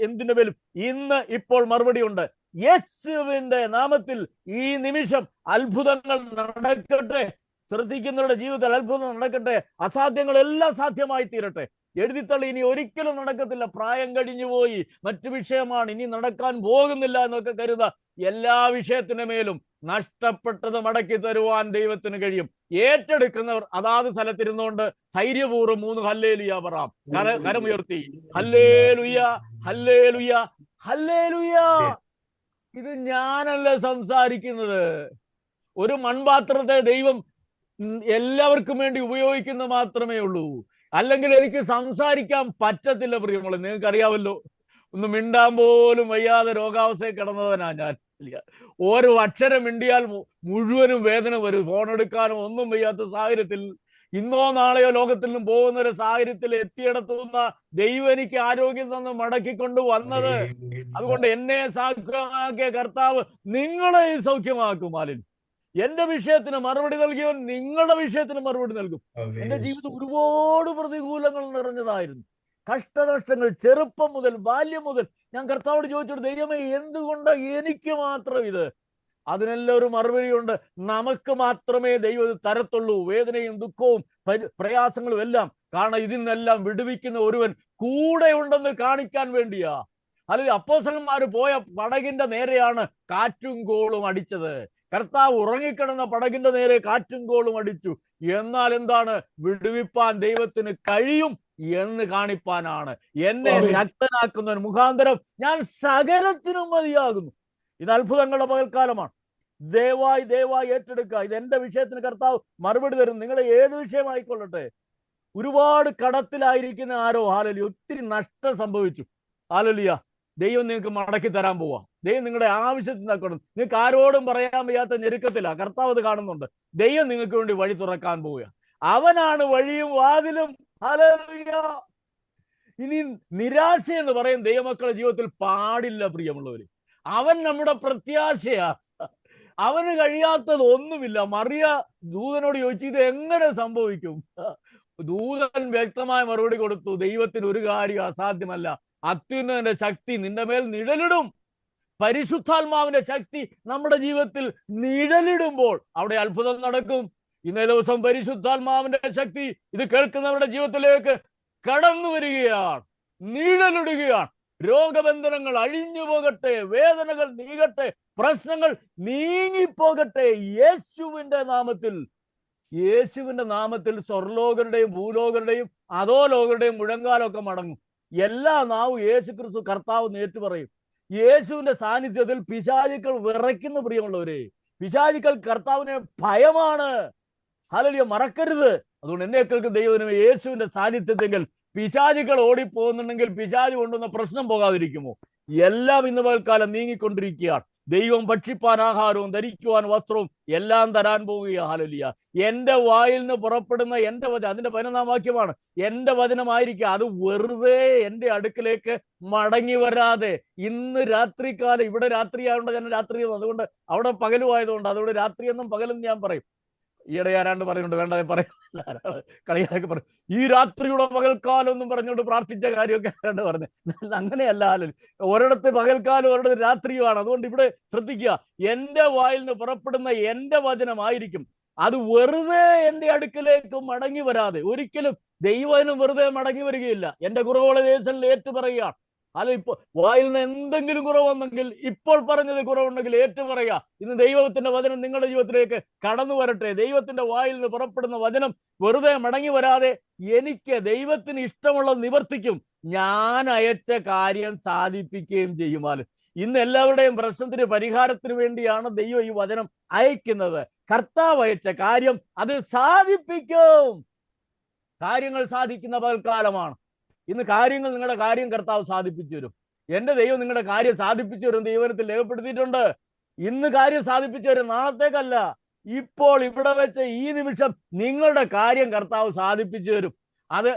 എന്തിന്റെ പേരും ഇന്ന് ഇപ്പോൾ മറുപടി ഉണ്ട്. യേശുവിന്റെ നാമത്തിൽ ഈ നിമിഷം അത്ഭുതങ്ങൾ നടക്കട്ടെ. ശ്രദ്ധിക്കുന്നവരുടെ ജീവിതത്തിൽ അത്ഭുതം നടക്കട്ടെ. അസാധ്യങ്ങളെല്ലാം സാധ്യമായി തീരട്ടെ. എഴുതിത്തള്ളി ഇനി ഒരിക്കലും നടക്കത്തില്ല, പ്രായം കഴിഞ്ഞു പോയി, മറ്റു വിഷയമാണ്, ഇനി നടക്കാൻ പോകുന്നില്ല എന്നൊക്കെ കരുതാ. എല്ലാ വിഷയത്തിന് മേലും നഷ്ടപ്പെട്ടത് മടക്കി തരുവാൻ ദൈവത്തിന് കഴിയും. ഏറ്റെടുക്കുന്നവർ അതാത് സ്ഥലത്തിരുന്നുകൊണ്ട് ധൈര്യപൂർവ്വം 3 ഹല്ലേലൂയ പറയാം. കരമുയർത്തി ഹല്ലേലൂയ, ഹല്ലേലൂയ, ഹല്ലേലൂയ. ഇത് ഞാനല്ല സംസാരിക്കുന്നത്. ഒരു മൺപാത്രത്തെ ദൈവം എല്ലാവർക്കും വേണ്ടി ഉപയോഗിക്കുന്ന മാത്രമേ ഉള്ളൂ. അല്ലെങ്കിൽ എനിക്ക് സംസാരിക്കാൻ പറ്റത്തില്ല. പ്രിയമുള്ള, നിങ്ങൾക്കറിയാമല്ലോ, ഒന്ന് മിണ്ടാൻ പോലും വയ്യാതെ രോഗാവസ്ഥയിൽ കിടന്നവനാ ഞാൻ. ഓരോ അക്ഷരം മിണ്ടിയാൽ മുഴുവനും വേദന വരും. ഫോൺ എടുക്കാനോ ഒന്നും വയ്യാത്ത സാഹചര്യത്തിൽ, ഇന്നോ നാളെയോ ലോകത്തിൽ നിന്നും പോകുന്ന ഒരു സാഹചര്യത്തിൽ എത്തിയിടത്തുന്ന ദൈവം എനിക്ക് ആരോഗ്യം തന്ന് മടക്കിക്കൊണ്ട് വന്നത്. അതുകൊണ്ട് എന്നെ സൗഖ്യമാക്കിയ കർത്താവ് നിങ്ങളെ സൗഖ്യമാക്കും. മാലിൻ എന്റെ വിഷയത്തിന് മറുപടി നൽകിയോ നിങ്ങളുടെ വിഷയത്തിന് മറുപടി നൽകും. എന്റെ ജീവിതം ഒരുപാട് പ്രതികൂലങ്ങൾ നിറഞ്ഞതായിരുന്നു. കഷ്ടനഷ്ടങ്ങൾ ചെറുപ്പം മുതൽ, ബാല്യം മുതൽ ഞാൻ കർത്താവോട് ചോദിച്ചോട്ട്, ദൈവമേ എന്തുകൊണ്ട് എനിക്ക് മാത്രം ഇത്? അതിനെല്ലാം ഒരു മറുപടിയുണ്ട്. നമുക്ക് മാത്രമേ ദൈവം തരത്തുള്ളൂ. വേദനയും ദുഃഖവും പ്രയാസങ്ങളും എല്ലാം. കാരണം ഇതിൽ നിന്നെല്ലാം വിടുവിക്കുന്ന ഒരുവൻ കൂടെ ഉണ്ടെന്ന് കാണിക്കാൻ വേണ്ടിയാ. അല്ലെങ്കിൽ അപ്പോസ്തലന്മാര് പോയ പടകിന്റെ നേരെയാണ് കാറ്റും കോളും അടിച്ചത്. കർത്താവ് ഉറങ്ങിക്കിടന്ന പടകിന്റെ നേരെ കാറ്റും കോളും അടിച്ചു. എന്നാൽ എന്താണ്? വിടുവിപ്പാൻ ദൈവത്തിന് കഴിയും എന്ന് കാണിപ്പാനാണ്. എന്നെ ശക്തനാക്കുന്നവൻ മുഖാന്തരം ഞാൻ സകലത്തിനും മതിയാകുന്നു. ഇത് അത്ഭുതങ്ങളുടെ പകൽക്കാലമാണ്. ദയവായി ഏറ്റെടുക്കുക. ഇത് എന്റെ വിഷയത്തിന് കർത്താവ് മറുപടി തരും. നിങ്ങളെ ഏത് വിഷയമായിക്കൊള്ളട്ടെ. ഒരുപാട് കടത്തിലായിരിക്കുന്ന ആരോ, ഹല്ലേലൂയ, ഒത്തിരി നഷ്ടം സംഭവിച്ചു. ഹല്ലേലൂയ, ദൈവം നിങ്ങൾക്ക് മടക്കി തരാൻ പോവാ. ദൈവം നിങ്ങളുടെ ആവശ്യത്തിന് തക്കണം. നിങ്ങൾക്ക് ആരോടും പറയാൻ വയ്യാത്ത ഞെരുക്കത്തില്ല. കർത്താവ് അത് കാണുന്നുണ്ട്. ദൈവം നിങ്ങൾക്ക് വേണ്ടി വഴി തുറക്കാൻ പോവുക. അവനാണ് വഴിയും വാതിലും. ഹല്ലേലൂയ. ഇനി നിരാശ എന്ന് പറയും ദൈവമക്കളുടെ ജീവിതത്തിൽ പാടില്ല. പ്രിയമുള്ളവര്, അവൻ നമ്മുടെ പ്രത്യാശയാ. അവന് കഴിയാത്തത് ഒന്നുമില്ല. മറിയ ദൂതനോട് ചോദിച്ചു, ഇത് എങ്ങനെ സംഭവിക്കും? ദൂതൻ വ്യക്തമായ മറുപടി കൊടുത്തു, ദൈവത്തിന് ഒരു കാര്യം അസാധ്യമല്ല. അത്യുന്നതന്റെ ശക്തി നിന്റെ മേൽ നിഴലിടും. പരിശുദ്ധാത്മാവിന്റെ ശക്തി നമ്മുടെ ജീവിതത്തിൽ നിഴലിടുമ്പോൾ അവിടെ അത്ഭുതം നടക്കും. ഇന്നേ ദിവസം പരിശുദ്ധാത്മാവിന്റെ ശക്തി ഇത് കേൾക്കുന്നവരുടെ ജീവിതത്തിലേക്ക് കടന്നു വരികയാണ്, നിഴലിടുകയാണ്. രോഗബന്ധനങ്ങൾ അഴിഞ്ഞു പോകട്ടെ, വേദനകൾ നീങ്ങട്ടെ, പ്രശ്നങ്ങൾ നീങ്ങിപ്പോകട്ടെ യേശുവിന്റെ നാമത്തിൽ. യേശുവിന്റെ നാമത്തിൽ സ്വർലോകരുടെയും ഭൂലോകരുടെയും അധോലോകരുടെയും മുഴങ്കാലമൊക്കെ മടങ്ങും. എല്ലാ നാവും യേശു ക്രിസ്തു കർത്താവ് ഏറ്റു പറയും. യേശുവിന്റെ സാന്നിധ്യത്തിൽ പിശാചുക്കൾ വിറയ്ക്കുന്ന പ്രിയമുള്ളവരെ. പിശാചുക്കൾ കർത്താവിനെ ഭയമാണ്. ഹല്ലേലൂയ, മറക്കരുത്. അതുകൊണ്ട് എന്നെ കേൾക്കുന്ന ദൈവമേ, യേശുവിന്റെ സാന്നിധ്യത്തെങ്കിൽ പിശാചുക്കൾ ഓടിപ്പോകുന്നുണ്ടെങ്കിൽ പിശാചു കൊണ്ടുവന്ന പ്രശ്നം പോകാതിരിക്കുമോ? എല്ലാം ഇന്ന് പകൽക്കാലം നീങ്ങിക്കൊണ്ടിരിക്കുകയാണ്. ദൈവം ഭക്ഷിപ്പാൻ ആഹാരവും ധരിക്കുവാൻ വസ്ത്രവും എല്ലാം തരാൻ പോവുകയാണ്. ഹല്ലേലൂയ. എന്റെ വായിൽ നിന്ന് പുറപ്പെടുന്ന എന്റെ വചനം, അതിന്റെ 11-ാം വാക്യമാണ്, എന്റെ വചനമായിരിക്കുക, അത് വെറുതെ എന്റെ അടുക്കിലേക്ക് മടങ്ങി വരാതെ. ഇന്ന് രാത്രികാലം, ഇവിടെ രാത്രിയായതുകൊണ്ട് ഞാൻ രാത്രി, അതുകൊണ്ട് അവിടെ പകലുമായതുകൊണ്ട് അതുകൊണ്ട് രാത്രിയെന്നും പകലും ഞാൻ പറയും. ഈയിടെ ആരാണ്ട് പറയുന്നുണ്ട്, വേണ്ട പറയുന്നില്ല, കളിയാക്കി പറയും, ഈ രാത്രിയുടെ പകൽക്കാലം എന്നും പറഞ്ഞുകൊണ്ട് പ്രാർത്ഥിച്ച കാര്യമൊക്കെ ആരാണ്ട് പറഞ്ഞു. അങ്ങനെയല്ല. ഒരിടത്ത് പകൽക്കാലം ഒരിടത്ത് രാത്രിയുമാണ്. അതുകൊണ്ട് ഇവിടെ ശ്രദ്ധിക്കുക, എന്റെ വായിൽ നിന്ന് പുറപ്പെടുന്ന എന്റെ വചനമായിരിക്കും, അത് വെറുതെ എന്റെ അടുക്കിലേക്ക് മടങ്ങി വരാതെ. ഒരിക്കലും ദൈവനും വെറുതെ മടങ്ങി വരികയില്ല. എന്റെ കുറവുകളെ ദേശങ്ങളിൽ ഏറ്റു പറയുകയാണ്. അല്ല, ഇപ്പൊ വായിൽ നിന്ന് എന്തെങ്കിലും കുറവുണ്ടെങ്കിൽ, ഇപ്പോൾ പറഞ്ഞത് കുറവുണ്ടെങ്കിൽ ഏറ്റു പറയുക. ഇന്ന് ദൈവത്തിന്റെ വചനം നിങ്ങളുടെ ജീവിതത്തിലേക്ക് കടന്നു വരട്ടെ. ദൈവത്തിന്റെ വായിൽ നിന്ന് പുറപ്പെടുന്ന വചനം വെറുതെ മടങ്ങി വരാതെ എനിക്ക് ദൈവത്തിന് ഇഷ്ടമുള്ളത് നിവർത്തിക്കും, ഞാൻ അയച്ച കാര്യം സാധിപ്പിക്കുകയും ചെയ്യുമാലും. ഇന്ന് എല്ലാവരുടെയും പ്രശ്നത്തിന് പരിഹാരത്തിന് വേണ്ടിയാണ് ദൈവം ഈ വചനം അയക്കുന്നത്. കർത്താവ് അയച്ച കാര്യം അത് സാധിപ്പിക്കും. കാര്യങ്ങൾ സാധിക്കുന്ന പകൽക്കാലമാണ്. ഇന്ന് കാര്യങ്ങൾ, നിങ്ങളുടെ കാര്യം കർത്താവ് സാധിപ്പിച്ചു തരും. എന്റെ ദൈവം നിങ്ങളുടെ കാര്യം സാധിപ്പിച്ചു തരും. ദൈവത്തിൽ രേഖപ്പെടുത്തിയിട്ടുണ്ട്. ഇന്ന് കാര്യം സാധിപ്പിച്ചു തരും, നാളത്തേക്കല്ല. ഇപ്പോൾ ഇവിടെ വെച്ച് ഈ നിമിഷം നിങ്ങളുടെ കാര്യം കർത്താവ് സാധിപ്പിച്ചു തരും. അത്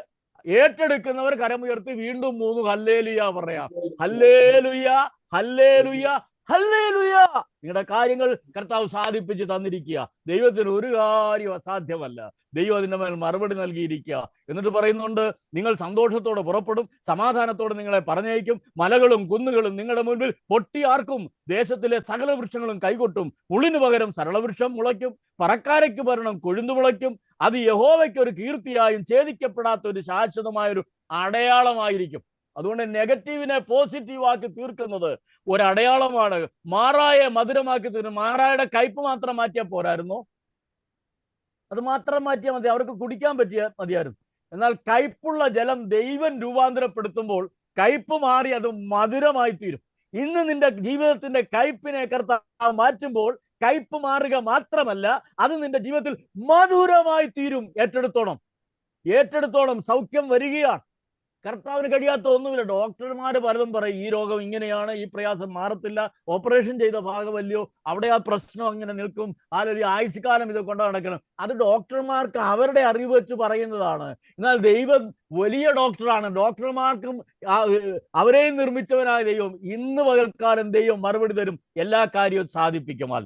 ഏറ്റെടുക്കുന്നവർ കരമുയർത്തി വീണ്ടും 3 ഹല്ലേലൂയ പറയാം. ഹല്ലേലൂയ, ഹല്ലേലൂയ, ഹല്ലേലൂയ. നിങ്ങളുടെ കാര്യങ്ങൾ കർത്താവ് സാധിപ്പിച്ച് തന്നിരിക്കുക. ദൈവത്തിന് ഒരു കാര്യം അസാധ്യമല്ല. ദൈവം അതിന്റെ മേൽ മറുപടി നൽകിയിരിക്കുക. എന്നിട്ട് പറയുന്നുണ്ട്, നിങ്ങൾ സന്തോഷത്തോടെ പുറപ്പെടും, സമാധാനത്തോടെ നിങ്ങളെ പറഞ്ഞയക്കും, മലകളും കുന്നുകളും നിങ്ങളുടെ മുൻപിൽ പൊട്ടിയാർക്കും, ദേശത്തിലെ സകല വൃക്ഷങ്ങളും കൈകൊട്ടും, മുള്ളിന് പകരം സരളവൃക്ഷം മുളയ്ക്കും, പറക്കാരയ്ക്ക് പകരം കൊഴുന്തു മുളയ്ക്കും. അത് യഹോവയ്ക്ക് ഒരു കീർത്തിയായും ഛേദിക്കപ്പെടാത്ത ഒരു ശാശ്വതമായൊരു അടയാളമായിരിക്കും. അതുകൊണ്ട് നെഗറ്റീവിനെ പോസിറ്റീവ് ആക്കി തീർക്കുന്നത് ഒരടയാളമാണ്. മാറായെ മധുരമാക്കി തീർന്നു. മാറായുടെ കയ്പ് മാത്രം മാറ്റിയാൽ പോരായിരുന്നു, അത് മാത്രം മാറ്റിയാൽ മതി, അവർക്ക് കുടിക്കാൻ മതിയായിരുന്നു. എന്നാൽ കയ്പുള്ള ജലം ദൈവം രൂപാന്തരപ്പെടുത്തുമ്പോൾ കയ്പ് മാറി അത് മധുരമായി തീരും. ഇന്ന് നിന്റെ ജീവിതത്തിന്റെ കയ്പിനെ കർത്താവ് മാറ്റുമ്പോൾ കയ്പ് മാറുക മാത്രമല്ല, അത് നിന്റെ ജീവിതത്തിൽ മധുരമായി തീരും. ഏറ്റെടുത്തോണം. സൗഖ്യം വരികയാണ്. കർത്താവിന് കഴിയാത്ത ഒന്നുമില്ല. ഡോക്ടർമാർ പലതും പറയും, ഈ രോഗം ഇങ്ങനെയാണ്, ഈ പ്രയാസം മാറത്തില്ല, ഓപ്പറേഷൻ ചെയ്ത ഭാഗമല്ലയോ, അവിടെ ആ പ്രശ്നം അങ്ങനെ നിൽക്കും, ആലൊരു ആയുഷ്കാലം ഇത് കൊണ്ട് നടക്കണം. അത് ഡോക്ടർമാർക്ക് അവരുടെ അറിവ് വെച്ച് പറയുന്നതാണ്. എന്നാൽ ദൈവം വലിയ ഡോക്ടറാണ്. ഡോക്ടർമാർക്കും അവരെയും നിർമ്മിച്ചവനായ ദൈവം ഇന്ന് പകൽക്കാലം ദൈവം മറുപടി തരും, എല്ലാ കാര്യവും സാധിപ്പിക്കുമാൽ.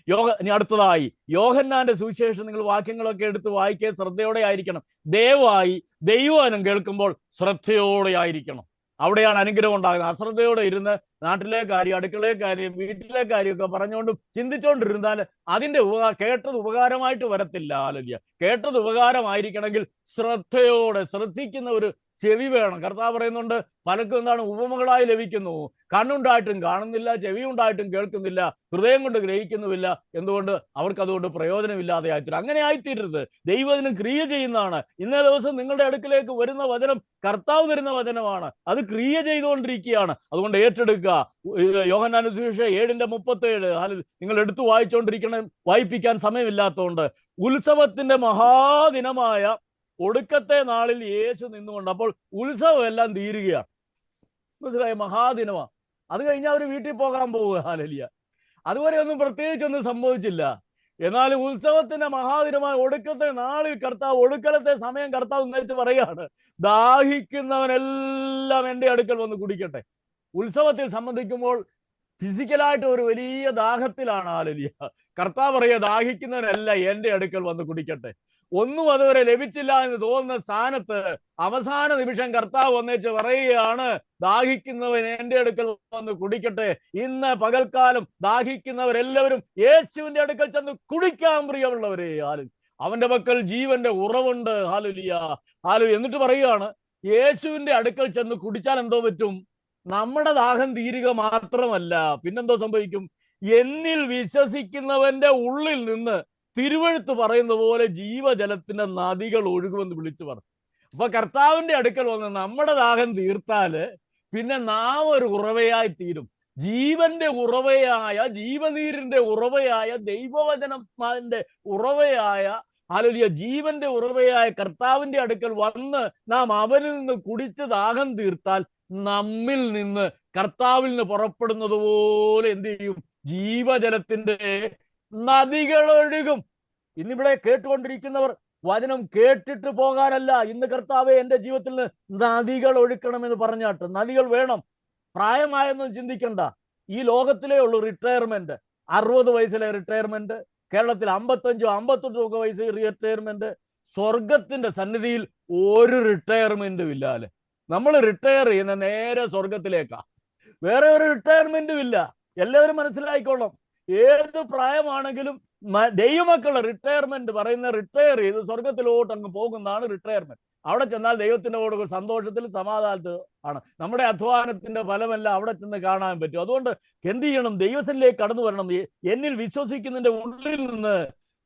ഇനി അടുത്തതായി യോഹന്നാന്റെ സുവിശേഷം നിങ്ങൾ വാക്യങ്ങളൊക്കെ എടുത്ത് വായിക്കാൻ ശ്രദ്ധയോടെ ആയിരിക്കണം. ദയവായി ദൈവവചനം കേൾക്കുമ്പോൾ ശ്രദ്ധയോടെ ആയിരിക്കണം. അവിടെയാണ് അനുഗ്രഹം ഉണ്ടാകുന്നത്. അശ്രദ്ധയോടെ ഇരുന്ന് നാട്ടിലെ കാര്യം, അടുക്കളയിലെ കാര്യം, വീട്ടിലെ കാര്യമൊക്കെ പറഞ്ഞുകൊണ്ടും ചിന്തിച്ചുകൊണ്ടിരുന്നാൽ അതിന്റെ കേട്ടത് ഉപകാരമായിട്ട് വരത്തില്ല. ആലോചിക്കുക, കേട്ടത് ഉപകാരമായിരിക്കണമെങ്കിൽ ശ്രദ്ധയോടെ ശ്രദ്ധിക്കുന്ന ഒരു ചെവി വേണം. കർത്താവ് പറയുന്നുണ്ട്, പലർക്കും എന്താണ് ഉപമകളായി ലഭിക്കുന്നു, കണ്ണുണ്ടായിട്ടും കാണുന്നില്ല, ചെവി ഉണ്ടായിട്ടും കേൾക്കുന്നില്ല, ഹൃദയം കൊണ്ട് ഗ്രഹിക്കുന്നുമില്ല. എന്തുകൊണ്ട്? അവർക്ക് അതുകൊണ്ട് പ്രയോജനമില്ലാതെ ആയിത്തീരും. അങ്ങനെ ആയിത്തീരരുത്. ദൈവത്തിനും ക്രിയ ചെയ്യുന്നതാണ്. ഇന്നേ ദിവസം നിങ്ങളുടെ അടുക്കിലേക്ക് വരുന്ന വചനം കർത്താവ് തരുന്ന വചനമാണ്. അത് ക്രിയ ചെയ്തുകൊണ്ടിരിക്കുകയാണ്. അതുകൊണ്ട് ഏറ്റെടുക്കുക. യോഹന്നാന്റെ സുവിശേഷം 7:37 നിങ്ങൾ എടുത്തു വായിച്ചുകൊണ്ടിരിക്കണം. വായിപ്പിക്കാൻ സമയമില്ലാത്തതുകൊണ്ട്. ഉത്സവത്തിന്റെ മഹാദിനമായ ഒടുക്കത്തെ നാളിൽ യേശു നിന്നുകൊണ്ട്, അപ്പോൾ ഉത്സവം എല്ലാം തീരുകയാണ്, മനസ്സിലായ? മഹാദിനമാണ്. അത് കഴിഞ്ഞാൽ അവർ വീട്ടിൽ പോകാൻ പോവുക. ഹല്ലേലൂയ. അതുവരെ ഒന്നും പ്രത്യേകിച്ചൊന്നും സംഭവിച്ചില്ല. എന്നാൽ ഉത്സവത്തിന്റെ മഹാദിനമായ ഒടുക്കത്തെ നാളിൽ കർത്താവ്, ഒടുക്കലത്തെ സമയം കർത്താവ് ഉന്നയിച്ച് പറയുകയാണ്, ദാഹിക്കുന്നവനെല്ലാം എൻ്റെ അടുക്കൽ വന്ന് കുടിക്കട്ടെ. ഉത്സവത്തിൽ സംബന്ധിക്കുമ്പോൾ ഫിസിക്കലായിട്ട് ഒരു വലിയ ദാഹത്തിലാണ്. ഹല്ലേലൂയ. കർത്താവ് പറയുക, ദാഹിക്കുന്നവനല്ല എൻ്റെ അടുക്കൽ വന്ന് കുടിക്കട്ടെ. ഒന്നും അതുവരെ ലഭിച്ചില്ല എന്ന് തോന്നുന്ന സ്ഥാനത്ത് അവസാന നിമിഷം കർത്താവ് വന്നേച്ച് പറയുകയാണ്, ദാഹിക്കുന്നവൻ എൻ്റെ അടുക്കൽ വന്ന് കുടിക്കട്ടെ. ഇന്ന് പകൽക്കാലം ദാഹിക്കുന്നവരെല്ലാവരും യേശുവിന്റെ അടുക്കൽ ചെന്ന് കുടിക്കാൻ പ്രിയമുള്ളവരെ. അവന്റെ പക്കൽ ജീവന്റെ ഉറവുണ്ട്. ഹല്ലേലൂയ. എന്നിട്ട് പറയുകയാണ്, യേശുവിന്റെ അടുക്കൽ ചെന്ന് കുടിച്ചാൽ എന്തോ പറ്റും? നമ്മുടെ ദാഹം തീരുക മാത്രമല്ല, പിന്നെന്തോ സംഭവിക്കും? എന്നിൽ വിശ്വസിക്കുന്നവന്റെ ഉള്ളിൽ നിന്ന് തിരുവഴുത്ത് പറയുന്ന പോലെ ജീവജലത്തിന്റെ നദികൾ ഒഴുകുമെന്ന് വിളിച്ചു പറഞ്ഞു. അപ്പൊ കർത്താവിന്റെ അടുക്കൽ വന്ന് നമ്മുടെ ദാഹം തീർത്താല് പിന്നെ നാം ഒരു ഉറവയായി തീരും. ജീവന്റെ ഉറവയായ, ജീവനീരിന്റെ ഉറവയായ, ദൈവവചനത്തിന്റെ ഉറവയായ, ഹല്ലേലൂയ, ജീവന്റെ ഉറവയായ കർത്താവിന്റെ അടുക്കൽ വന്ന് നാം അവനിൽ നിന്ന് കുടിച്ച് ദാഹം തീർത്താൽ നമ്മിൽ നിന്ന്, കർത്താവിൽ നിന്ന് പുറപ്പെടുന്നത് പോലെ എന്ത് ചെയ്യും? ജീവജലത്തിന്റെ നദികൾ ഒഴുകും. ഇന്നിവിടെ കേട്ടുകൊണ്ടിരിക്കുന്നവർ വചനം കേട്ടിട്ട് പോകാനല്ല, ഇന്ന് കർത്താവെ എൻ്റെ ജീവിതത്തിൽ നിന്ന് നദികൾ ഒഴുക്കണമെന്ന് പറഞ്ഞാട്ട്. നദികൾ വേണം. പ്രായമായെന്നും ചിന്തിക്കണ്ട. ഈ ലോകത്തിലേ ഉള്ളൂ റിട്ടയർമെന്റ്. 60 വയസ്സിലെ റിട്ടയർമെന്റ്, കേരളത്തിൽ 55 58 വയസ്സ് റിട്ടയർമെന്റ്. സ്വർഗത്തിന്റെ സന്നിധിയിൽ ഒരു റിട്ടയർമെന്റും ഇല്ലാല്. നമ്മൾ റിട്ടയർ ചെയ്യുന്ന നേരെ സ്വർഗത്തിലേക്കാ. വേറെ ഒരു റിട്ടയർമെന്റും ഇല്ല. എല്ലാവരും മനസ്സിലായിക്കോളും. ഏത് പ്രായമാണെങ്കിലും ദൈവമക്കളുടെ റിട്ടയർമെന്റ് പറയുന്ന റിട്ടയർ ചെയ്ത് സ്വർഗത്തിലോട്ട് അങ്ങ് പോകുന്നതാണ് റിട്ടയർമെന്റ്. അവിടെ ചെന്നാൽ ദൈവത്തിന്റെ കൂടെ സന്തോഷത്തിൽ സമാധാനത്തിൽ ആണ്. നമ്മുടെ അധ്വാനത്തിന്റെ ഫലമെല്ലാം അവിടെ ചെന്ന് കാണാൻ പറ്റും. അതുകൊണ്ട് എന്ത് ചെയ്യണം? ദൈവത്തിലേക്ക് കടന്നു വരണം. എന്നിൽ വിശ്വസിക്കുന്നതിന്റെ ഉള്ളിൽ നിന്ന്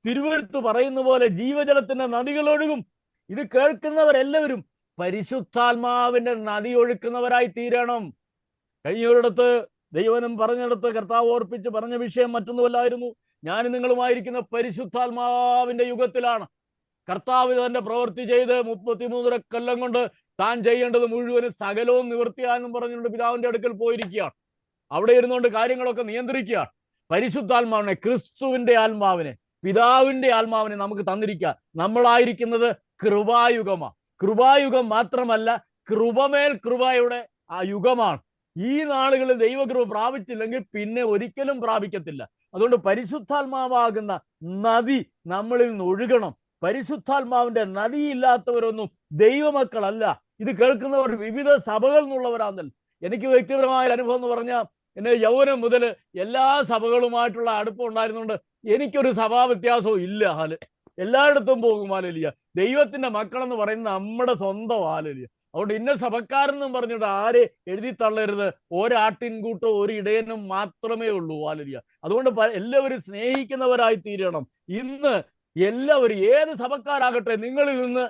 തിരുവഴുത്ത് പറയുന്ന പോലെ ജീവജലത്തിന്റെ നദികൾ ഒഴുകും. ഇത് കേൾക്കുന്നവരെല്ലാവരും പരിശുദ്ധാത്മാവിന്റെ നദി ഒഴുക്കുന്നവരായി തീരണം. കഴിഞ്ഞൊരിടത്ത് ദൈവനും പറഞ്ഞിടത്ത് കർത്താവ് ഓർപ്പിച്ച് പറഞ്ഞ വിഷയം മറ്റൊന്നുമല്ലായിരുന്നു. ഞാൻ നിങ്ങളുമായിരിക്കുന്ന പരിശുദ്ധാത്മാവിന്റെ യുഗത്തിലാണ്. കർത്താവ് തന്റെ പ്രവൃത്തി ചെയ്ത് 33 കൊല്ലം കൊണ്ട് താൻ ചെയ്യേണ്ടത് മുഴുവനും സകലവും നിവൃത്തിയാണെന്നും പറഞ്ഞുകൊണ്ട് പിതാവിന്റെ അടുക്കൽ പോയിരിക്കുകയാണ്. അവിടെ ഇരുന്നുകൊണ്ട് കാര്യങ്ങളൊക്കെ നിയന്ത്രിക്കുകയാണ്. പരിശുദ്ധാത്മാവിനെ, ക്രിസ്തുവിന്റെ ആത്മാവിനെ, പിതാവിന്റെ ആത്മാവിനെ നമുക്ക് തന്നിരിക്കുക. നമ്മളായിരിക്കുന്നത് കൃപായുഗമാണ്. കൃപായുഗം മാത്രമല്ല, കൃപമേൽ കൃപയുടെ ആ യുഗമാണ്. ഈ നാളുകളിൽ ദൈവകൃപ പ്രാപിച്ചില്ലെങ്കിൽ പിന്നെ ഒരിക്കലും പ്രാപിക്കത്തില്ല. അതുകൊണ്ട് പരിശുദ്ധാത്മാവാകുന്ന നദി നമ്മളിൽ നിന്ന് ഒഴുകണം. പരിശുദ്ധാത്മാവിന്റെ നദിയില്ലാത്തവരൊന്നും ദൈവമക്കളല്ല. ഇത് കേൾക്കുന്നവർ വിവിധ സഭകളിൽ നിന്നുള്ളവരാണെന്നല്ല. എനിക്ക് വ്യക്തിപരമായ അനുഭവം എന്ന് പറഞ്ഞാൽ, എന്നെ യൗവനം മുതൽ എല്ലാ സഭകളുമായിട്ടുള്ള അടുപ്പം ഉണ്ടായിരുന്നുകൊണ്ട് എനിക്കൊരു സഭാ വ്യത്യാസവും ഇല്ല. എല്ലായിടത്തും പോകും. ഹല്ലേലൂയ. ദൈവത്തിന്റെ മക്കളെന്ന് പറയുന്നത് നമ്മുടെ സ്വന്തം. ഹല്ലേലൂയ. അതുകൊണ്ട് ഇന്ന സഭക്കാരെന്നും പറഞ്ഞിട്ട് ആരെ എഴുതി തള്ളരുത്. ഒരാട്ടിൻകൂട്ടോ ഒരു ഇടയനും മാത്രമേ ഉള്ളൂ. ഹല്ലേലൂയ. അതുകൊണ്ട് എല്ലാവരും സ്നേഹിക്കുന്നവരായി തീരണം. ഇന്ന് എല്ലാവരും ഏത് സഭക്കാരാകട്ടെ, നിങ്ങളിൽ നിന്ന്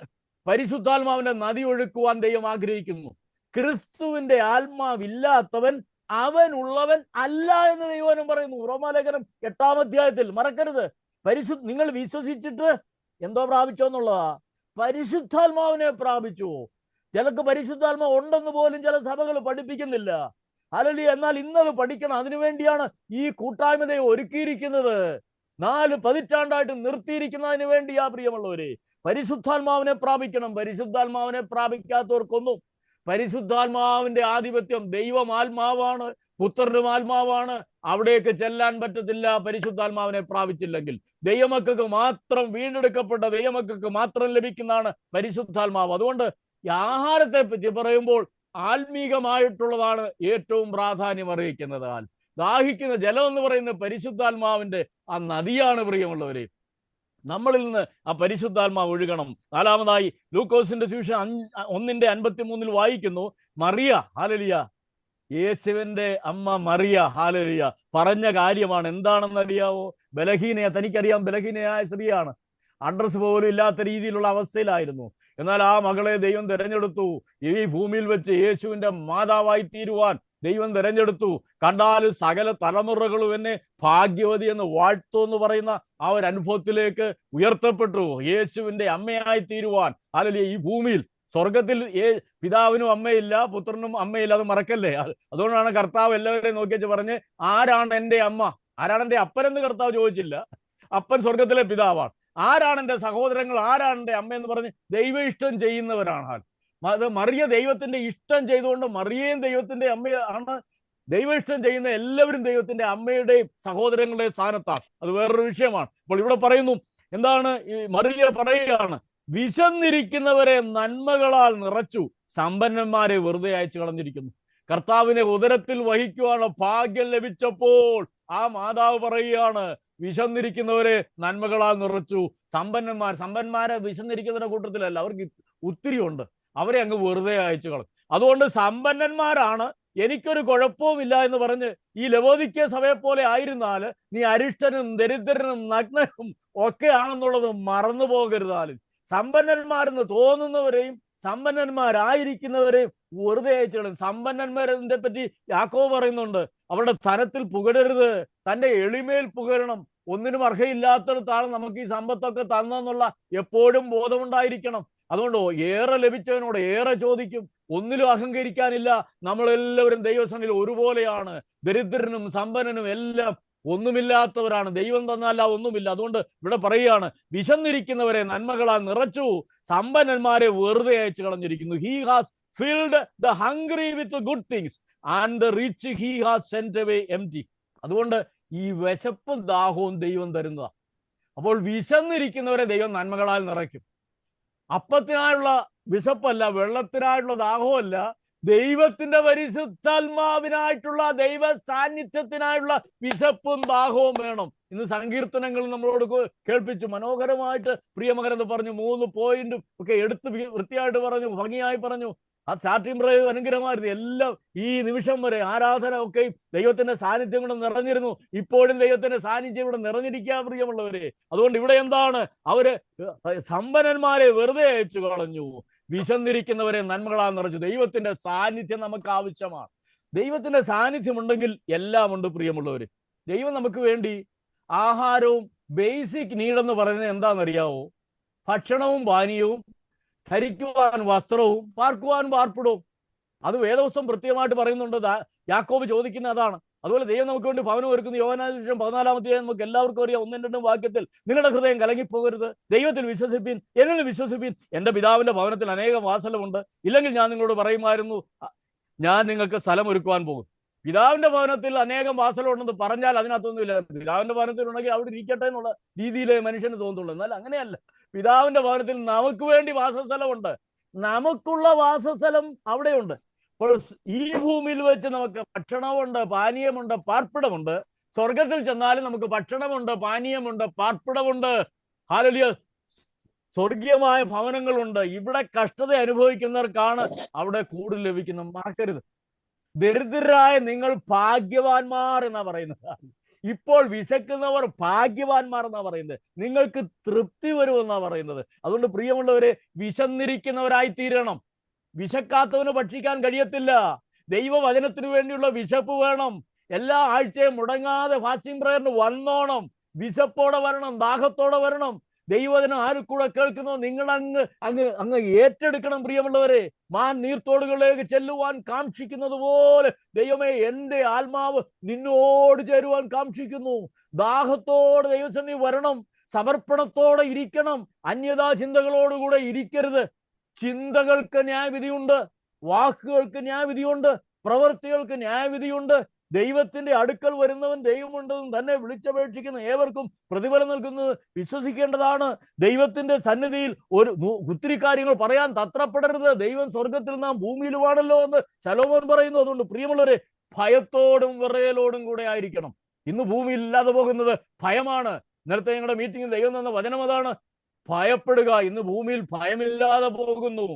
പരിശുദ്ധാത്മാവിന്റെ നദി ഒഴുക്കുവാൻ ദൈവം ആഗ്രഹിക്കുന്നു. ക്രിസ്തുവിന്റെ ആത്മാവില്ലാത്തവൻ അവനുള്ളവൻ അല്ല എന്ന് ദൈവനും പറയുന്നു. റോമാലേഖനം 8-ാം അധ്യായത്തിൽ. മറക്കരുത്. നിങ്ങൾ വിശ്വസിച്ചിട്ട് എന്തോ പ്രാപിച്ചോന്നുള്ളതാ? പരിശുദ്ധാത്മാവിനെ പ്രാപിച്ചു. ചിലക്ക് പരിശുദ്ധാത്മാവ് ഉണ്ടെന്ന് പോലും ചില സഭകൾ പഠിപ്പിക്കുന്നില്ല. ഹല്ലേലൂയ. എന്നാൽ ഇന്നത് പഠിക്കണം. അതിനുവേണ്ടിയാണ് ഈ കൂട്ടായ്മയെ ഒരുക്കിയിരിക്കുന്നത്. 4 പതിറ്റാണ്ടായിട്ട് നിർത്തിയിരിക്കുന്നതിന് വേണ്ടിയാ പ്രിയമുള്ളവരെ. പരിശുദ്ധാത്മാവിനെ പ്രാപിക്കണം. പരിശുദ്ധാത്മാവിനെ പ്രാപിക്കാത്തവർക്കൊന്നും, പരിശുദ്ധാത്മാവിന്റെ ആധിപത്യം, ദൈവം ആത്മാവാണ്, പുത്രനും ആത്മാവാണ്, അവിടേക്ക് ചെല്ലാൻ പറ്റത്തില്ല പരിശുദ്ധാത്മാവിനെ പ്രാപിച്ചില്ലെങ്കിൽ. ദൈവമക്കൾക്ക് മാത്രം, വീണ്ടെടുക്കപ്പെട്ട ദൈവമക്കൾക്ക് മാത്രം ലഭിക്കുന്നതാണ് പരിശുദ്ധാത്മാവ്. അതുകൊണ്ട് ഈ ആഹാരത്തെ പറ്റി പറയുമ്പോൾ ആത്മീകമായിട്ടുള്ളതാണ് ഏറ്റവും പ്രാധാന്യം അറിയിക്കുന്നത്. ദാഹിക്കുന്ന ജലം എന്ന് പറയുന്ന പരിശുദ്ധാത്മാവിന്റെ ആ നദിയാണ് പ്രിയമുള്ളവരെ. നമ്മളിൽ നിന്ന് ആ പരിശുദ്ധാത്മാവ് ഒഴുകണം. 4-മതായി ലൂക്കോസിന്റെ സുവിശേഷം 1:53 വായിക്കുന്നു, മറിയ, ഹല്ലേലൂയ, യേശുവിന്റെ അമ്മ മറിയ, ഹല്ലേലൂയ, പറഞ്ഞ കാര്യമാണ്. എന്താണെന്ന് അറിയാവോ? തനിക്കറിയാം, ബലഹീനയായ സ്ത്രീയാണ്. അഡ്രസ് പോലും ഇല്ലാത്ത രീതിയിലുള്ള അവസ്ഥയിലായിരുന്നു. എന്നാൽ ആ മകളെ ദൈവം തിരഞ്ഞെടുത്തു. ഈ ഭൂമിയിൽ വെച്ച് യേശുവിന്റെ മാതാവായി തീരുവാൻ ദൈവം തിരഞ്ഞെടുത്തു. കണ്ടാൽ സകല തലമുറകളും എന്നെ ഭാഗ്യവതി എന്ന് വാഴ്ത്തുമെന്ന് പറയുന്ന ആ ഒരു അനുഭവത്തിലേക്ക് ഉയർത്തപ്പെട്ടു. യേശുവിന്റെ അമ്മയായി തീരുവാൻ. അല്ലെങ്കിൽ ഈ ഭൂമിയിൽ, സ്വർഗത്തിൽ പിതാവിനും അമ്മയില്ല, പുത്രനും അമ്മയില്ല, അത് മറക്കല്ലേ. അതുകൊണ്ടാണ് കർത്താവ് എല്ലാവരെയും നോക്കിച്ച് പറഞ്ഞ്, ആരാണ് എൻ്റെ അമ്മ, ആരാണ് എൻ്റെ അപ്പനെന്ന് കർത്താവ് ചോദിച്ചില്ല. അപ്പൻ സ്വർഗത്തിലെ പിതാവാണ്. ആരാണ് എൻ്റെ സഹോദരങ്ങൾ, ആരാണ് എൻ്റെ അമ്മ എന്ന് പറഞ്ഞ് ദൈവ ഇഷ്ടം ചെയ്യുന്നവരാണ്. അത് മറിയ ദൈവത്തിന്റെ ഇഷ്ടം ചെയ്തുകൊണ്ട് മറിയയും ദൈവത്തിന്റെ അമ്മയാണ്. ദൈവ ഇഷ്ടം ചെയ്യുന്ന എല്ലാവരും ദൈവത്തിന്റെ അമ്മയുടെയും സഹോദരങ്ങളുടെയും സ്ഥാനത്താണ്. അത് വേറൊരു വിഷയമാണ്. അപ്പോൾ ഇവിടെ പറയുന്നു, എന്താണ് ഈ മറിയ പറയുകയാണ്, വിശന്നിരിക്കുന്നവരെ നന്മകളാൽ നിറച്ചു, സമ്പന്നന്മാരെ വെറുതെ അയച്ചു കളഞ്ഞിരിക്കുന്നു. കർത്താവിനെ ഉദരത്തിൽ വഹിക്കുവാനുള്ള ഭാഗ്യം ലഭിച്ചപ്പോൾ ആ മാതാവ് പറയുകയാണ്, വിശന്നിരിക്കുന്നവരെ നന്മകളാൽ നിറച്ചു. സമ്പന്മാരെ വിശന്നിരിക്കുന്നവരുടെ കൂട്ടത്തിലല്ല, അവർക്ക് ഒത്തിരി ഉണ്ട്, അവരെ അങ്ങ് വെറുതെ അയച്ചു കളഞ്ഞു. അതുകൊണ്ട് സമ്പന്നന്മാരാണ് എനിക്കൊരു കുഴപ്പവുമില്ല എന്ന് പറഞ്ഞ് ഈ ലവോദിക്യ സഭയെ പോലെ ആയിരുന്നാൽ നീ അരിഷ്ടനും ദരിദ്രനും നഗ്നനും ഒക്കെ ആണെന്നുള്ളത് മറന്നു പോകരുതാലും. സമ്പന്നന്മാരെന്ന് തോന്നുന്നവരെയും സമ്പന്നന്മാരായിരിക്കുന്നവരെയും വെറുതെ അയച്ചുകളും. സമ്പന്നന്മാരെ പറ്റി യാക്കോബ് പറയുന്നുണ്ട്, അവരുടെ ധനത്തിൽ പുകഴരുത്, തൻ്റെ എളിമയിൽ പുകഴണം. ഒന്നിനും അർഹയില്ലാത്തടത്താണ് നമുക്ക് ഈ സമ്പത്തൊക്കെ തന്നെന്നുള്ള എപ്പോഴും ബോധമുണ്ടായിരിക്കണം. അതുകൊണ്ട് ഏറെ ലഭിച്ചവനോട് ഏറെ ചോദിക്കും. ഒന്നിലും അഹങ്കരിക്കാനില്ല. നമ്മളെല്ലാവരും ദൈവസന്നിധിയിൽ ഒരുപോലെയാണ്. ദരിദ്രനും സമ്പന്നനും എല്ലാം ഒന്നുമില്ലാത്തവരാണ്. ദൈവം തന്നല്ല ഒന്നുമില്ല. അതുകൊണ്ട് ഇവിടെ പറയുകയാണ്, വിശന്നിരിക്കുന്നവരെ നന്മകളാൽ നിറച്ചു, സമ്പന്നന്മാരെ വെറുതെ അയച്ചു കളഞ്ഞിരിക്കുന്നു. He has filled the hungry with good things and the rich he has sent away empty. അതുകൊണ്ട് ഈ വിശപ്പും ദാഹവും ദൈവം തരുന്നതാണ്. അപ്പോൾ വിശന്നിരിക്കുന്നവരെ ദൈവം നന്മകളാൽ നിറയ്ക്കും. അപ്പത്തിനായുള്ള വിശപ്പല്ല, വെള്ളത്തിനായുള്ള ദാഹവുമല്ല, ദൈവത്തിന്റെ പരിശുദ്ധാത്മാവിനായിട്ടുള്ള ദൈവ സാന്നിധ്യത്തിനായുള്ള വിശപ്പും ദാഹവും വേണം. ഇന്ന് സങ്കീർത്തനങ്ങൾ നമ്മളോട് കേൾപ്പിച്ചു മനോഹരമായിട്ട് പ്രിയമകരെന്ന് പറഞ്ഞു. 3 പോയിന്റും ഒക്കെ എടുത്ത് വൃത്തിയായിട്ട് പറഞ്ഞു, ഭംഗിയായി പറഞ്ഞു. ആ സ്റ്റാർട്ടിംഗ് പ്രയോഗം അനുഗ്രഹമായിരുന്നു. എല്ലാം ഈ നിമിഷം വരെ ആരാധന ഒക്കെ ദൈവത്തിന്റെ സാന്നിധ്യം കൊണ്ട് നിറഞ്ഞിരുന്നു. ഇപ്പോഴും ദൈവത്തിന്റെ സാന്നിധ്യം ഇവിടെ നിറഞ്ഞിരിക്കാൻ പ്രിയമുള്ളവരെ. അതുകൊണ്ട് ഇവിടെ എന്താണ്, അവര് സമ്പന്നന്മാരെ വെറുതെ അയച്ചു കളഞ്ഞു, വിശന്നിരിക്കുന്നവരെ നന്മകളാൽ നിറച്ചു. ദൈവത്തിന്റെ സാന്നിധ്യം നമുക്ക് ആവശ്യമാണ്. ദൈവത്തിന്റെ സാന്നിധ്യം ഉണ്ടെങ്കിൽ എല്ലാം ഉണ്ട് പ്രിയമുള്ളവര്. ദൈവം നമുക്ക് വേണ്ടി ആഹാരവും ബേസിക് നീഡെന്ന് പറയുന്നത് എന്താണെന്നറിയാവോ? ഭക്ഷണവും പാനീയവും, ധരിക്കുവാൻ വസ്ത്രവും, പാർക്കുവാൻ പാർപ്പിടവും. അത് വേദപുസ്തകം കൃത്യമായിട്ട് പറയുന്നുണ്ട്. യാക്കോബ് ചോദിക്കുന്ന അതാണ്. അതുപോലെ ദൈവം നമുക്ക് വേണ്ടി ഭവനം ഒരുക്കുന്നു. യോഹന്നാൻ 14 നമുക്ക് എല്ലാവർക്കും അറിയാം. 1-2 വാക്യത്തിൽ, നിങ്ങളുടെ ഹൃദയം കലങ്ങിപ്പോകരുത്, ദൈവത്തിൽ വിശ്വസിപ്പിൻ, എന്നിൽ വിശ്വസിപ്പിൻ, എൻ്റെ പിതാവിന്റെ ഭവനത്തിൽ അനേകം വാസലമുണ്ട്, ഇല്ലെങ്കിൽ ഞാൻ നിങ്ങളോട് പറയുമായിരുന്നു, ഞാൻ നിങ്ങൾക്ക് സ്ഥലം ഒരുക്കുവാൻ പോകും. പിതാവിന്റെ ഭവനത്തിൽ അനേകം വാസലമുണ്ടെന്ന് പറഞ്ഞാൽ അതിനകത്തൊന്നുമില്ല. പിതാവിന്റെ ഭവനത്തിൽ ഉണ്ടെങ്കിൽ അവിടെ ഇരിക്കട്ടെ എന്നുള്ള രീതിയിലേ മനുഷ്യന് തോന്നുള്ളൂ. എന്നാൽ അങ്ങനെയല്ല. പിതാവിന്റെ ഭവനത്തിൽ നമുക്ക് വേണ്ടി വാസസ്ഥലമുണ്ട്. നമുക്കുള്ള വാസസ്ഥലം അവിടെയുണ്ട്. അപ്പോൾ ഈ ഭൂമിയിൽ വെച്ച് നമുക്ക് ഭക്ഷണമുണ്ട്, പാനീയമുണ്ട്, പാർപ്പിടമുണ്ട്. സ്വർഗത്തിൽ ചെന്നാലും നമുക്ക് ഭക്ഷണമുണ്ട്, പാനീയമുണ്ട്, പാർപ്പിടമുണ്ട്. ഹല്ലേലൂയ. സ്വർഗീയമായ ഭവനങ്ങളുണ്ട്. ഇവിടെ കഷ്ടത അനുഭവിക്കുന്നവർക്കാണ് അവിടെ കൂടുതൽ ലഭിക്കുന്നത്. മറക്കരുത്. ദരിദ്രരായ നിങ്ങൾ ഭാഗ്യവാന്മാർ എന്നാ പറയുന്നത്. ഇപ്പോൾ വിശക്കുന്നവർ ഭാഗ്യവാന്മാർ എന്നാ പറയുന്നത്. നിങ്ങൾക്ക് തൃപ്തി വരുമെന്നാ പറയുന്നത്. അതുകൊണ്ട് പ്രിയമുള്ളവരെ, വിശന്നിരിക്കുന്നവരായി തീരണം. വിശക്കാത്തവന് ഭക്ഷിക്കാൻ കഴിയത്തില്ല. ദൈവവചനത്തിനു വേണ്ടിയുള്ള വിശപ്പ് വേണം. എല്ലാ ആഴ്ചയും മുടങ്ങാതെ ഫാസ്റ്റിംഗ് പ്രയറിന് വന്നോണം. വിശപ്പോടെ വരണം, ദാഹത്തോടെ വരണം. ദൈവവചനം ആര് കൂടെ കേൾക്കുന്നോ നിങ്ങൾ അങ്ങ് ഏറ്റെടുക്കണം പ്രിയമുള്ളവരെ. മാൻ നീർത്തോടുകളിലേക്ക് ചെല്ലുവാൻ കാക്ഷിക്കുന്നത് പോലെ ദൈവമേ, എൻ്റെ ആത്മാവ് നിന്നോട് ചേരുവാൻ കാക്ഷിക്കുന്നു. ദാഹത്തോടെ ദൈവസന്നിധി വരണം. സമർപ്പണത്തോടെ ഇരിക്കണം. അന്യതാ ചിന്തകളോടുകൂടെ ഇരിക്കരുത്. ചിന്തകൾക്ക് ന്യായവിധിയുണ്ട്, വാക്കുകൾക്ക് ന്യായവിധിയുണ്ട്, പ്രവൃത്തികൾക്ക് ന്യായവിധിയുണ്ട്. ദൈവത്തിന്റെ അടുക്കൽ വരുന്നവൻ ദൈവമുണ്ടെന്നും തന്നെ വിളിച്ചപേക്ഷിക്കുന്ന ഏവർക്കും പ്രതിഫലം നൽകുന്നത് വിശ്വസിക്കേണ്ടതാണ്. ദൈവത്തിന്റെ സന്നിധിയിൽ ഒത്തിരി കാര്യങ്ങൾ പറയാൻ തത്രപ്പെടരുത്. ദൈവം സ്വർഗത്തിൽ നാം ഭൂമിയിലുമാണല്ലോ എന്ന് ശലോമോൻ പറയുന്നു. അതുകൊണ്ട് പ്രിയമുള്ളവരെ, ഭയത്തോടും വിറയലോടും കൂടെ ആയിരിക്കണം. ഇന്ന് ഭൂമിയിൽ ഇല്ലാതെ പോകുന്നത് ഭയമാണ്. നേരത്തെ ഞങ്ങളുടെ മീറ്റിംഗിൽ ദൈവം തന്ന വചനം അതാണ്, ഭയപ്പെടുക. ഇന്ന് ഭൂമിയിൽ ഭയമില്ലാതെ പോകുന്നു.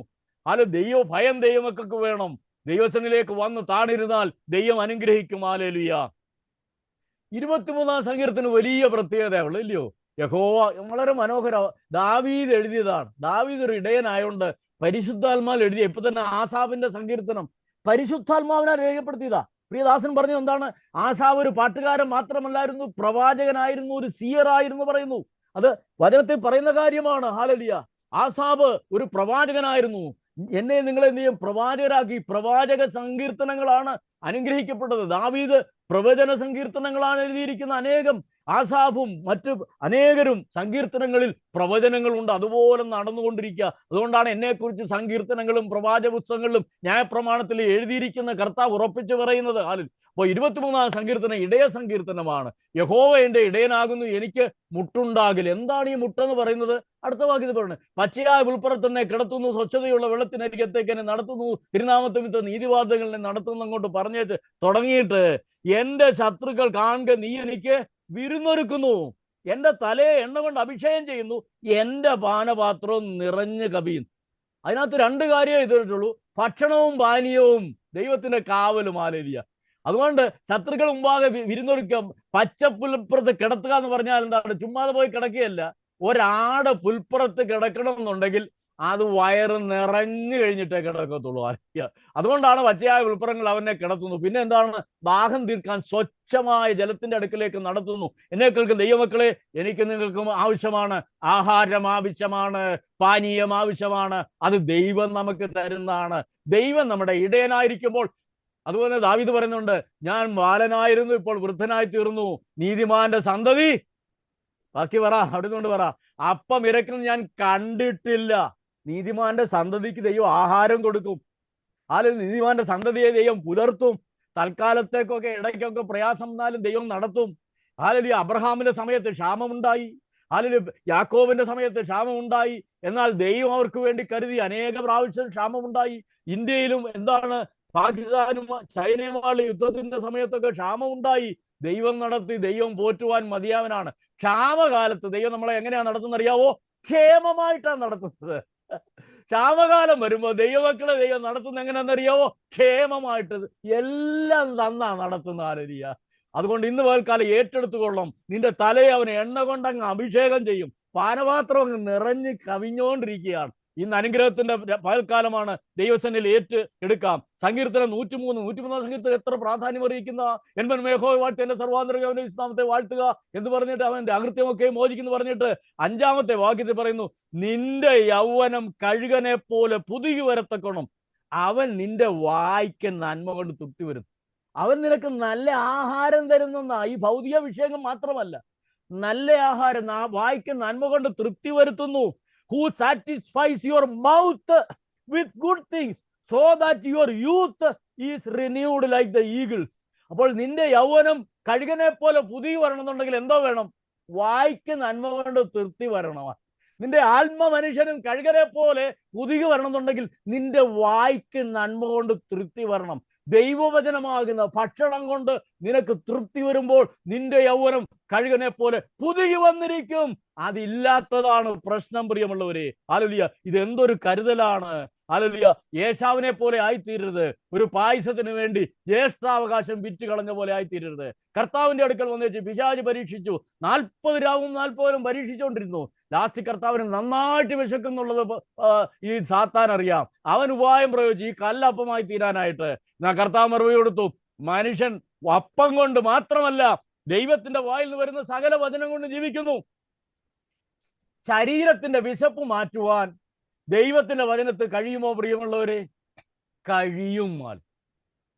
ഭയം ദൈവമക്കൾക്ക് വേണം. ദൈവസന്നിധിയിലേക്ക് വന്ന് താണിരുന്നാൽ ദൈവം അനുഗ്രഹിക്കും. ഹല്ലേലൂയ. 23-ാം സങ്കീർത്തനം വലിയ പ്രത്യേകതയുള്ളൂ, ഇല്ലയോ? യഹോവ വളരെ മനോഹര. ദാവീദ് എഴുതിയതാണ്. ദാവീദ് ഒരു ഇടയനായോണ്ട് പരിശുദ്ധാത്മാവിൽ എഴുതിയ. ഇപ്പൊ തന്നെ ആസാഫിന്റെ സങ്കീർത്തനം പരിശുദ്ധാത്മാവിനാൽ രേഖപ്പെടുത്തിയതാ. പ്രിയദാസൻ പറഞ്ഞു എന്താണ്, ആസാഫ് ഒരു പാട്ടുകാരൻ മാത്രമല്ലായിരുന്നു, പ്രവാചകനായിരുന്നു, ഒരു സീയറായിരുന്നു പറയുന്നു. അത് വചനത്തിൽ പറയുന്ന കാര്യമാണ്. ഹല്ലേലൂയ. ആസാഫ് ഒരു പ്രവാചകനായിരുന്നു. എന്നെ നിങ്ങളെ എന്ത് ചെയ്യും? പ്രവാചകരാക്കി. പ്രവാചക സങ്കീർത്തനങ്ങളാണ് അനുഗ്രഹിക്കപ്പെട്ടത്. ദാവീദ് പ്രവചന സങ്കീർത്തനങ്ങളാണ് എഴുതിയിരിക്കുന്ന. അനേകം ആസാഫും മറ്റു അനേകരും സങ്കീർത്തനങ്ങളിൽ പ്രവചനങ്ങളുണ്ട്. അതുപോലെ നടന്നുകൊണ്ടിരിക്കുക. അതുകൊണ്ടാണ് എന്നെക്കുറിച്ച് സങ്കീർത്തനങ്ങളും പ്രവാചക പുസ്തകങ്ങളിലും ന്യായപ്രമാണത്തിൽ എഴുതിയിരിക്കുന്ന കർത്താവ് ഉറപ്പിച്ചു പറയുന്നത്. അപ്പോൾ 23-ാം സങ്കീർത്തനം ഇടയ സങ്കീർത്തനമാണ്. യഹോവ എൻ്റെ ഇടയനാകുന്നു, എനിക്ക് മുട്ടുണ്ടാകില്ല. എന്താണ് ഈ മുട്ടെന്ന് പറയുന്നത്? അടുത്ത വാക്യത്തിൽ പറയുന്നത്, പച്ചയായ പുൽപ്പുറത്ത് തന്നെ കിടത്തുന്നു, സ്വച്ഛതയുള്ള വെള്ളത്തിനരികത്തേക്ക് എന്നെ നടത്തുന്നു, തിരുനാമത്വമിത്ത നീതിവാദങ്ങളെ നടത്തുന്നു അങ്ങോട്ട് പറഞ്ഞേച്ച് തുടങ്ങിയിട്ട്, എൻ്റെ ശത്രുക്കൾ കാണുക നീ എനിക്ക് വിരുന്നൊരുക്കുന്നു, എൻ്റെ തലയെ എണ്ണ കൊണ്ട് അഭിഷേകം ചെയ്യുന്നു, എൻ്റെ പാനപാത്രവും നിറഞ്ഞു കവിയുന്നു. അതിനകത്ത് 2 കാര്യമേ ചെയ്തിട്ടുള്ളൂ: ഭക്ഷണവും പാനീയവും ദൈവത്തിന്റെ കാവലും. ഹല്ലേലൂയ. അതുകൊണ്ട് ശത്രുക്കൾ മുമ്പാകെ വിരുന്നൊരുക്കം. പച്ചപ്പുൽപ്പുറത്ത് കിടത്തുക എന്ന് പറഞ്ഞാൽ എന്താണ്? ചുമ്മാതെ പോയി കിടക്കുകയല്ല. ഒരാട് പുൽപ്പുറത്ത് കിടക്കണം എന്നുണ്ടെങ്കിൽ അത് വയറ് നിറഞ്ഞു കഴിഞ്ഞിട്ടേ കിടക്കത്തുള്ളൂ. അതുകൊണ്ടാണ് പച്ചയായ പുൽപ്പുറങ്ങൾ അവനെ കിടത്തുന്നു. പിന്നെ എന്താണ്? ദാഹം തീർക്കാൻ സ്വച്ഛമായ ജലത്തിന്റെ അടുക്കിലേക്ക് നടത്തുന്നു. എന്നെ കേൾക്കും ദൈവമക്കളെ, എനിക്ക് നിങ്ങൾക്കും ആവശ്യമാണ്. ആഹാരം ആവശ്യമാണ്, പാനീയം ആവശ്യമാണ്. അത് ദൈവം നമുക്ക് തരുന്നതാണ്. ദൈവം നമ്മുടെ ഇടയനായിരിക്കുമ്പോൾ, അതുപോലെ ദാവീദ് പറയുന്നുണ്ട്, ഞാൻ ബാലനായിരുന്നു, ഇപ്പോൾ വൃദ്ധനായി തീർന്നു. നീതിമാന്റെ സന്തതി, ബാക്കി പറ, അവിടെ കൊണ്ട് പറ, അപ്പം ഇരക്കുന്നത് ഞാൻ കണ്ടിട്ടില്ല. നീതിമാന്റെ സന്തതിക്ക് ദൈവം ആഹാരം കൊടുക്കും. അല്ലെങ്കിൽ നീതിമാന്റെ സന്തതിയെ ദൈവം പുലർത്തും. തൽക്കാലത്തേക്കൊക്കെ ഇടയ്ക്കൊക്കെ പ്രയാസം വന്നാലും ദൈവം നടത്തും. അല്ലെങ്കിൽ അബ്രഹാമിന്റെ സമയത്ത് ക്ഷാമമുണ്ടായി, അല്ലെങ്കിൽ യാക്കോബിന്റെ സമയത്ത് ക്ഷാമമുണ്ടായി. എന്നാൽ ദൈവം അവർക്ക് വേണ്ടി കരുതി. അനേക പ്രാവശ്യം ക്ഷാമമുണ്ടായി. ഇന്ത്യയിലും എന്താണ്, പാകിസ്ഥാനും ചൈനയുമായുള്ള യുദ്ധത്തിന്റെ സമയത്തൊക്കെ ക്ഷാമമുണ്ടായി. ദൈവം നടത്തി. ദൈവം പോറ്റുവാൻ മതിയാവനാണ്. ക്ഷാമകാലത്ത് ദൈവം നമ്മളെ എങ്ങനെയാണ് നടത്തുന്നത് അറിയാവോ? ക്ഷേമമായിട്ടാണ് നടത്തുന്നത്. ക്ഷാമകാലം വരുമ്പോൾ ദൈവമക്കളെ ദൈവം നടത്തുന്നത് എങ്ങനെയാണെന്നറിയാവോ? ക്ഷേമമായിട്ട്. എല്ലാം തന്നാ നടത്തുന്ന. ഹല്ലേലൂയ. അതുകൊണ്ട് ഇന്ന് പകൽക്കാലം ഏറ്റെടുത്തുകൊള്ളും. നിന്റെ തലയെ അവൻ എണ്ണ കൊണ്ടങ്ങ് അഭിഷേകം ചെയ്യും. പാനപാത്രം അങ്ങ് നിറഞ്ഞ് കവിഞ്ഞുകൊണ്ടിരിക്കുകയാണ്. ഇന്ന് അനുഗ്രഹത്തിന്റെ പകൽക്കാലമാണ്. ദൈവസന്നിധിയിൽ ഏറ്റെടുക്കാം. സങ്കീർത്തനം 103 സങ്കീർത്തനം എത്ര പ്രാധാന്യം അറിയിക്കുന്ന, എൻപൻ യഹോവയെ വാഴ്ത്തി എന്റെ സർവാന്തരംഗം അവന്റെ വിശ്രാമത്തെ വാഴ്ത്തുക എന്ന് പറഞ്ഞിട്ട് അവന്റെ അകൃത്യമൊക്കെ മോചിക്കുന്നു പറഞ്ഞിട്ട് 5-ാമത്തെ വാക്യത്തിൽ പറയുന്നു, നിന്റെ യൗവനം കഴുകനെ പോലെ പുതുകി വരത്തക്കണം. അവൻ നിന്റെ വായ്ക്ക് നന്മ കൊണ്ട് തൃപ്തി വരുന്നു. അവൻ നിനക്ക് നല്ല ആഹാരം തരുന്ന. ഈ ഭൗതിക വിഷയങ്ങൾ മാത്രമല്ല, നല്ല ആഹാരം വായ്ക്ക് നന്മ കൊണ്ട് തൃപ്തി വരുത്തുന്നു. Who satisfies your mouth with good things so that your youth is renewed like the eagles. അപ്പോൾ നിന്റെ യൗവനം കഴുകനെ പോലെ പുതിയ വരണമെന്നുണ്ടെങ്കിൽ എന്തോ വേണം? വായ്ക്ക് നന്മ കൊണ്ട് തൃപ്തി വരണം. നിന്റെ ആത്മ മനുഷ്യനും കഴുകനെ പോലെ പുതിയ വരണമെന്നുണ്ടെങ്കിൽ നിന്റെ വായ്ക്ക് നന്മ കൊണ്ട് തൃപ്തി വരണം. ദൈവവചനമാകുന്ന ഭക്ഷണം കൊണ്ട് നിനക്ക് തൃപ്തി വരുമ്പോൾ നിന്റെ യൗവനം കഴുകനെ പോലെ പുതുകി വന്നിരിക്കും. അതില്ലാത്തതാണ് പ്രശ്നം, പ്രിയമുള്ളവരെ. ഹല്ലേലൂയ. ഇതെന്തൊരു കരുതലാണ്. ഹല്ലേലൂയ. ഏശാവിനെ പോലെ ആയിത്തീരരുത്. ഒരു പായസത്തിന് വേണ്ടി ജ്യേഷ്ഠാവകാശം വിറ്റ് കളഞ്ഞ പോലെ ആയിത്തീരരുത്. കർത്താവിന്റെ അടുക്കൽ വന്നേച്ച് പിശാച് പരീക്ഷിച്ചു. 40 രാവും 40 പകലും പരീക്ഷിച്ചുകൊണ്ടിരുന്നു. ലാസ്റ്റ് കർത്താവിന് നന്നായിട്ട് വിശക്കുന്നുള്ളത് ഈ സാത്താൻ അറിയാം. അവൻ ഉപായം പ്രയോഗിച്ചു ഈ കല്ലപ്പമായി തീരാനായിട്ട്. കർത്താവ് മറുപടി കൊടുത്തു, മനുഷ്യൻ അപ്പം കൊണ്ട് മാത്രമല്ല ദൈവത്തിന്റെ വായിൽ നിന്ന് വരുന്ന സകല വചനം കൊണ്ട് ജീവിക്കുന്നു. ശരീരത്തിന്റെ വിശപ്പ് മാറ്റുവാൻ ദൈവത്തിന്റെ വചനത്തിൽ കഴിയുമോ പ്രിയമുള്ളവരെ? കഴിയും.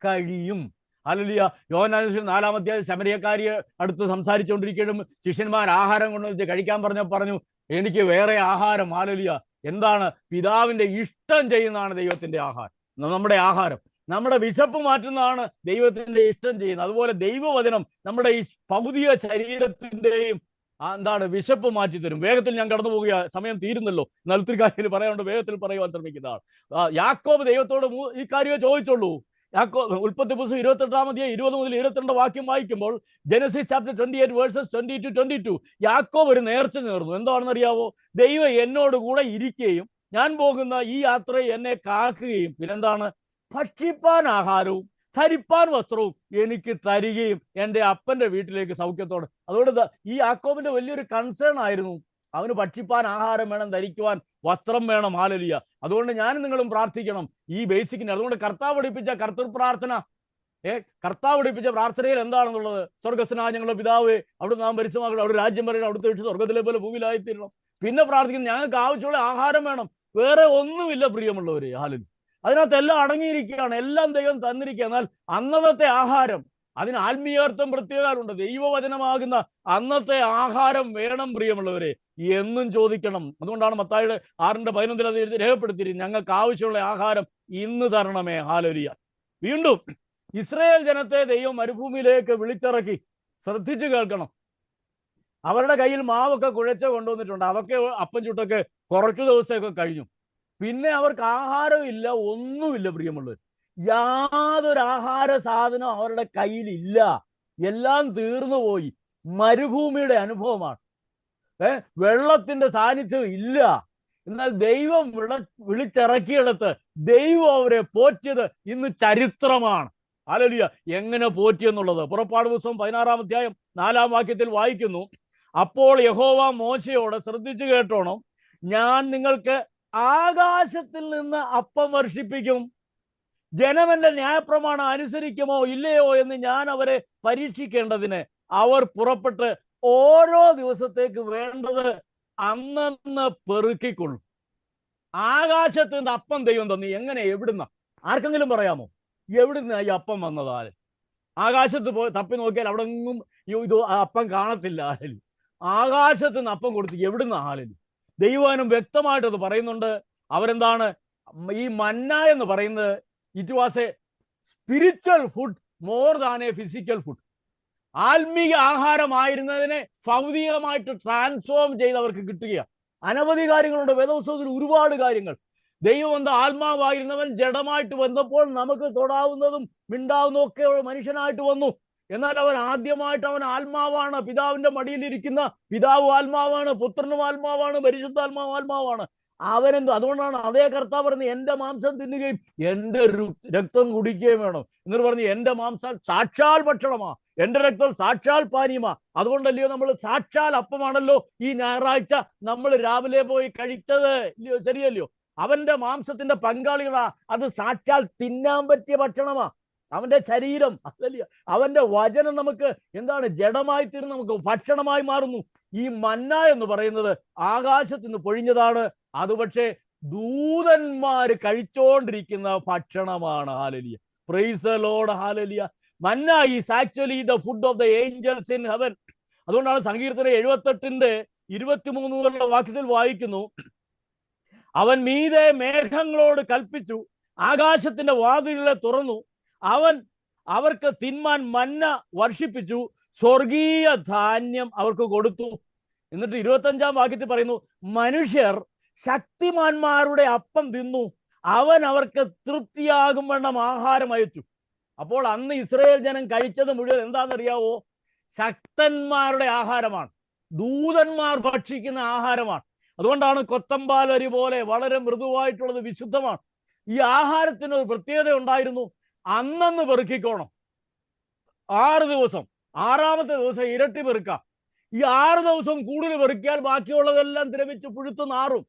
ഹല്ലേലൂയ. യോഹന്നാൻ 4-ാം അധ്യായം ശമരിയക്കാരിയെ അടുത്ത് സംസാരിച്ചുകൊണ്ടിരിക്കുകയും ശിഷ്യന്മാർ ആഹാരം കൊണ്ടുവന്ന് കഴിക്കാൻ പറഞ്ഞു, എനിക്ക് വേറെ ആഹാരം. ഹല്ലേലൂയ. എന്താണ്? പിതാവിന്റെ ഇഷ്ടം ചെയ്യുന്നതാണ് ദൈവത്തിന്റെ ആഹാരം. നമ്മുടെ ആഹാരം നമ്മുടെ വിശപ്പ് മാറ്റുന്നതാണ് ദൈവത്തിന്റെ ഇഷ്ടം ചെയ്യുന്നത്. അതുപോലെ ദൈവവചനം നമ്മുടെ ഈ ഭൗതിക ശരീരത്തിന്റെയും എന്താണ് വിശപ്പ് മാറ്റിത്തരും. വേഗത്തിൽ ഞാൻ കടന്നു പോകുക, സമയം തീരുന്നല്ലോ. എന്നാൽ ഒത്തിരി കാര്യത്തിൽ പറയാനുണ്ട്, വേഗത്തിൽ പറയുവാൻ ശ്രമിക്കുന്നതാണ്. യാക്കോബ് ദൈവത്തോട് ഈ കാര്യമേ ചോദിച്ചുള്ളൂ. ഉൽപ്പത്തി പുസ്തകം 28-ാം അധ്യായം 20 മുതൽ 22 വാക്യം വായിക്കുമ്പോൾ ജെനസിസ് ചാപ്റ്റർ 28 വേഴ്സസ് 20-22 യാക്കോബ് ഒരു നേർച്ച നേർന്നു. എന്താണെന്ന് അറിയാവോ? ദൈവം എന്നോട് കൂടെ ഇരിക്കുകയും ഞാൻ പോകുന്ന ഈ യാത്രയെ എന്നെ കാക്കുകയും പിന്നെന്താണ്, ഭക്ഷിപ്പാൻ ആഹാരവും ധരിപ്പാൻ വസ്ത്രവും എനിക്ക് തരികയും എൻ്റെ അപ്പന്റെ വീട്ടിലേക്ക് സൗഖ്യത്തോടെ. അതുകൊണ്ട് ഈ യാക്കോബിന്റെ വലിയൊരു കൺസേൺ ആയിരുന്നു. അവന് ഭക്ഷിപ്പാൻ ആഹാരം വേണം, ധരിക്കുവാൻ വസ്ത്രം വേണം. ഹല്ലേലൂയ. അതുകൊണ്ട് ഞാനും നിങ്ങളും പ്രാർത്ഥിക്കണം ഈ ബേസിക്കിന്. അതുകൊണ്ട് കർത്താവ് പഠിപ്പിച്ച കർത്തൃപ്രാർത്ഥന, കർത്താവ് പഠിപ്പിച്ച പ്രാർത്ഥനയിൽ എന്താണെന്നുള്ളത്, സ്വർഗ്ഗസ്നായ ഞങ്ങളുടെ പിതാവേ, അവിടെ നാം പരിശുദ്ധമാകണം, അവിടെ രാജ്യം വരണം, അവിടുത്തെ വീട്ടിൽ സ്വർഗ്ഗത്തിലെ പോലെ ഭൂമിയിലായിത്തീരണം. പിന്നെ പ്രാർത്ഥിക്കണം ഞങ്ങൾക്ക് ആവശ്യമുള്ള ആഹാരം വേണം, വേറെ ഒന്നുമില്ല പ്രിയമുള്ളവരെ. ഹല്ലേലൂയ. അതിനകത്ത് എല്ലാം അടങ്ങിയിരിക്കുകയാണ്, എല്ലാം ദൈവം തന്നിരിക്കുക. എന്നാൽ അന്നത്തെ ആഹാരം അതിന് ആത്മീയാർത്ഥം പ്രത്യേകമുണ്ട്. ദൈവവചനമാകുന്ന അന്നത്തെ ആഹാരം വേണം പ്രിയമുള്ളവരെ, എന്നും ചോദിക്കണം. അതുകൊണ്ടാണ് മത്തായിയുടെ 6:11 അത് രേഖപ്പെടുത്തിയിരിക്കുന്നത്, ഞങ്ങൾക്ക് ആവശ്യമുള്ള ആഹാരം ഇന്ന് തരണമേ. ഹല്ലേലൂയ. വീണ്ടും ഇസ്രായേൽ ജനത്തെ ദൈവം മരുഭൂമിയിലേക്ക് വിളിച്ചിറക്കി. ശ്രദ്ധിച്ചു കേൾക്കണം. അവരുടെ കയ്യിൽ മാവൊക്കെ കുഴച്ച് കൊണ്ടുവന്നിട്ടുണ്ട്. അതൊക്കെ അപ്പം ചുട്ടൊക്കെ കുറച്ച് ദിവസമൊക്കെ കഴിഞ്ഞു. പിന്നെ അവർക്ക് ആഹാരം ഇല്ല, ഒന്നുമില്ല പ്രിയമുള്ളവർ. യാതൊരു ആഹാര സാധനം അവരുടെ കയ്യിലില്ല, എല്ലാം തീർന്നു പോയി. മരുഭൂമിയുടെ അനുഭവമാണ്. വെള്ളത്തിന്റെ സാന്നിധ്യം ഇല്ല. എന്നാൽ ദൈവം വിളിച്ചിറക്കിയെടുത്ത് ദൈവം അവരെ പോറ്റിയത് ഇന്ന് ചരിത്രമാണ്. ഹല്ലേലൂയ. എങ്ങനെ പോറ്റിയെന്നുള്ളത് പുറപ്പാട് പുസ്തകം 16-ാം അധ്യായം 4-ാം വാക്യത്തിൽ വായിക്കുന്നു. അപ്പോൾ യഹോവ മോശയോട്, ശ്രദ്ധിച്ചു കേട്ടോണം, ഞാൻ നിങ്ങൾക്ക് ആകാശത്തിൽ നിന്ന് അപ്പം വർഷിപ്പിക്കും. ജനം എന്റെ ന്യായപ്രമാണം അനുസരിക്കുമോ ഇല്ലയോ എന്ന് ഞാൻ അവരെ പരീക്ഷിക്കേണ്ടതിന് അവർ പുറപ്പെട്ട് ഓരോ ദിവസത്തേക്ക് വേണ്ടത് അന്നന്ന് പെറുക്കിക്കൊള്ളും. ആകാശത്ത് നിന്ന് അപ്പം ദൈവം തന്നു. എങ്ങനെ? എവിടുന്ന? ആർക്കെങ്കിലും പറയാമോ എവിടുന്ന ഈ അപ്പം വന്നത്? ആകാശത്ത് പോയി തപ്പി നോക്കിയാൽ അവിടെ ഒന്നും ഇത് അപ്പം കാണത്തില്ല. ആകാശത്ത് നിന്ന് അപ്പം കൊടുത്ത് എവിടുന്ന? ദൈവവചനം വ്യക്തമായിട്ടത് പറയുന്നുണ്ട്. അവരെന്താണ് ഈ മന്ന എന്ന് പറയുന്നത്? It was A spiritual food more than A physical food. ആത്മീക ആഹാരമായിരുന്നതിനെ ഭൗതികമായിട്ട് ട്രാൻസ്ഫോം ചെയ്ത് അവർക്ക് കിട്ടുകയാണ്. അനവധി കാര്യങ്ങളുണ്ട് വേദപുസ്തകത്തിൽ, ഒരുപാട് കാര്യങ്ങൾ. ദൈവം എന്താ ആത്മാവായിരുന്നവൻ ജഡമായിട്ട് വന്നപ്പോൾ നമുക്ക് തൊടാവുന്നതും മിണ്ടാവുന്നതും ഒക്കെ മനുഷ്യനായിട്ട് വന്നു. എന്നാൽ അവൻ ആദ്യമായിട്ട് അവൻ ആത്മാവാണ്. പിതാവിന്റെ മടിയിലിരിക്കുന്ന പിതാവ് ആത്മാവാണ്, പുത്രനും ആത്മാവാണ്, പരിശുദ്ധാത്മാവ് ആത്മാവാണ്. അവനെന്തോ, അതുകൊണ്ടാണ് അതേ കർത്താവ് പറഞ്ഞത് എന്റെ മാംസം തിന്നുകയും എന്റെ രക്തം കുടിക്കുകയും വേണം എന്നിട്ട് പറഞ്ഞു എന്റെ മാംസം സാക്ഷാൽ ഭക്ഷണമാ, എന്റെ രക്തം സാക്ഷാൽ പാനീയമാ. അതുകൊണ്ടല്ലയോ നമ്മൾ സാക്ഷാൽ അപ്പമാണല്ലോ ഈ ഞായറാഴ്ച നമ്മൾ രാവിലെ പോയി കഴിച്ചത്, ഇല്ലയോ? ശരിയല്ലയോ? അവന്റെ മാംസത്തിന്റെ പങ്കാളികളാ. അത് സാക്ഷാൽ തിന്നാൻ പറ്റിയ ഭക്ഷണമാ. അവന്റെ ശരീരം, അതല്ല അവന്റെ വചനം നമുക്ക് എന്താണ് ജഡമായി തീർന്ന് നമുക്ക് ഭക്ഷണമായി മാറുന്നു. ഈ മന്ന എന്ന് പറയുന്നത് ആകാശത്ത് നിന്ന് പൊഴിഞ്ഞതാണ്. അത് പക്ഷേ ദൂതന്മാര് കഴിച്ചോണ്ടിരിക്കുന്ന ഭക്ഷണമാണ്. ഹല്ലേലൂയ, പ്രൈസ് ദി ലോർഡ്, ഹല്ലേലൂയ. Manna is actually the food of the angels in heaven. അതുകൊണ്ടാണ് സങ്കീർത്തനം 78-23 വാക്യത്തിൽ വായിക്കുന്നു, അവൻ മീതെ മേഘങ്ങളോട് കൽപ്പിച്ചു, ആകാശത്തിന്റെ വാതിലുകളെ തുറന്നു, അവൻ അവർക്ക് തിന്മാൻ മന്ന വർഷിപ്പിച്ചു, സ്വർഗീയ ധാന്യം അവർക്ക് കൊടുത്തു. എന്നിട്ട് 25-ാം വാക്യത്തിൽ പറയുന്നു, മനുഷ്യർ ശക്തിമാന്മാരുടെ അപ്പം തിന്നു, അവൻ അവർക്ക് തൃപ്തിയാകും വണ്ണം ആഹാരം അയച്ചു. അപ്പോൾ അന്ന് ഇസ്രായേൽ ജനം കഴിച്ചത് മുഴുവൻ എന്താണെന്നറിയാവോ? ശക്തന്മാരുടെ ആഹാരമാണ്, ദൂതന്മാർ ഭക്ഷിക്കുന്ന ആഹാരമാണ്. അതുകൊണ്ടാണ് കൊത്തമ്പാലരി പോലെ വളരെ മൃദുവായിട്ടുള്ളത് വിശുദ്ധമാണ്. ഈ ആഹാരത്തിന് ഒരു പ്രത്യേകത ഉണ്ടായിരുന്നു. അന്നന്ന് പെറുക്കിക്കോണം. 6 ദിവസം, 6ാമത്തെ ദിവസം ഇരട്ടി പെറുക്കാം. ഈ 6 ദിവസം കൂടുതൽ പെറുക്കിയാൽ ബാക്കിയുള്ളതെല്ലാം ദ്രവിച്ച് പുഴുത്ത് നാറും.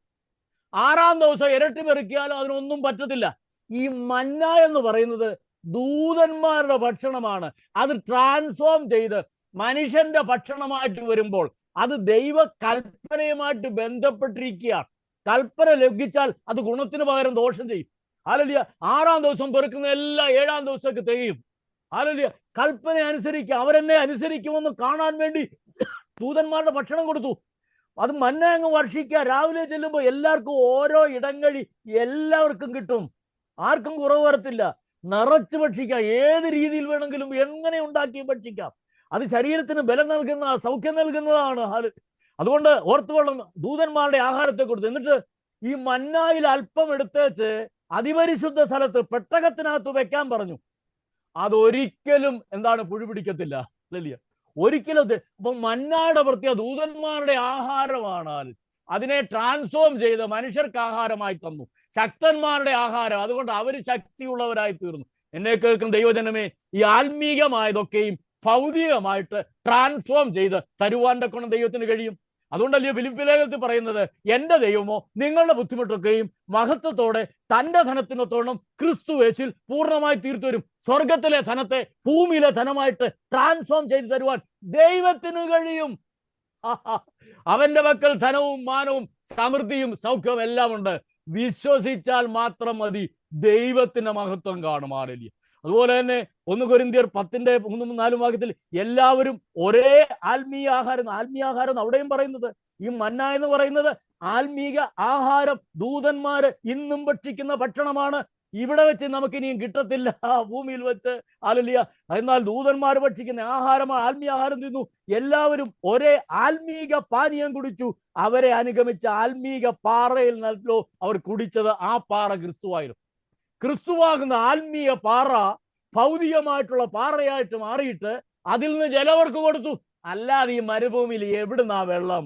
6ാം ദിവസം ഇരട്ടി പെറുക്കിയാലും അതിനൊന്നും പറ്റത്തില്ല. ഈ മന്ന എന്ന് പറയുന്നത് ദൂതന്മാരുടെ ഭക്ഷണമാണ്. അത് ട്രാൻസ്ഫോം ചെയ്ത് മനുഷ്യന്റെ ഭക്ഷണമായിട്ട് വരുമ്പോൾ അത് ദൈവ കൽപ്പനയുമായിട്ട് ബന്ധപ്പെട്ടിരിക്കുകയാണ്. കൽപ്പന ലംഘിച്ചാൽ അത് ഗുണത്തിന് പകരം ദോഷം ചെയ്യും. ഹല്ലേലൂയ. 6ാം ദിവസം പെറുക്കുന്ന എല്ലാം 7ാം ദിവസത്തേക്ക് തികയും. ഹല്ലേലൂയ. കൽപ്പന അനുസരിക്കുക, അവരെന്നെ അനുസരിക്കുമെന്ന് കാണാൻ വേണ്ടി ദൂതന്മാരുടെ ഭക്ഷണം കൊടുത്തു. അത് മന്ന അങ്ങ് വർഷിക്കുക. രാവിലെ ചെല്ലുമ്പോൾ എല്ലാവർക്കും ഓരോ ഇടങ്ങഴി എല്ലാവർക്കും കിട്ടും, ആർക്കും കുറവ് വരത്തില്ല. നിറച്ച് ഭക്ഷിക്കാം, ഏത് രീതിയിൽ വേണമെങ്കിലും എങ്ങനെ ഉണ്ടാക്കി ഭക്ഷിക്കാം. അത് ശരീരത്തിന് ബലം നൽകുന്ന, സൗഖ്യം നൽകുന്നതാണ്. അതുകൊണ്ട് ഓർത്തുകൊള്ളും, ദൂതന്മാരുടെ ആഹാരത്തെ കൊടുത്തു. എന്നിട്ട് ഈ മന്നായിൽ അല്പം എടുത്തേച്ച് അതിപരിശുദ്ധ സ്ഥലത്ത് പെട്ടകത്തിനകത്ത് വെക്കാൻ പറഞ്ഞു. അതൊരിക്കലും എന്താണ് പുഴു പിടിക്കത്തില്ല. അല്ലല്ല, ഒരിക്കലും. അപ്പൊ മന്നായുടെ പ്രത്യേക ദൂതന്മാരുടെ ആഹാരമാണ്. അതിനെ ട്രാൻസ്ഫോം ചെയ്ത് മനുഷ്യർക്ക് ആഹാരമായി തന്നു, ശക്തന്മാരുടെ ആഹാരം. അതുകൊണ്ട് അവർ ശക്തിയുള്ളവരായി തീർന്നു. എന്നെ കേൾക്കും ദൈവജനമേ, ഈ ആത്മീകമായതൊക്കെയും ഭൗതികമായിട്ട് ട്രാൻസ്ഫോം ചെയ്ത് തരുവാൻ്റെ ഗുണം ദൈവത്തിന് കഴിയും. അതുകൊണ്ടല്ലേ ഫിലിപ്പി ലേഖനത്തിൽ പറയുന്നത്, എന്റെ ദൈവമോ നിങ്ങളുടെ ബുദ്ധിമുട്ടൊക്കെയും മഹത്വത്തോടെ തന്റെ ധനത്തിനൊത്തോണം ക്രിസ്തു യേശുവിൽ പൂർണ്ണമായി തീർത്തു വരും. സ്വർഗത്തിലെ ധനത്തെ ഭൂമിയിലെ ധനമായിട്ട് ട്രാൻസ്ഫോം ചെയ്ത് തരുവാൻ ദൈവത്തിന് കഴിയും. അവന്റെ പക്കൽ ധനവും മാനവും സമൃദ്ധിയും സൗഖ്യവും എല്ലാം ഉണ്ട്. വിശ്വസിച്ചാൽ മാത്രം മതി, ദൈവത്തിന്റെ മഹത്വം കാണും. ഹല്ലേലൂയ. അതുപോലെ തന്നെ 1 കൊരിന്ത്യർ 10-3-4 വാക്യത്തിൽ എല്ലാവരും ഒരേ ആത്മീയ ആഹാരം അവിടെയും പറയുന്നത്. ഈ മന്ന എന്ന് പറയുന്നത് ആത്മീക ആഹാരം. ദൂതന്മാര് ഇന്നും ഭക്ഷിക്കുന്ന ഭക്ഷണമാണ്. ഇവിടെ വെച്ച് നമുക്ക് ഇനിയും കിട്ടത്തില്ല, ഭൂമിയിൽ വെച്ച്. ഹല്ലേലൂയ. എന്നാൽ ദൂതന്മാർ ഭക്ഷിക്കുന്ന ആഹാരമാണ്, ആത്മീയ ആഹാരം തിന്നു. എല്ലാവരും ഒരേ ആത്മീക പാനീയം കുടിച്ചു. അവരെ അനുഗമിച്ച ആത്മീക പാറയിൽ നല്ലോ അവർ കുടിച്ചത്. ആ പാറ ക്രിസ്തുവായിരുന്നു. ക്രിസ്തുവാകുന്ന ആത്മീയ പാറ ഭൗതികമായിട്ടുള്ള പാറയായിട്ട് മാറിയിട്ട് അതിൽ നിന്ന് ജലവർക്ക് കൊടുത്തു. അല്ലാതെ ഈ മരുഭൂമിയിൽ എവിടുന്നാ വെള്ളം?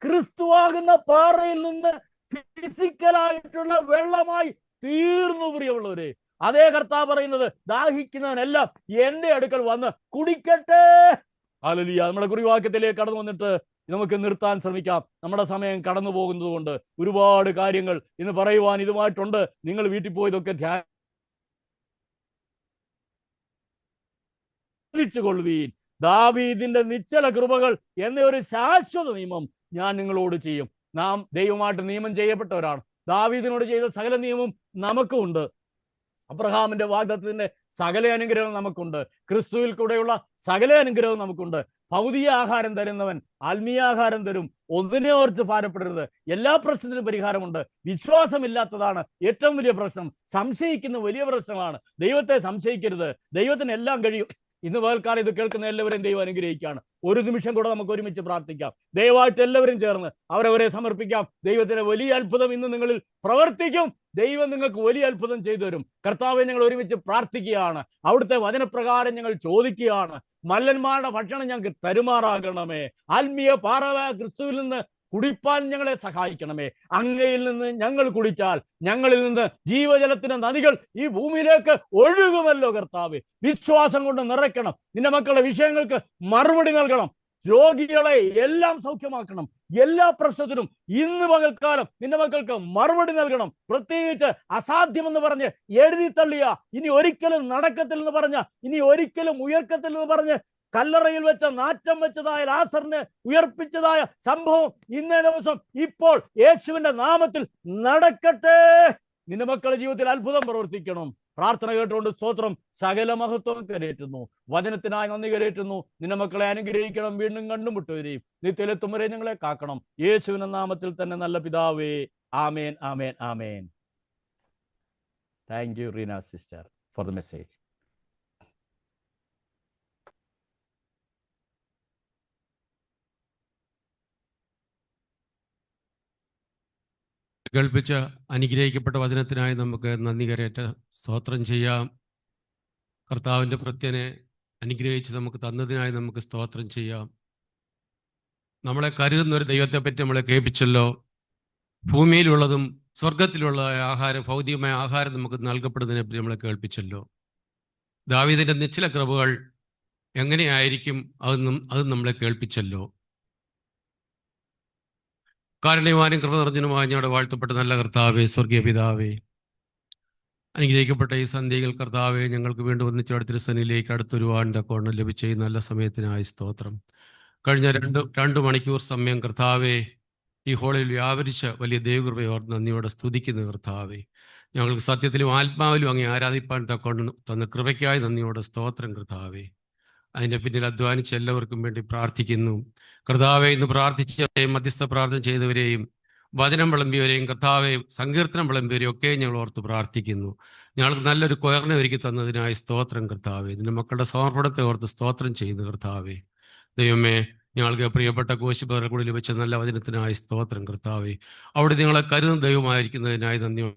ക്രിസ്തുവാകുന്ന പാറയിൽ നിന്ന് ഫിസിക്കലായിട്ടുള്ള വെള്ളമായി തീർന്നു പ്രിയമുള്ളവരെ. അതേ കർത്താവ് പറയുന്നത്, ദാഹിക്കുന്നവനെല്ലാം എന്റെ അടുക്കൽ വന്ന് കുടിക്കട്ടെ. ഹല്ലേലൂയ. നമ്മുടെ കുറിവാക്യത്തിലേക്ക് കടന്നു വന്നിട്ട് നമുക്ക് നിർത്താൻ ശ്രമിക്കാം. നമ്മുടെ സമയം കടന്നു പോകുന്നത് കൊണ്ട് ഒരുപാട് കാര്യങ്ങൾ ഇന്ന് പറയുവാൻ ഇതുമായിട്ടുണ്ട്. നിങ്ങൾ വീട്ടിൽ പോയതൊക്കെ ധ്യാനിച്ചുകൊള്ളുവീൻ. ദാവീദിന്റെ നിശ്ചല കൃപകൾ എന്ന ഒരു ശാശ്വത നിയമം ഞാൻ നിങ്ങളോട് ചെയ്യും. നാം ദൈവമായിട്ട് നിയമം ചെയ്യപ്പെട്ടവരാണ്. ദാവീദിനോട് ചെയ്ത സകല നിയമം നമുക്കുണ്ട്. അബ്രഹാമിന്റെ വാഗ്ദത്തത്തിന്റെ സകല അനുഗ്രഹം നമുക്കുണ്ട്. ക്രിസ്തുവിൽ കൂടെയുള്ള സകല അനുഗ്രഹവും നമുക്കുണ്ട്. ഭൗതിക ആഹാരം തരുന്നവൻ ആത്മീയാഹാരം തരും. ഒന്നിനെ ഓർത്ത് ഭാരപ്പെടരുത്. എല്ലാ പ്രശ്നത്തിനും പരിഹാരമുണ്ട്. വിശ്വാസമില്ലാത്തതാണ് ഏറ്റവും വലിയ പ്രശ്നം. സംശയിക്കുന്ന വലിയ പ്രശ്നമാണ്. ദൈവത്തെ സംശയിക്കരുത്. ദൈവത്തിന് എല്ലാം കഴിയും. ഇന്ന് പകൽക്കാലം ഇത് കേൾക്കുന്ന എല്ലാവരും ദൈവം അനുഗ്രഹിക്കുകയാണ്. ഒരു നിമിഷം കൂടെ നമുക്ക് ഒരുമിച്ച് പ്രാർത്ഥിക്കാം. ദയവായിട്ട് എല്ലാവരും ചേർന്ന് അവരവരെ സമർപ്പിക്കാം. ദൈവത്തിന്റെ വലിയ അത്ഭുതം ഇന്ന് നിങ്ങളിൽ പ്രവർത്തിക്കും. ദൈവം നിങ്ങൾക്ക് വലിയ അത്ഭുതം ചെയ്തു തരും. കർത്താവെ, ഞങ്ങൾ ഒരുമിച്ച് പ്രാർത്ഥിക്കുകയാണ്. അവിടുത്തെ വചനപ്രകാരം ഞങ്ങൾ ചോദിക്കുകയാണ്. മല്ലന്മാരുടെ ഭക്ഷണം ഞങ്ങൾക്ക് തരുമാറാകണമേ. ആത്മീയ പാറവായ ക്രിസ്തുവിൽ നിന്ന് കുടിപ്പാൻ ഞങ്ങളെ സഹായിക്കണമേ. അങ്ങയിൽ നിന്ന് ഞങ്ങൾ കുടിച്ചാൽ ഞങ്ങളിൽ നിന്ന് ജീവജലത്തിന്റെ നദികൾ ഈ ഭൂമിയിലേക്ക് ഒഴുകുമല്ലോ കർത്താവേ. വിശ്വാസം കൊണ്ട് നിറയ്ക്കണം. നിന്റെ മക്കളുടെ വിഷയങ്ങൾക്ക് മറുപടി നൽകണം. രോഗികളെ എല്ലാം സൗഖ്യമാക്കണം. എല്ലാ പ്രശ്നത്തിനും ഇന്ന് പകൽക്കാലം നിന്റെ മക്കൾക്ക് മറുപടി നൽകണം. പ്രത്യേകിച്ച് അസാധ്യമെന്ന് പറഞ്ഞ് എഴുതി തള്ളിയ, ഇനി ഒരിക്കലും നടക്കത്തില്ലെന്ന് പറഞ്ഞ, ഇനി ഒരിക്കലും ഉയർക്കത്തില്ലെന്ന് പറഞ്ഞ് കല്ലറയിൽ വെച്ച നാറ്റം വെച്ചതായ ലാസറിനെ ഉയർപ്പിച്ചതായ സംഭവം ഇന്നേ ദിവസം ഇപ്പോൾ യേശുവിന്റെ നാമത്തിൽ നടക്കട്ടെ. നിന്റെ മക്കളുടെ ജീവിതത്തിൽ അത്ഭുതം പ്രവർത്തിക്കണം. പ്രാർത്ഥന കേട്ടുകൊണ്ട് സ്തോത്രം. സകല മഹത്വം കരയേറ്റുന്നു. വചനത്തിനായി നന്ദി കരയേറ്റുന്നു. നിന്റെ മക്കളെ അനുഗ്രഹിക്കണം. വീണ്ടും കണ്ടുമുട്ടുവരെയും നിത്യത്തിലെത്തും വരെ ഞങ്ങളെ കാക്കണം. യേശുവിന്റെ നാമത്തിൽ തന്നെ നല്ല പിതാവേ. ആമേൻ, ആമേൻ, ആമേൻ. Thank you Reena sister for the message. കേൾപ്പിച്ച അനുഗ്രഹിക്കപ്പെട്ട വചനത്തിനായി നമുക്ക് നന്ദി കരയേറ്റ സ്തോത്രം ചെയ്യാം. കർത്താവിൻ്റെ പ്രത്യനെ അനുഗ്രഹിച്ച് നമുക്ക് തന്നതിനായി നമുക്ക് സ്തോത്രം ചെയ്യാം. നമ്മളെ കരുതുന്ന ഒരു ദൈവത്തെപ്പറ്റി നമ്മളെ കേൾപ്പിച്ചല്ലോ. ഭൂമിയിലുള്ളതും സ്വർഗത്തിലുള്ള ആഹാരം, ഭൗതികമായ ആഹാരം നമുക്ക് നൽകപ്പെടുന്നതിനെ പറ്റി നമ്മളെ കേൾപ്പിച്ചല്ലോ. ദാവീദിന്റെ നിശ്ചല കൃപകൾ എങ്ങനെയായിരിക്കും അത് നമ്മളെ കേൾപ്പിച്ചല്ലോ. കാരുണ്യവാനും കൃപ നിറഞ്ഞനുമായ ഞങ്ങളുടെ വാഴ്ത്തപ്പെട്ട നല്ല കർത്താവേ, സ്വർഗീയ പിതാവേ, അനുഗ്രഹിക്കപ്പെട്ട ഈ സന്ധ്യയിൽ കർത്താവെ, ഞങ്ങൾക്ക് വീണ്ടും ഒന്നിച്ച് തിരുസന്നിധിയിലേക്ക് അടുത്തൊരുവാൻ തക്കോണം ലഭിച്ച ഈ നല്ല സമയത്തിനായി സ്തോത്രം. കഴിഞ്ഞ രണ്ട് മണിക്കൂർ സമയം കർത്താവെ ഈ ഹോളിൽ വ്യാപരിച്ച വലിയ ദൈവകൃപയോർ നന്ദിയോടെ സ്തുതിക്കുന്ന കർത്താവെ, ഞങ്ങൾക്ക് സത്യത്തിലും ആത്മാവിലും അങ്ങേ ആരാധിപ്പാൻ തക്കോണം തന്ന കൃപയ്ക്കായി നന്ദിയോടെ സ്തോത്രം കർത്താവെ. അതിൻ്റെ പിന്നിൽ അധ്വാനിച്ച എല്ലാവർക്കും വേണ്ടി പ്രാർത്ഥിക്കുന്നു കർത്താവെ. ഇന്ന് പ്രാർത്ഥിച്ചവരെയും മധ്യസ്ഥ പ്രാർത്ഥന ചെയ്തവരെയും വചനം വിളമ്പിയവരെയും കർത്താവെ സങ്കീർത്തനം വിളമ്പിയവരെയും ഒക്കെ ഞങ്ങൾ ഓർത്ത് പ്രാർത്ഥിക്കുന്നു. ഞങ്ങൾക്ക് നല്ലൊരു കൊയറിനെ ഒരുക്കി തന്നതിനായി സ്തോത്രം കർത്താവെ. നിന്റെ മക്കളുടെ സമർപ്പണത്തെ ഓർത്ത് സ്തോത്രം ചെയ്യുന്നു കർത്താവെ. ദൈവമേ, ഞങ്ങൾക്ക് പ്രിയപ്പെട്ട കോശിപ്പേറെ കൂടി ലഭിച്ച നല്ല വചനത്തിനായി സ്തോത്രം കർത്താവെ. അവിടെ നിങ്ങളെ കരുതുന്ന ദൈവമായിരിക്കുന്നതിനായി നന്ദി.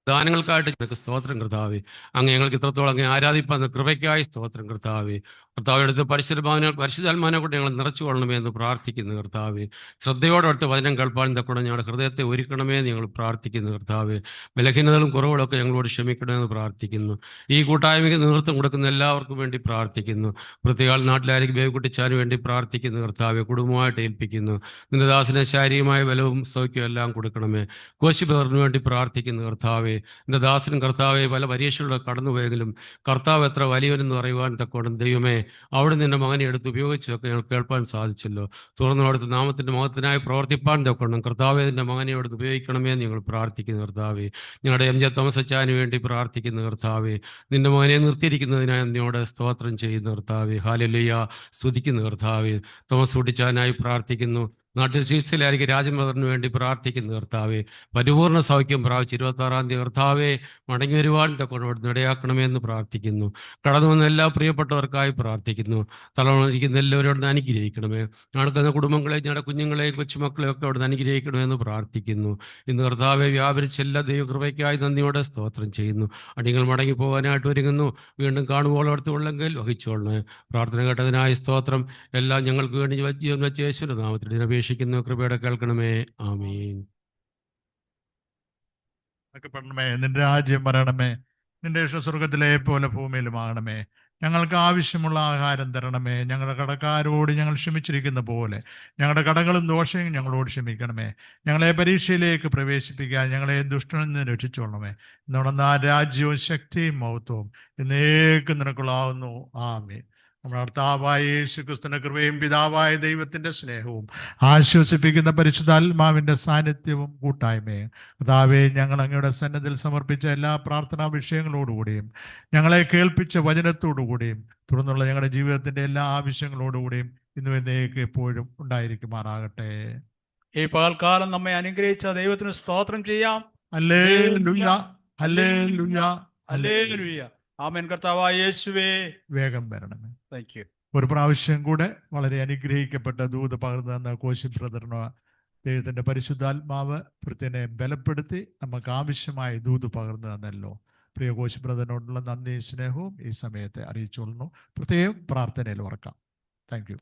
ദാനങ്ങൾക്കായിട്ട് ഞങ്ങൾക്ക് സ്തോത്രം കർത്താവെ. അങ്ങ് ഞങ്ങൾക്ക് ഇത്രത്തോളം അങ്ങ് ആരാധിപ്പാൻ കൃപയ്ക്കായി സ്തോത്രം കർത്താവെ. കർത്താവ് എടുത്ത് പരിശുദ്ധാത്മാനെ കൊണ്ട് ഞങ്ങൾ നിറച്ചു കൊള്ളണമേ എന്ന് പ്രാർത്ഥിക്കുന്നു കർത്താവെ. ശ്രദ്ധയോടൊട്ട് വചനം കേൾപ്പാൻ തക്കൂടെ ഞങ്ങളുടെ ഹൃദയത്തെ ഒരുക്കണമേ എന്ന് ഞങ്ങൾ പ്രാർത്ഥിക്കുന്നു കർത്താവെ. ബലഹീനതകളും കുറവുകളൊക്കെ ഞങ്ങളോട് ക്ഷമിക്കണമെന്ന് പ്രാർത്ഥിക്കുന്നു. ഈ കൂട്ടായ്മയ്ക്ക് നേതൃത്വം കൊടുക്കുന്ന എല്ലാവർക്കും വേണ്ടി പ്രാർത്ഥിക്കുന്നു. പ്രത്യേക നാട്ടിലായിരിക്കും ബേബിക്കുട്ടിച്ചാന് വേണ്ടി പ്രാർത്ഥിക്കുന്നു കർത്താവെ. കുടുംബമായിട്ട് ഏൽപ്പിക്കുന്നു. നിന്റെ ദാസനെ ശാരീരികമായ ബലവും സൗഖ്യവും എല്ലാം കൊടുക്കണമേ. കോശിപ്പേറിന് വേണ്ടി പ്രാർത്ഥിക്കുന്നു കർത്താവെ. എൻ്റെ ദാസനും കർത്താവെ പല പരീക്ഷകളിലൂടെ കടന്നുപോയെങ്കിലും കർത്താവ് എത്ര വലിയവനെന്ന് പറയുവാൻ തക്കോണം ദൈവമേ, അവിടെ നിന്റെ മകനെ എടുത്ത് ഉപയോഗിച്ചൊക്കെ ഞങ്ങൾ കേൾപ്പാൻ സാധിച്ചല്ലോ. തുറന്നു അവിടുത്തെ നാമത്തിൻ്റെ മഹത്തിനായി പ്രവർത്തിപ്പാൻ തക്കോണം കർത്താവെ നിന്റെ മകനെ എടുത്ത് ഉപയോഗിക്കണമേ എന്ന് ഞങ്ങൾ പ്രാർത്ഥിക്കുന്നു കർത്താവെ. ഞങ്ങളുടെ എം ജെ തോമസ് അച്ചാന് വേണ്ടി പ്രാർത്ഥിക്കുന്നു കർത്താവെ. നിന്റെ മകനെ നിർത്തിയിരിക്കുന്നതിനായി നിന്നോട് സ്തോത്രം ചെയ്യുന്ന കർത്താവെ. ഹല്ലേലൂയ, സ്തുതിക്കുന്നു കർത്താവെ. തോമസ് കുട്ടിച്ചാനായി പ്രാർത്ഥിക്കുന്നു. നാട്ടിൽ ചികിത്സയിലായിരിക്കും രാജമദറിന് വേണ്ടി പ്രാർത്ഥിക്കുന്നു കർത്താവെ. പരിപൂർണ്ണ സൗഖ്യം പ്രാപിച്ച് 26-ാം തീയതി കർത്താവെ മടങ്ങി വരുവാൻ തക്കോട് ഇടയാക്കണമേ എന്ന് പ്രാർത്ഥിക്കുന്നു. കടന്നു വന്ന എല്ലാ പ്രിയപ്പെട്ടവർക്കായി പ്രാർത്ഥിക്കുന്നു. തലവണിരിക്കുന്ന എല്ലാവരോട് അനുഗ്രഹിക്കണമേ. നടക്കുന്ന കുടുംബങ്ങളെ, ഞങ്ങളുടെ കുഞ്ഞുങ്ങളെ, കൊച്ചുമക്കളെ ഒക്കെ അവിടെ അനുഗ്രഹിക്കണമെന്ന് പ്രാർത്ഥിക്കുന്നു. ഇന്ന് കർത്താവെ വ്യാപരിച്ച എല്ലാ ദൈവകൃപയ്ക്കായി നന്ദിയോടെ സ്തോത്രം ചെയ്യുന്നു. അടികൾ മടങ്ങി പോകാനായിട്ട് ഒരുങ്ങുന്നു. വീണ്ടും കാണുമ്പോൾ അവിടുത്തെ ഉള്ളെങ്കിൽ വഹിച്ചോളണേ. പ്രാർത്ഥന കേട്ടതിനായി സ്തോത്രം. എല്ലാം ഞങ്ങൾക്ക് വേണ്ടി ജീവൻ വെച്ച യേശുവിന്റെ നാമത്തിൽ അപേക്ഷിക്കുന്നു. കൃപയുടെ കേൾക്കണമേ. ആമേൻ. പെടണമേ, നിന്റെ രാജ്യം വരണമേ, നിന്റെ ഇഷ്ടം സ്വർഗത്തിലെ പോലെ ഭൂമിയിലുമാകണമേ. ഞങ്ങൾക്ക് ആവശ്യമുള്ള ആഹാരം തരണമേ. ഞങ്ങളുടെ കടക്കാരോട് ഞങ്ങൾ ക്ഷമിച്ചിരിക്കുന്ന പോലെ ഞങ്ങളുടെ കടകളും ദോഷവും ഞങ്ങളോട് ക്ഷമിക്കണമേ. ഞങ്ങളെ പരീക്ഷയിലേക്ക് പ്രവേശിപ്പിക്കാൻ ഞങ്ങളെ ദുഷ്ടനിൽ നിന്ന് രക്ഷിച്ചോളണമേ. എന്നുടന്ന രാജ്യവും ശക്തിയും മഹത്വവും എന്നേക്കും നിനക്കുള്ളാവുന്നു. ആമേൻ. നമ്മുടെ കർത്താവായ യേശുക്രിസ്തുവിന്റെ കൃപയും പിതാവായ ദൈവത്തിന്റെ സ്നേഹവും ആശ്വസിപ്പിക്കുന്ന പരിശുദ്ധാത്മാവിന്റെ സാന്നിധ്യവും കൂട്ടായ്മയും കർത്താവേ, ഞങ്ങൾ അങ്ങയുടെ സന്നിധിയിൽ സമർപ്പിച്ച എല്ലാ പ്രാർത്ഥനാ വിഷയങ്ങളോടുകൂടിയും ഞങ്ങളെ കേൾപ്പിച്ച വചനത്തോടുകൂടിയും തുടർന്നുള്ള ഞങ്ങളുടെ ജീവിതത്തിന്റെ എല്ലാ ആവശ്യങ്ങളോടുകൂടിയും ഇന്നും എന്നേക്ക് എപ്പോഴും ഉണ്ടായിരിക്കുമാറാകട്ടെ. ഈ പകൽക്കാലം നമ്മെ അനുഗ്രഹിച്ച ദൈവത്തിന് സ്തോത്രം ചെയ്യാം. ഹല്ലേലൂയ, ഹല്ലേലൂയ, ഹല്ലേലൂയ. ആമേൻ. കർത്താവായ യേശുവേ വേഗം വരണമേ. Thank you. ഒരു പ്രാവശ്യം കൂടെ വളരെ അനുഗ്രഹിക്കപ്പെട്ട ദൂത് പകർന്നു തന്ന കോശി ബ്രദറിന് ദൈവത്തിന്റെ പരിശുദ്ധാത്മാവ് പ്രത്യേകം ബലപ്പെടുത്തി നമുക്ക് ആവശ്യമായ ദൂത് പകർന്നു തന്നല്ലോ. പ്രിയ കോശി ബ്രദറിനോടുള്ള നന്ദി സ്നേഹവും ഈ സമയത്തെ അറിയിച്ചുകൊള്ളുന്നു. പ്രത്യേകം പ്രാർത്ഥനയിൽ ഓർക്കാം. Thank you.